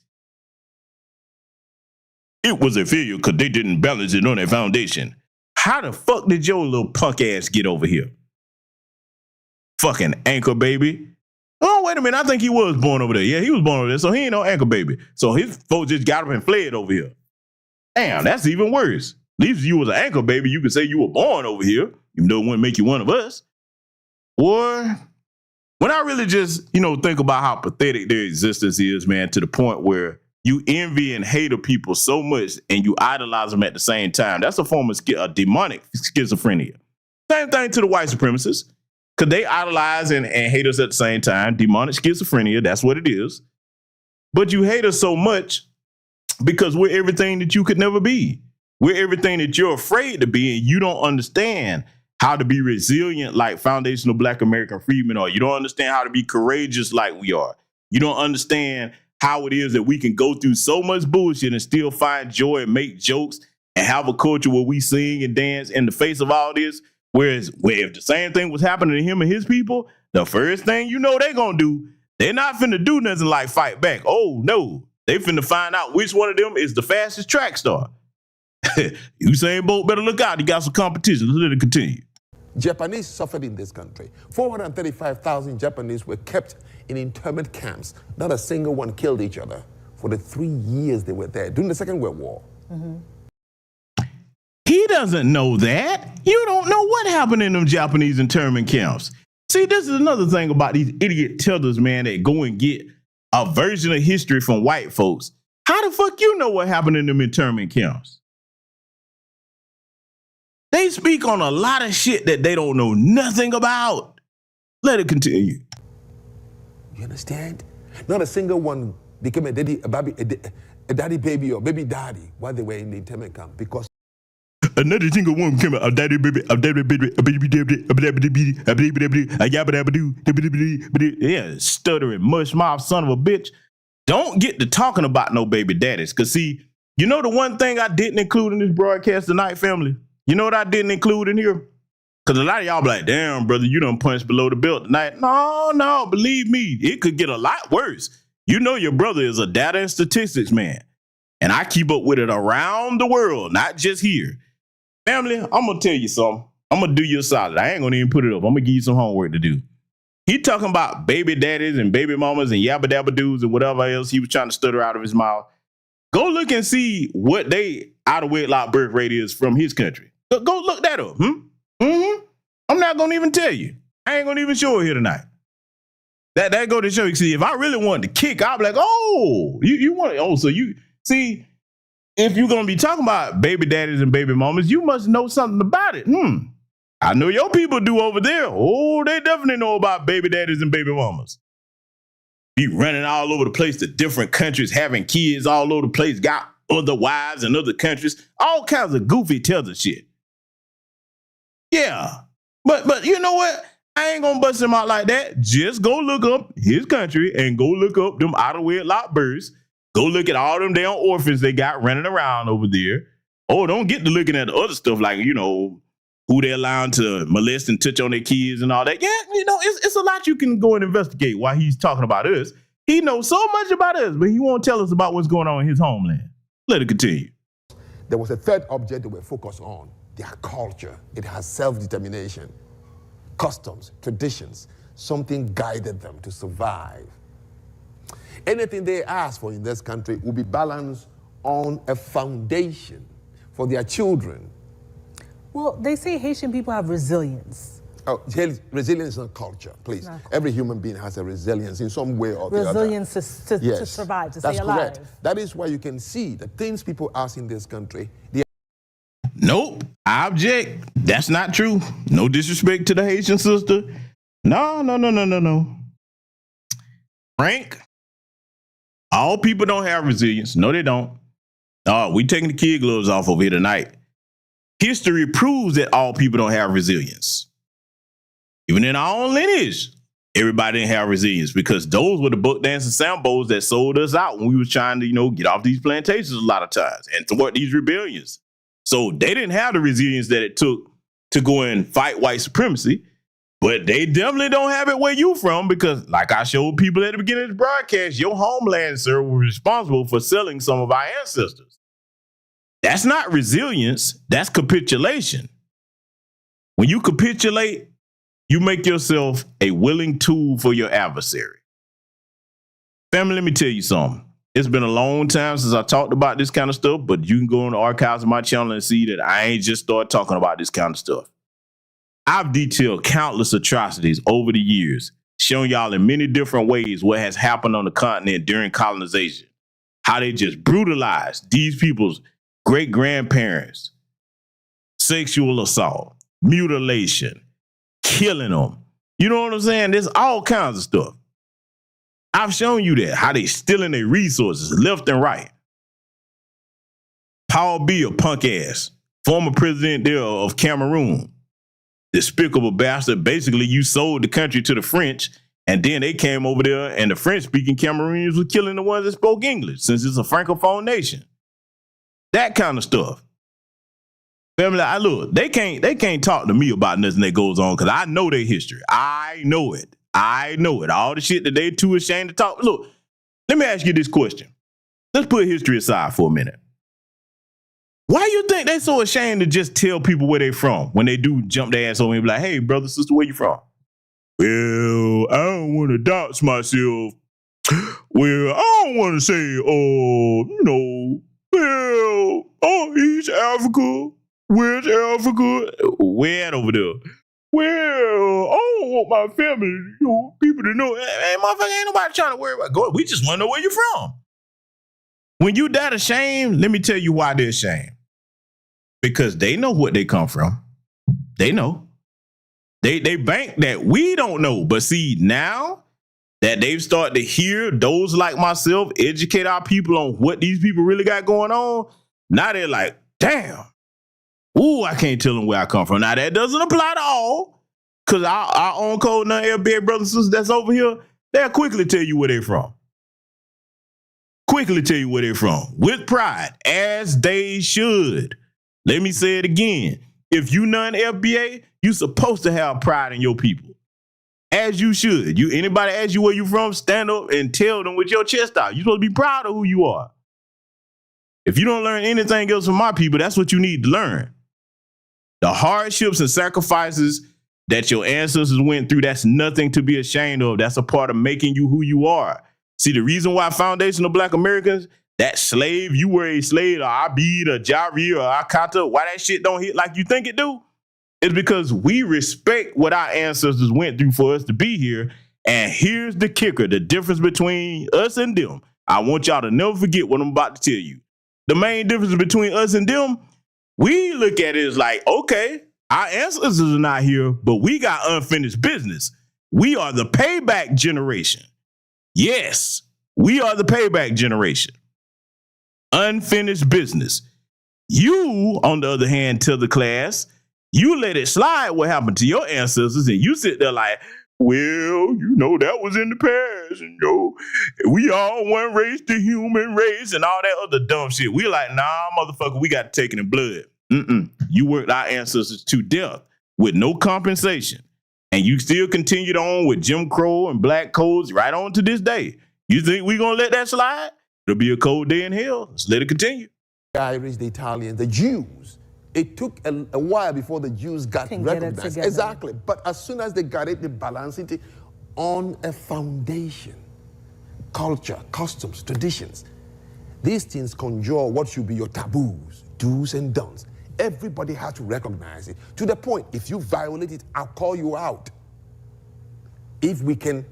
It was a failure because they didn't balance it on their foundation. How the fuck did your little punk ass get over here? Fucking anchor baby. Oh, wait a minute. I think he was born over there. Yeah, he was born over there, so he ain't no anchor baby. So his folks just got up and fled over here. Damn, that's even worse. At least if you was an anchor baby, you could say you were born over here, even though it wouldn't make you one of us. Or when I really just, think about how pathetic their existence is, man, to the point where you envy and hate of people so much and you idolize them at the same time, that's a form of demonic schizophrenia. Same thing to the white supremacists, because they idolize and hate us at the same time. Demonic schizophrenia, that's what it is. But you hate us so much because we're everything that you could never be. We're everything that you're afraid to be, and you don't understand how to be resilient like foundational Black American freedmen are. You don't understand how to be courageous like we are. You don't understand how it is that we can go through so much bullshit and still find joy and make jokes and have a culture where we sing and dance in the face of all this. Whereas if the same thing was happening to him and his people, the first thing they're going to do, they're not finna do nothing like fight back. Oh, no. They finna find out which one of them is the fastest track star. Usain Bolt better look out. He got some competition. Let's let it continue. Japanese suffered in this country. 435,000 Japanese were kept in internment camps. Not a single one killed each other for the 3 years they were there during the Second World War. Mm-hmm. He doesn't know that. You don't know what happened in them Japanese internment camps. See, this is another thing about these idiot tellers, man, that go and get a version of history from white folks. How the fuck you know what happened in them internment camps? They speak on a lot of shit that they don't know nothing about. Let it continue. You understand? Not a single one became a daddy, a daddy baby or baby daddy while they were in the internment camp because another single one became a daddy baby, a baby, a baby, yeah, stuttering, mush mouth son of a bitch. Don't get to talking about no baby daddies. Cause see, you know the one thing I didn't include in this broadcast tonight, family? You know what I didn't include in here? Because a lot of y'all be like, damn, brother, you done punched below the belt tonight. No, believe me, it could get a lot worse. You know your brother is a data and statistics man. And I keep up with it around the world, not just here. Family, I'm going to tell you something. I'm going to do you a solid. I ain't going to even put it up. I'm going to give you some homework to do. He talking about baby daddies and baby mamas and yabba dabba doos and whatever else he was trying to stutter out of his mouth. Go look and see what they out of wedlock birth rate is from his country. Go look that up. I'm not going to even tell you. I ain't going to even show it here tonight. That go to show you. See, if I really wanted to kick, I'll be like, oh, you want it. Oh, so you see, if you're going to be talking about baby daddies and baby mamas, you must know something about it. I know your people do over there. Oh, they definitely know about baby daddies and baby mamas. Be running all over the place to different countries, having kids all over the place, got other wives in other countries, all kinds of goofy tether shit. Yeah. But you know what? I ain't gonna bust him out like that. Just go look up his country and go look up them out of wedlock births. Go look at all them damn orphans they got running around over there. Oh, don't get to looking at the other stuff like, you know, who they're allowing to molest and touch on their kids and all that. Yeah, you know, it's a lot you can go and investigate while he's talking about us. He knows so much about us, but he won't tell us about what's going on in his homeland. Let it continue. There was a third object that we're focused on, their culture. It has self-determination, customs, traditions. Something guided them to survive. Anything they ask for in this country will be balanced on a foundation for their children. Well, they say Haitian people have resilience. Oh, resilience is not culture, please. Every human being has a resilience in some way or the other. Resilience to survive, to stay alive. That's correct. That is why you can see the things people ask in this country. Nope, I object. That's not true. No disrespect to the Haitian sister. No. Frank, all people don't have resilience. No, they don't. We taking the kid gloves off over here tonight. History proves that all people don't have resilience. Even in our own lineage, everybody didn't have resilience because those were the buck dancing sambos that sold us out when we was trying to, you know, get off these plantations a lot of times and thwart these rebellions. So they didn't have the resilience that it took to go and fight white supremacy, but they definitely don't have it where you from because, like I showed people at the beginning of the broadcast, your homeland, sir, was responsible for selling some of our ancestors. That's not resilience, that's capitulation. When you capitulate, you make yourself a willing tool for your adversary. Family, let me tell you something. It's been a long time since I talked about this kind of stuff, but you can go in the archives of my channel and see that I ain't just started talking about this kind of stuff. I've detailed countless atrocities over the years, showing y'all in many different ways what has happened on the continent during colonization, how they just brutalized these people's great-grandparents, sexual assault, mutilation, killing them. You know what I'm saying? There's all kinds of stuff. I've shown you that, how they stealing their resources left and right. Paul Biya, punk ass, former president there of Cameroon, despicable bastard. Basically, you sold the country to the French, and then they came over there, and the French-speaking Cameroonians were killing the ones that spoke English, since it's a francophone nation. That kind of stuff. Family, look, they can't talk to me about nothing that goes on because I know their history. I know it. All the shit that they too ashamed to talk. Look, let me ask you this question. Let's put history aside for a minute. Why you think they so ashamed to just tell people where they from when they do jump their ass over and be like, hey, brother, sister, where you from? Well, I don't want to dox myself. Well, I don't want to say, East Africa. Where's Africa? Where at over there? Well, I don't want my family, people to know. Hey, motherfucker, ain't nobody trying to worry about going. We just want to know where you're from. When you that ashamed, let me tell you why they're ashamed. Because they know what they come from. They know. They bank that we don't know. But see, now that they've started to hear those like myself educate our people on what these people really got going on, now they're like, damn. Ooh, I can't tell them where I come from. Now, that doesn't apply to all, because our own code, non-FBA brothers and sisters that's over here, they'll quickly tell you where they're from. Quickly tell you where they're from. With pride, as they should. Let me say it again. If you non-FBA, you're supposed to have pride in your people. As you should. Anybody ask you where you from, stand up and tell them with your chest out. You're supposed to be proud of who you are. If you don't learn anything else from my people, that's what you need to learn. The hardships and sacrifices that your ancestors went through, that's nothing to be ashamed of. That's a part of making you who you are. See, the reason why Foundation of Black Americans, that slave, you were a slave, or Abid, or Jari, or Akata, why that shit don't hit like you think it do, is because we respect what our ancestors went through for us to be here. And here's the kicker, the difference between us and them. I want y'all to never forget what I'm about to tell you. The main difference between us and them, we look at it as like, okay, our ancestors are not here, but we got unfinished business. We are the payback generation. Yes, we are the payback generation. Unfinished business. You, on the other hand, tell the class, you let it slide what happened to your ancestors, and you sit there like, well, that was in the past, and we all one race, the human race, and all that other dumb shit. We like, nah, motherfucker, we got to take it in blood. You worked our ancestors to death with no compensation, and you still continued on with Jim Crow and black codes right on to this day. You think we gonna let that slide? It'll be a cold day in hell. Let's let it continue. The Irish, the Italians, the Jews. It took a while before the Jews got recognized. Exactly. But as soon as they got it, they balanced it on a foundation. Culture, customs, traditions. These things conjure what should be your taboos, do's and don'ts. Everybody has to recognize it. To the point, if you violate it, I'll call you out. If we can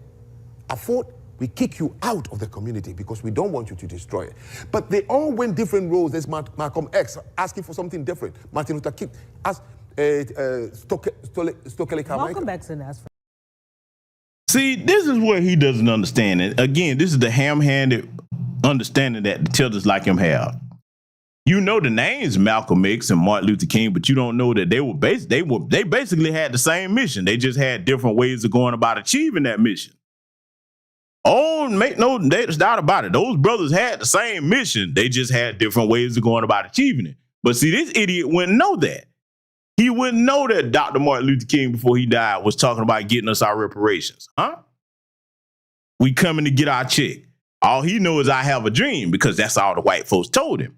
afford, we kick you out of the community because we don't want you to destroy it. But they all went different roles. There's Malcolm X asking for something different. Martin Luther King asked Malcolm X didn't ask for. See, this is where he doesn't understand it. Again, this is the ham-handed understanding that the tellers like him have. You know the names Malcolm X and Martin Luther King, but you don't know that they basically had the same mission. They just had different ways of going about achieving that mission. Oh, make no doubt about it. Those brothers had the same mission. They just had different ways of going about achieving it. But see, this idiot wouldn't know that. He wouldn't know that Dr. Martin Luther King, before he died, was talking about getting us our reparations. Huh? We coming to get our check. All he knows is I have a dream, because that's all the white folks told him.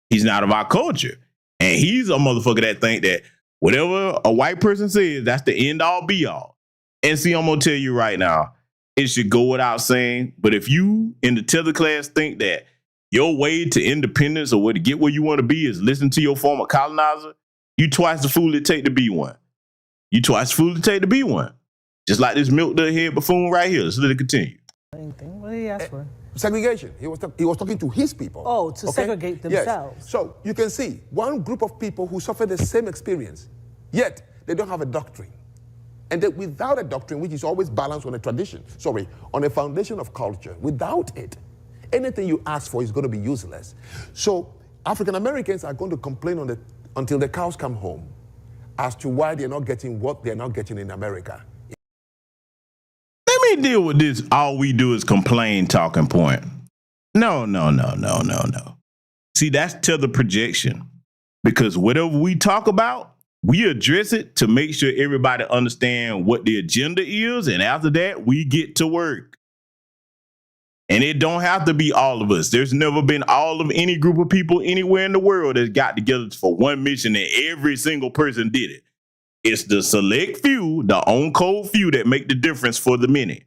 He's not of our culture. And he's a motherfucker that think that whatever a white person says, that's the end all be all. And see, I'm going to tell you right now, it should go without saying, but if you in the Tether class think that your way to independence or to get where you want to be is listen to your former colonizer, you twice the fool it take to be one. You twice the fool it take to be one. Just like this milk dud head buffoon right here. So let it continue. What did he ask for? Segregation. He was talking to his people. Oh, to segregate themselves. Yes. So you can see one group of people who suffer the same experience, yet they don't have a doctrine. And that without a doctrine, which is always balanced on a tradition, on a foundation of culture, without it, anything you ask for is going to be useless. So African Americans are going to complain until the cows come home as to why they're not getting what they're not getting in America. Let me deal with this. All we do is complain talking point. No. See, that's Tether projection. Because whatever we talk about, we address it to make sure everybody understand what the agenda is, and after that, we get to work. And it don't have to be all of us. There's never been all of any group of people anywhere in the world that got together for one mission and every single person did it. It's the select few, the on-code few, that make the difference for the many.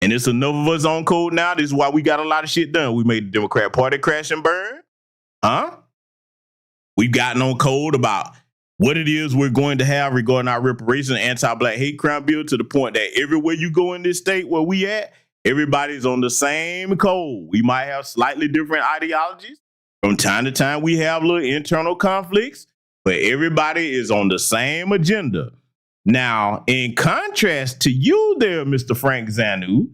And it's enough of us on code now. This is why we got a lot of shit done. We made the Democrat Party crash and burn. Huh? We've gotten on code about what it is we're going to have regarding our reparation and anti-black hate crime bill, to the point that everywhere you go in this state where we at, everybody's on the same code. We might have slightly different ideologies. From time to time, we have little internal conflicts. but everybody is on the same agenda. Now, in contrast to you there, Mr. Franck Zanu,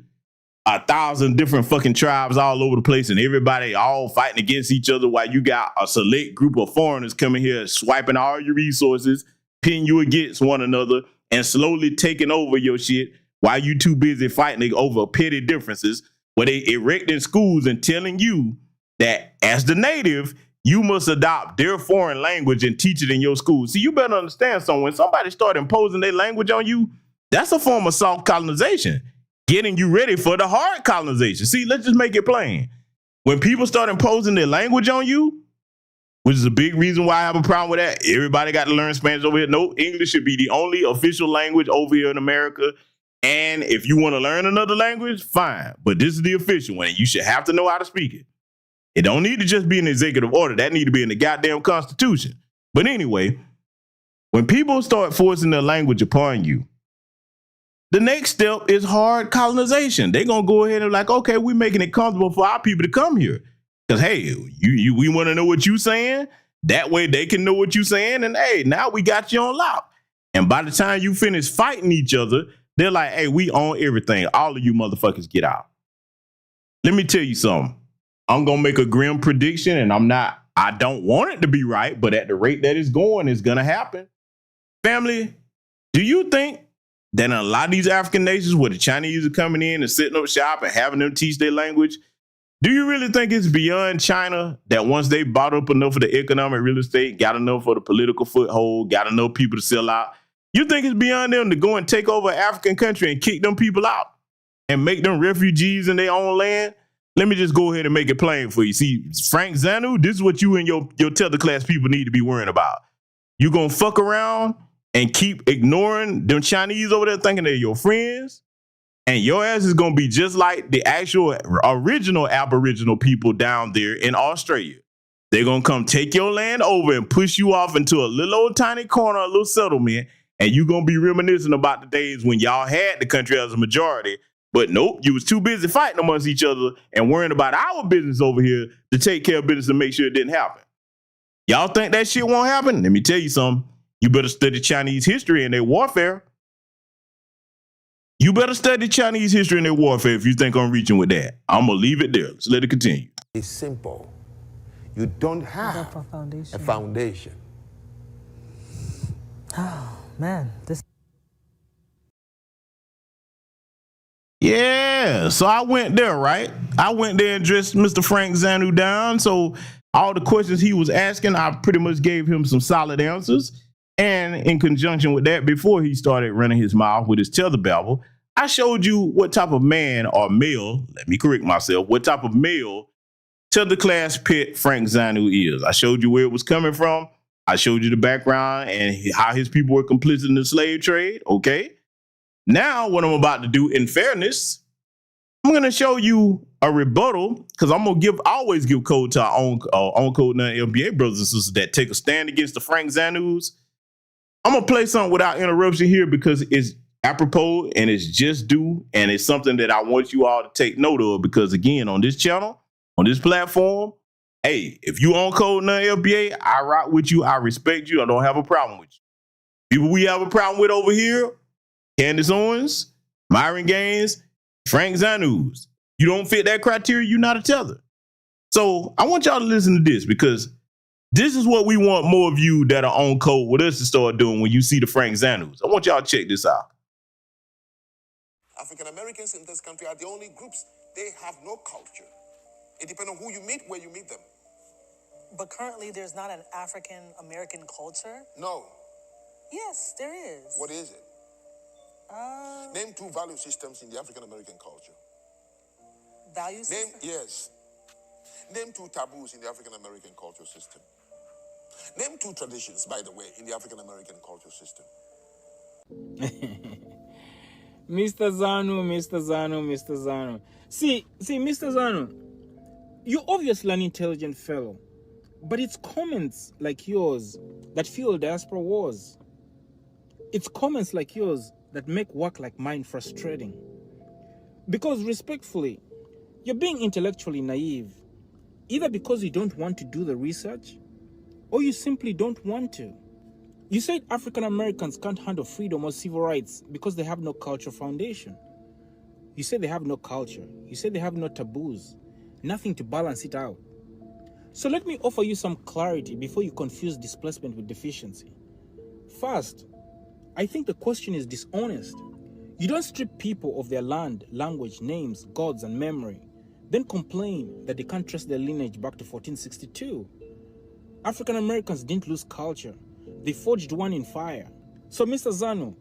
1,000 different fucking tribes all over the place and everybody all fighting against each other while you got a select group of foreigners coming here swiping all your resources, pitting you against one another and slowly taking over your shit while you too busy fighting over petty differences where they erecting schools and telling you that as the native, you must adopt their foreign language and teach it in your school. See, you better understand something. When somebody start imposing their language on you, that's a form of soft colonization. Getting you ready for the hard colonization. See, let's just make it plain. When people start imposing their language on you, which is a big reason why I have a problem with that. Everybody got to learn Spanish over here. No, English should be the only official language over here in America. And if you want to learn another language, fine. But this is the official one. And you should have to know how to speak it. It don't need to just be an executive order. That need to be in the goddamn Constitution. But anyway, when people start forcing their language upon you, the next step is hard colonization. They're going to go ahead and like, okay, we're making it comfortable for our people to come here. Because, hey, we want to know what you're saying. That way they can know what you're saying. And, hey, now we got you on lock. And by the time you finish fighting each other, they're like, hey, we own everything. All of you motherfuckers get out. Let me tell you something. I'm going to make a grim prediction, and I don't want it to be right, but at the rate that it's going, it's going to happen. Family, do you think that in a lot of these African nations where the Chinese are coming in and setting up shop and having them teach their language, do you really think it's beyond China that once they bought up enough of the economic real estate, got enough for the political foothold, got enough people to sell out, you think it's beyond them to go and take over an African country and kick them people out and make them refugees in their own land? Let me just go ahead and make it plain for you. See, Franck Zanu, this is what you and your Tether class people need to be worrying about. You're going to fuck around and keep ignoring them Chinese over there thinking they're your friends. And your ass is going to be just like the actual original Aboriginal people down there in Australia. They're going to come take your land over and push you off into a little old tiny corner, a little settlement. And you're going to be reminiscing about the days when y'all had the country as a majority. But nope, you was too busy fighting amongst each other and worrying about our business over here to take care of business and make sure it didn't happen. Y'all think that shit won't happen? Let me tell you something. You better study Chinese history and their warfare. You better study Chinese history and their warfare if you think I'm reaching with that. I'm going to leave it there. Let's let it continue. It's simple. You don't have a foundation. Oh, man. Yeah, so I went there, right? I went there and dressed Mr. Franck Zanu down. So all the questions he was asking, I pretty much gave him some solid answers. And in conjunction with that, before he started running his mouth with his tether babble, I showed you what type of man or male, let me correct myself, what type of male tether class pet Franck Zanu is. I showed you where it was coming from. I showed you the background and how his people were complicit in the slave trade. Okay. Now, what I'm about to do, in fairness, I'm going to show you a rebuttal because I'm going to always give code to our own Code None LBA brothers and sisters that take a stand against the Franck Zanus. I'm going to play something without interruption here because it's apropos and it's just due. And it's something that I want you all to take note of because, again, on this channel, on this platform, hey, if you own Code None LBA, I rock with you. I respect you. I don't have a problem with you. People we have a problem with over here, Candace Owens, Myron Gaines, Franck Zanus. You don't fit that criteria, you're not a tether. So I want y'all to listen to this because this is what we want more of you that are on code with us to start doing when you see the Franck Zanus. I want y'all to check this out. African Americans in this country are the only groups. They have no culture. It depends on who you meet, where you meet them. But currently there's not an African American culture? No. Yes, there is. What is it? Name two value systems in the African American culture. Value system? Yes. Name two taboos in the African American culture system. Name two traditions, by the way, in the African American culture system. Mr. Zanu. See, Mr. Zanu, you're obviously an intelligent fellow, but it's comments like yours that fuel diaspora wars. It's comments like yours that make work like mine frustrating. Because respectfully, you're being intellectually naive, either because you don't want to do the research or you simply don't want to. You said African Americans can't handle freedom or civil rights because they have no cultural foundation. You said they have no culture. You said they have no taboos, nothing to balance it out. So let me offer you some clarity before you confuse displacement with deficiency. First, I think the question is dishonest. You don't strip people of their land, language, names, gods, and memory, then complain that they can't trace their lineage back to 1462. African Americans didn't lose culture. They forged one in fire. So, Mr. Zanu,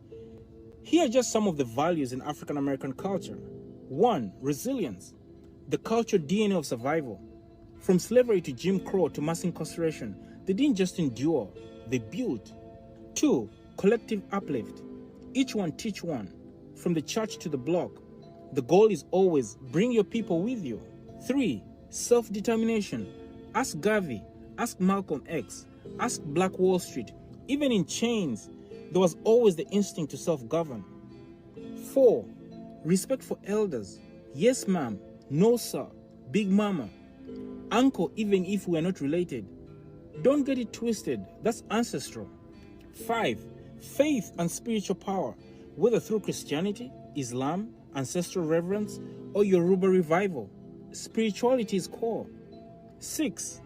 here are just some of the values in African American culture. 1. Resilience, the cultural DNA of survival. From slavery to Jim Crow to mass incarceration, they didn't just endure, they built. 2. Collective uplift, each one teach one. From the church to the block, the goal is always bring your people with you. 3. Self-determination, ask Garvey, ask Malcolm X, ask Black Wall Street. Even in chains, there was always the instinct to self-govern. 4. Respect for elders. Yes, ma'am. No, sir. Big mama. Uncle, even if we are not related. Don't get it twisted. That's ancestral. 5. Faith and spiritual power, whether through Christianity, Islam, ancestral reverence, or Yoruba revival. Spirituality is core. 6.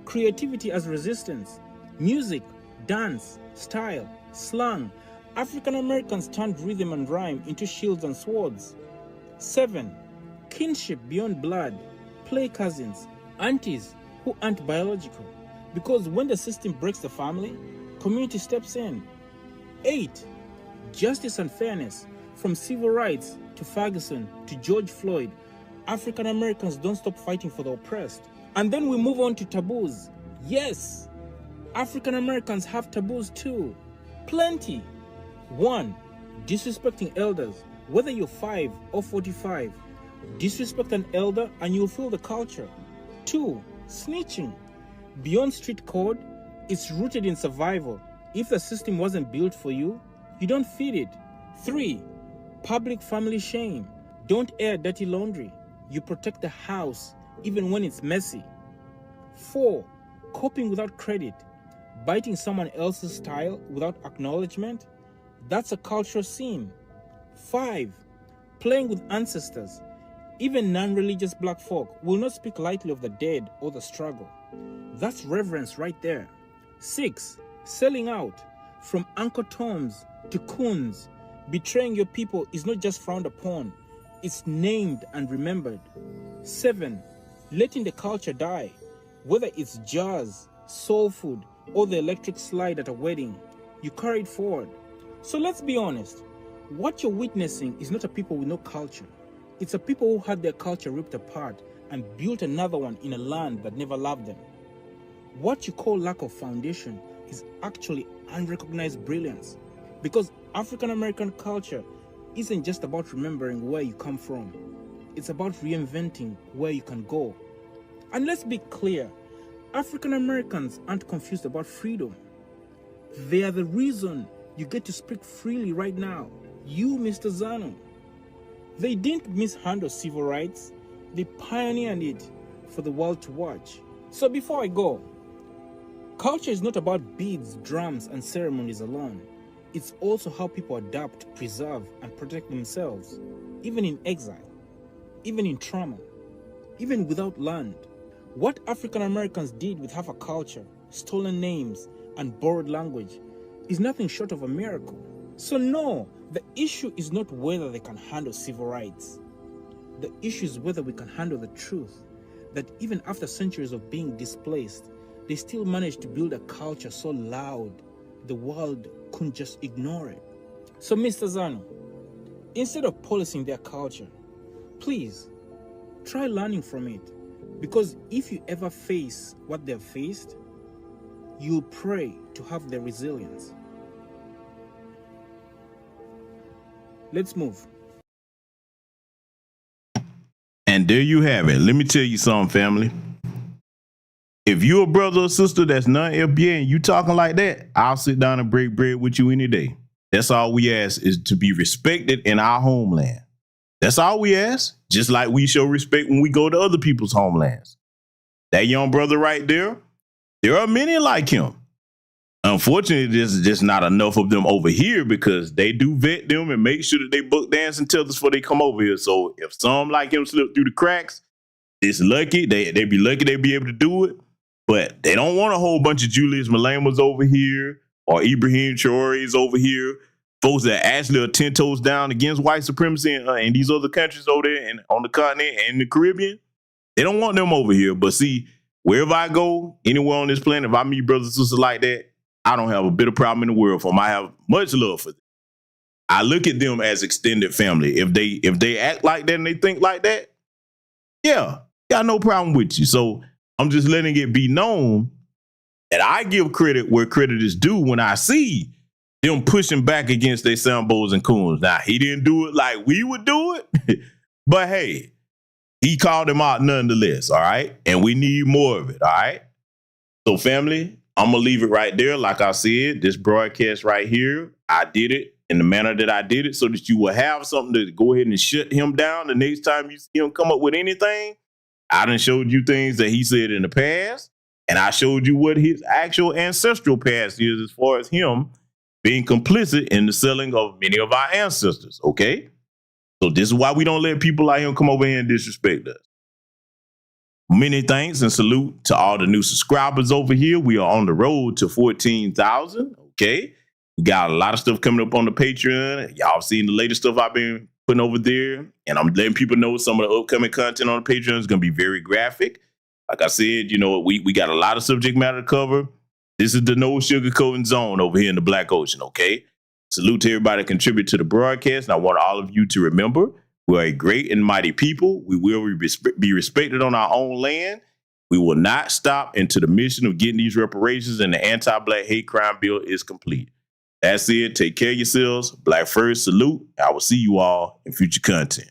Creativity as resistance. Music, dance, style, slang. African Americans turned rhythm and rhyme into shields and swords. 7. Kinship beyond blood. Play cousins, aunties who aren't biological. Because when the system breaks the family, community steps in. 8. Justice and fairness. From civil rights to Ferguson to George Floyd, African Americans don't stop fighting for the oppressed. And then we move on to taboos. Yes, African Americans have taboos too. Plenty. 1. Disrespecting elders. Whether you're 5 or 45, disrespect an elder and you'll feel the culture. 2. Snitching. Beyond street code, it's rooted in survival. If the system wasn't built for you, you don't feed it. 3. Public family shame. Don't air dirty laundry. You protect the house even when it's messy. 4. Coping without credit. Biting someone else's style without acknowledgement. That's a cultural sin. 5. Playing with ancestors. Even non-religious black folk will not speak lightly of the dead or the struggle. That's reverence right there. 6. Selling out. From Uncle Toms to Coons, betraying your people is not just frowned upon, it's named and remembered. 7. Letting the culture die. Whether it's jazz, soul food, or the electric slide at a wedding, you carry it forward. So let's be honest. What you're witnessing is not a people with no culture. It's a people who had their culture ripped apart and built another one in a land that never loved them. What you call lack of foundation is actually unrecognized brilliance, because African American culture isn't just about remembering where you come from. It's about reinventing where you can go. And let's be clear, African Americans aren't confused about freedom. They are the reason you get to speak freely right now. You, Mr. Zanu. They didn't mishandle civil rights. They pioneered it for the world to watch. So before I go, culture is not about beads, drums, and ceremonies alone. It's also how people adapt, preserve, and protect themselves, even in exile, even in trauma, even without land. What African Americans did with half a culture, stolen names, and borrowed language is nothing short of a miracle. So no, the issue is not whether they can handle civil rights. The issue is whether we can handle the truth that even after centuries of being displaced, they still managed to build a culture so loud the world couldn't just ignore it. So Mr. Zanu, instead of policing their culture, please try learning from it. Because if you ever face what they've faced, you'll pray to have their resilience. Let's move. And there you have it. Let me tell you something, family. If you're a brother or sister that's non-FBA and you talking like that, I'll sit down and break bread with you any day. That's all we ask, is to be respected in our homeland. That's all we ask, just like we show respect when we go to other people's homelands. That young brother right there, There are many like him. Unfortunately, there's just not enough of them over here because they do vet them and make sure that they book dancing tethers before they come over here. So if some like him slip through the cracks, it's lucky. They be lucky they be able to do it. But they don't want a whole bunch of Julius Malamas over here or Ibrahim Traore's over here. Folks that actually are 10 toes down against white supremacy in these other countries over there and on the continent and the Caribbean. They don't want them over here. But see, wherever I go, anywhere on this planet, if I meet brothers and sisters like that, I don't have a bit of problem in the world for them. I have much love for them. I look at them as extended family. If they act like that and they think like that, yeah, got no problem with you. So I'm just letting it be known that I give credit where credit is due when I see them pushing back against their Sambos and Coons. Now, he didn't do it like we would do it, but hey, he called him out nonetheless, all right? And we need more of it, all right? So family, I'm going to leave it right there. Like I said, this broadcast right here, I did it in the manner that I did it so that you will have something to go ahead and shut him down the next time you see him come up with anything. I done showed you things that he said in the past, and I showed you what his actual ancestral past is as far as him being complicit in the selling of many of our ancestors, okay? So this is why we don't let people like him come over here and disrespect us. Many thanks and salute to all the new subscribers over here. We are on the road to 14,000, okay? We got a lot of stuff coming up on the Patreon. Y'all seen the latest stuff I've been putting over there, and I'm letting people know some of the upcoming content on the Patreon is going to be very graphic. Like I said, you know, we got a lot of subject matter to cover. This is the no sugarcoating zone over here in the Black Ocean, okay? Salute to everybody that contribute to the broadcast, and I want all of you to remember we are a great and mighty people. We will be respected on our own land. We will not stop until the mission of getting these reparations and the anti-Black hate crime bill is complete. That's it. Take care of yourselves. Black first, salute. I will see you all in future content.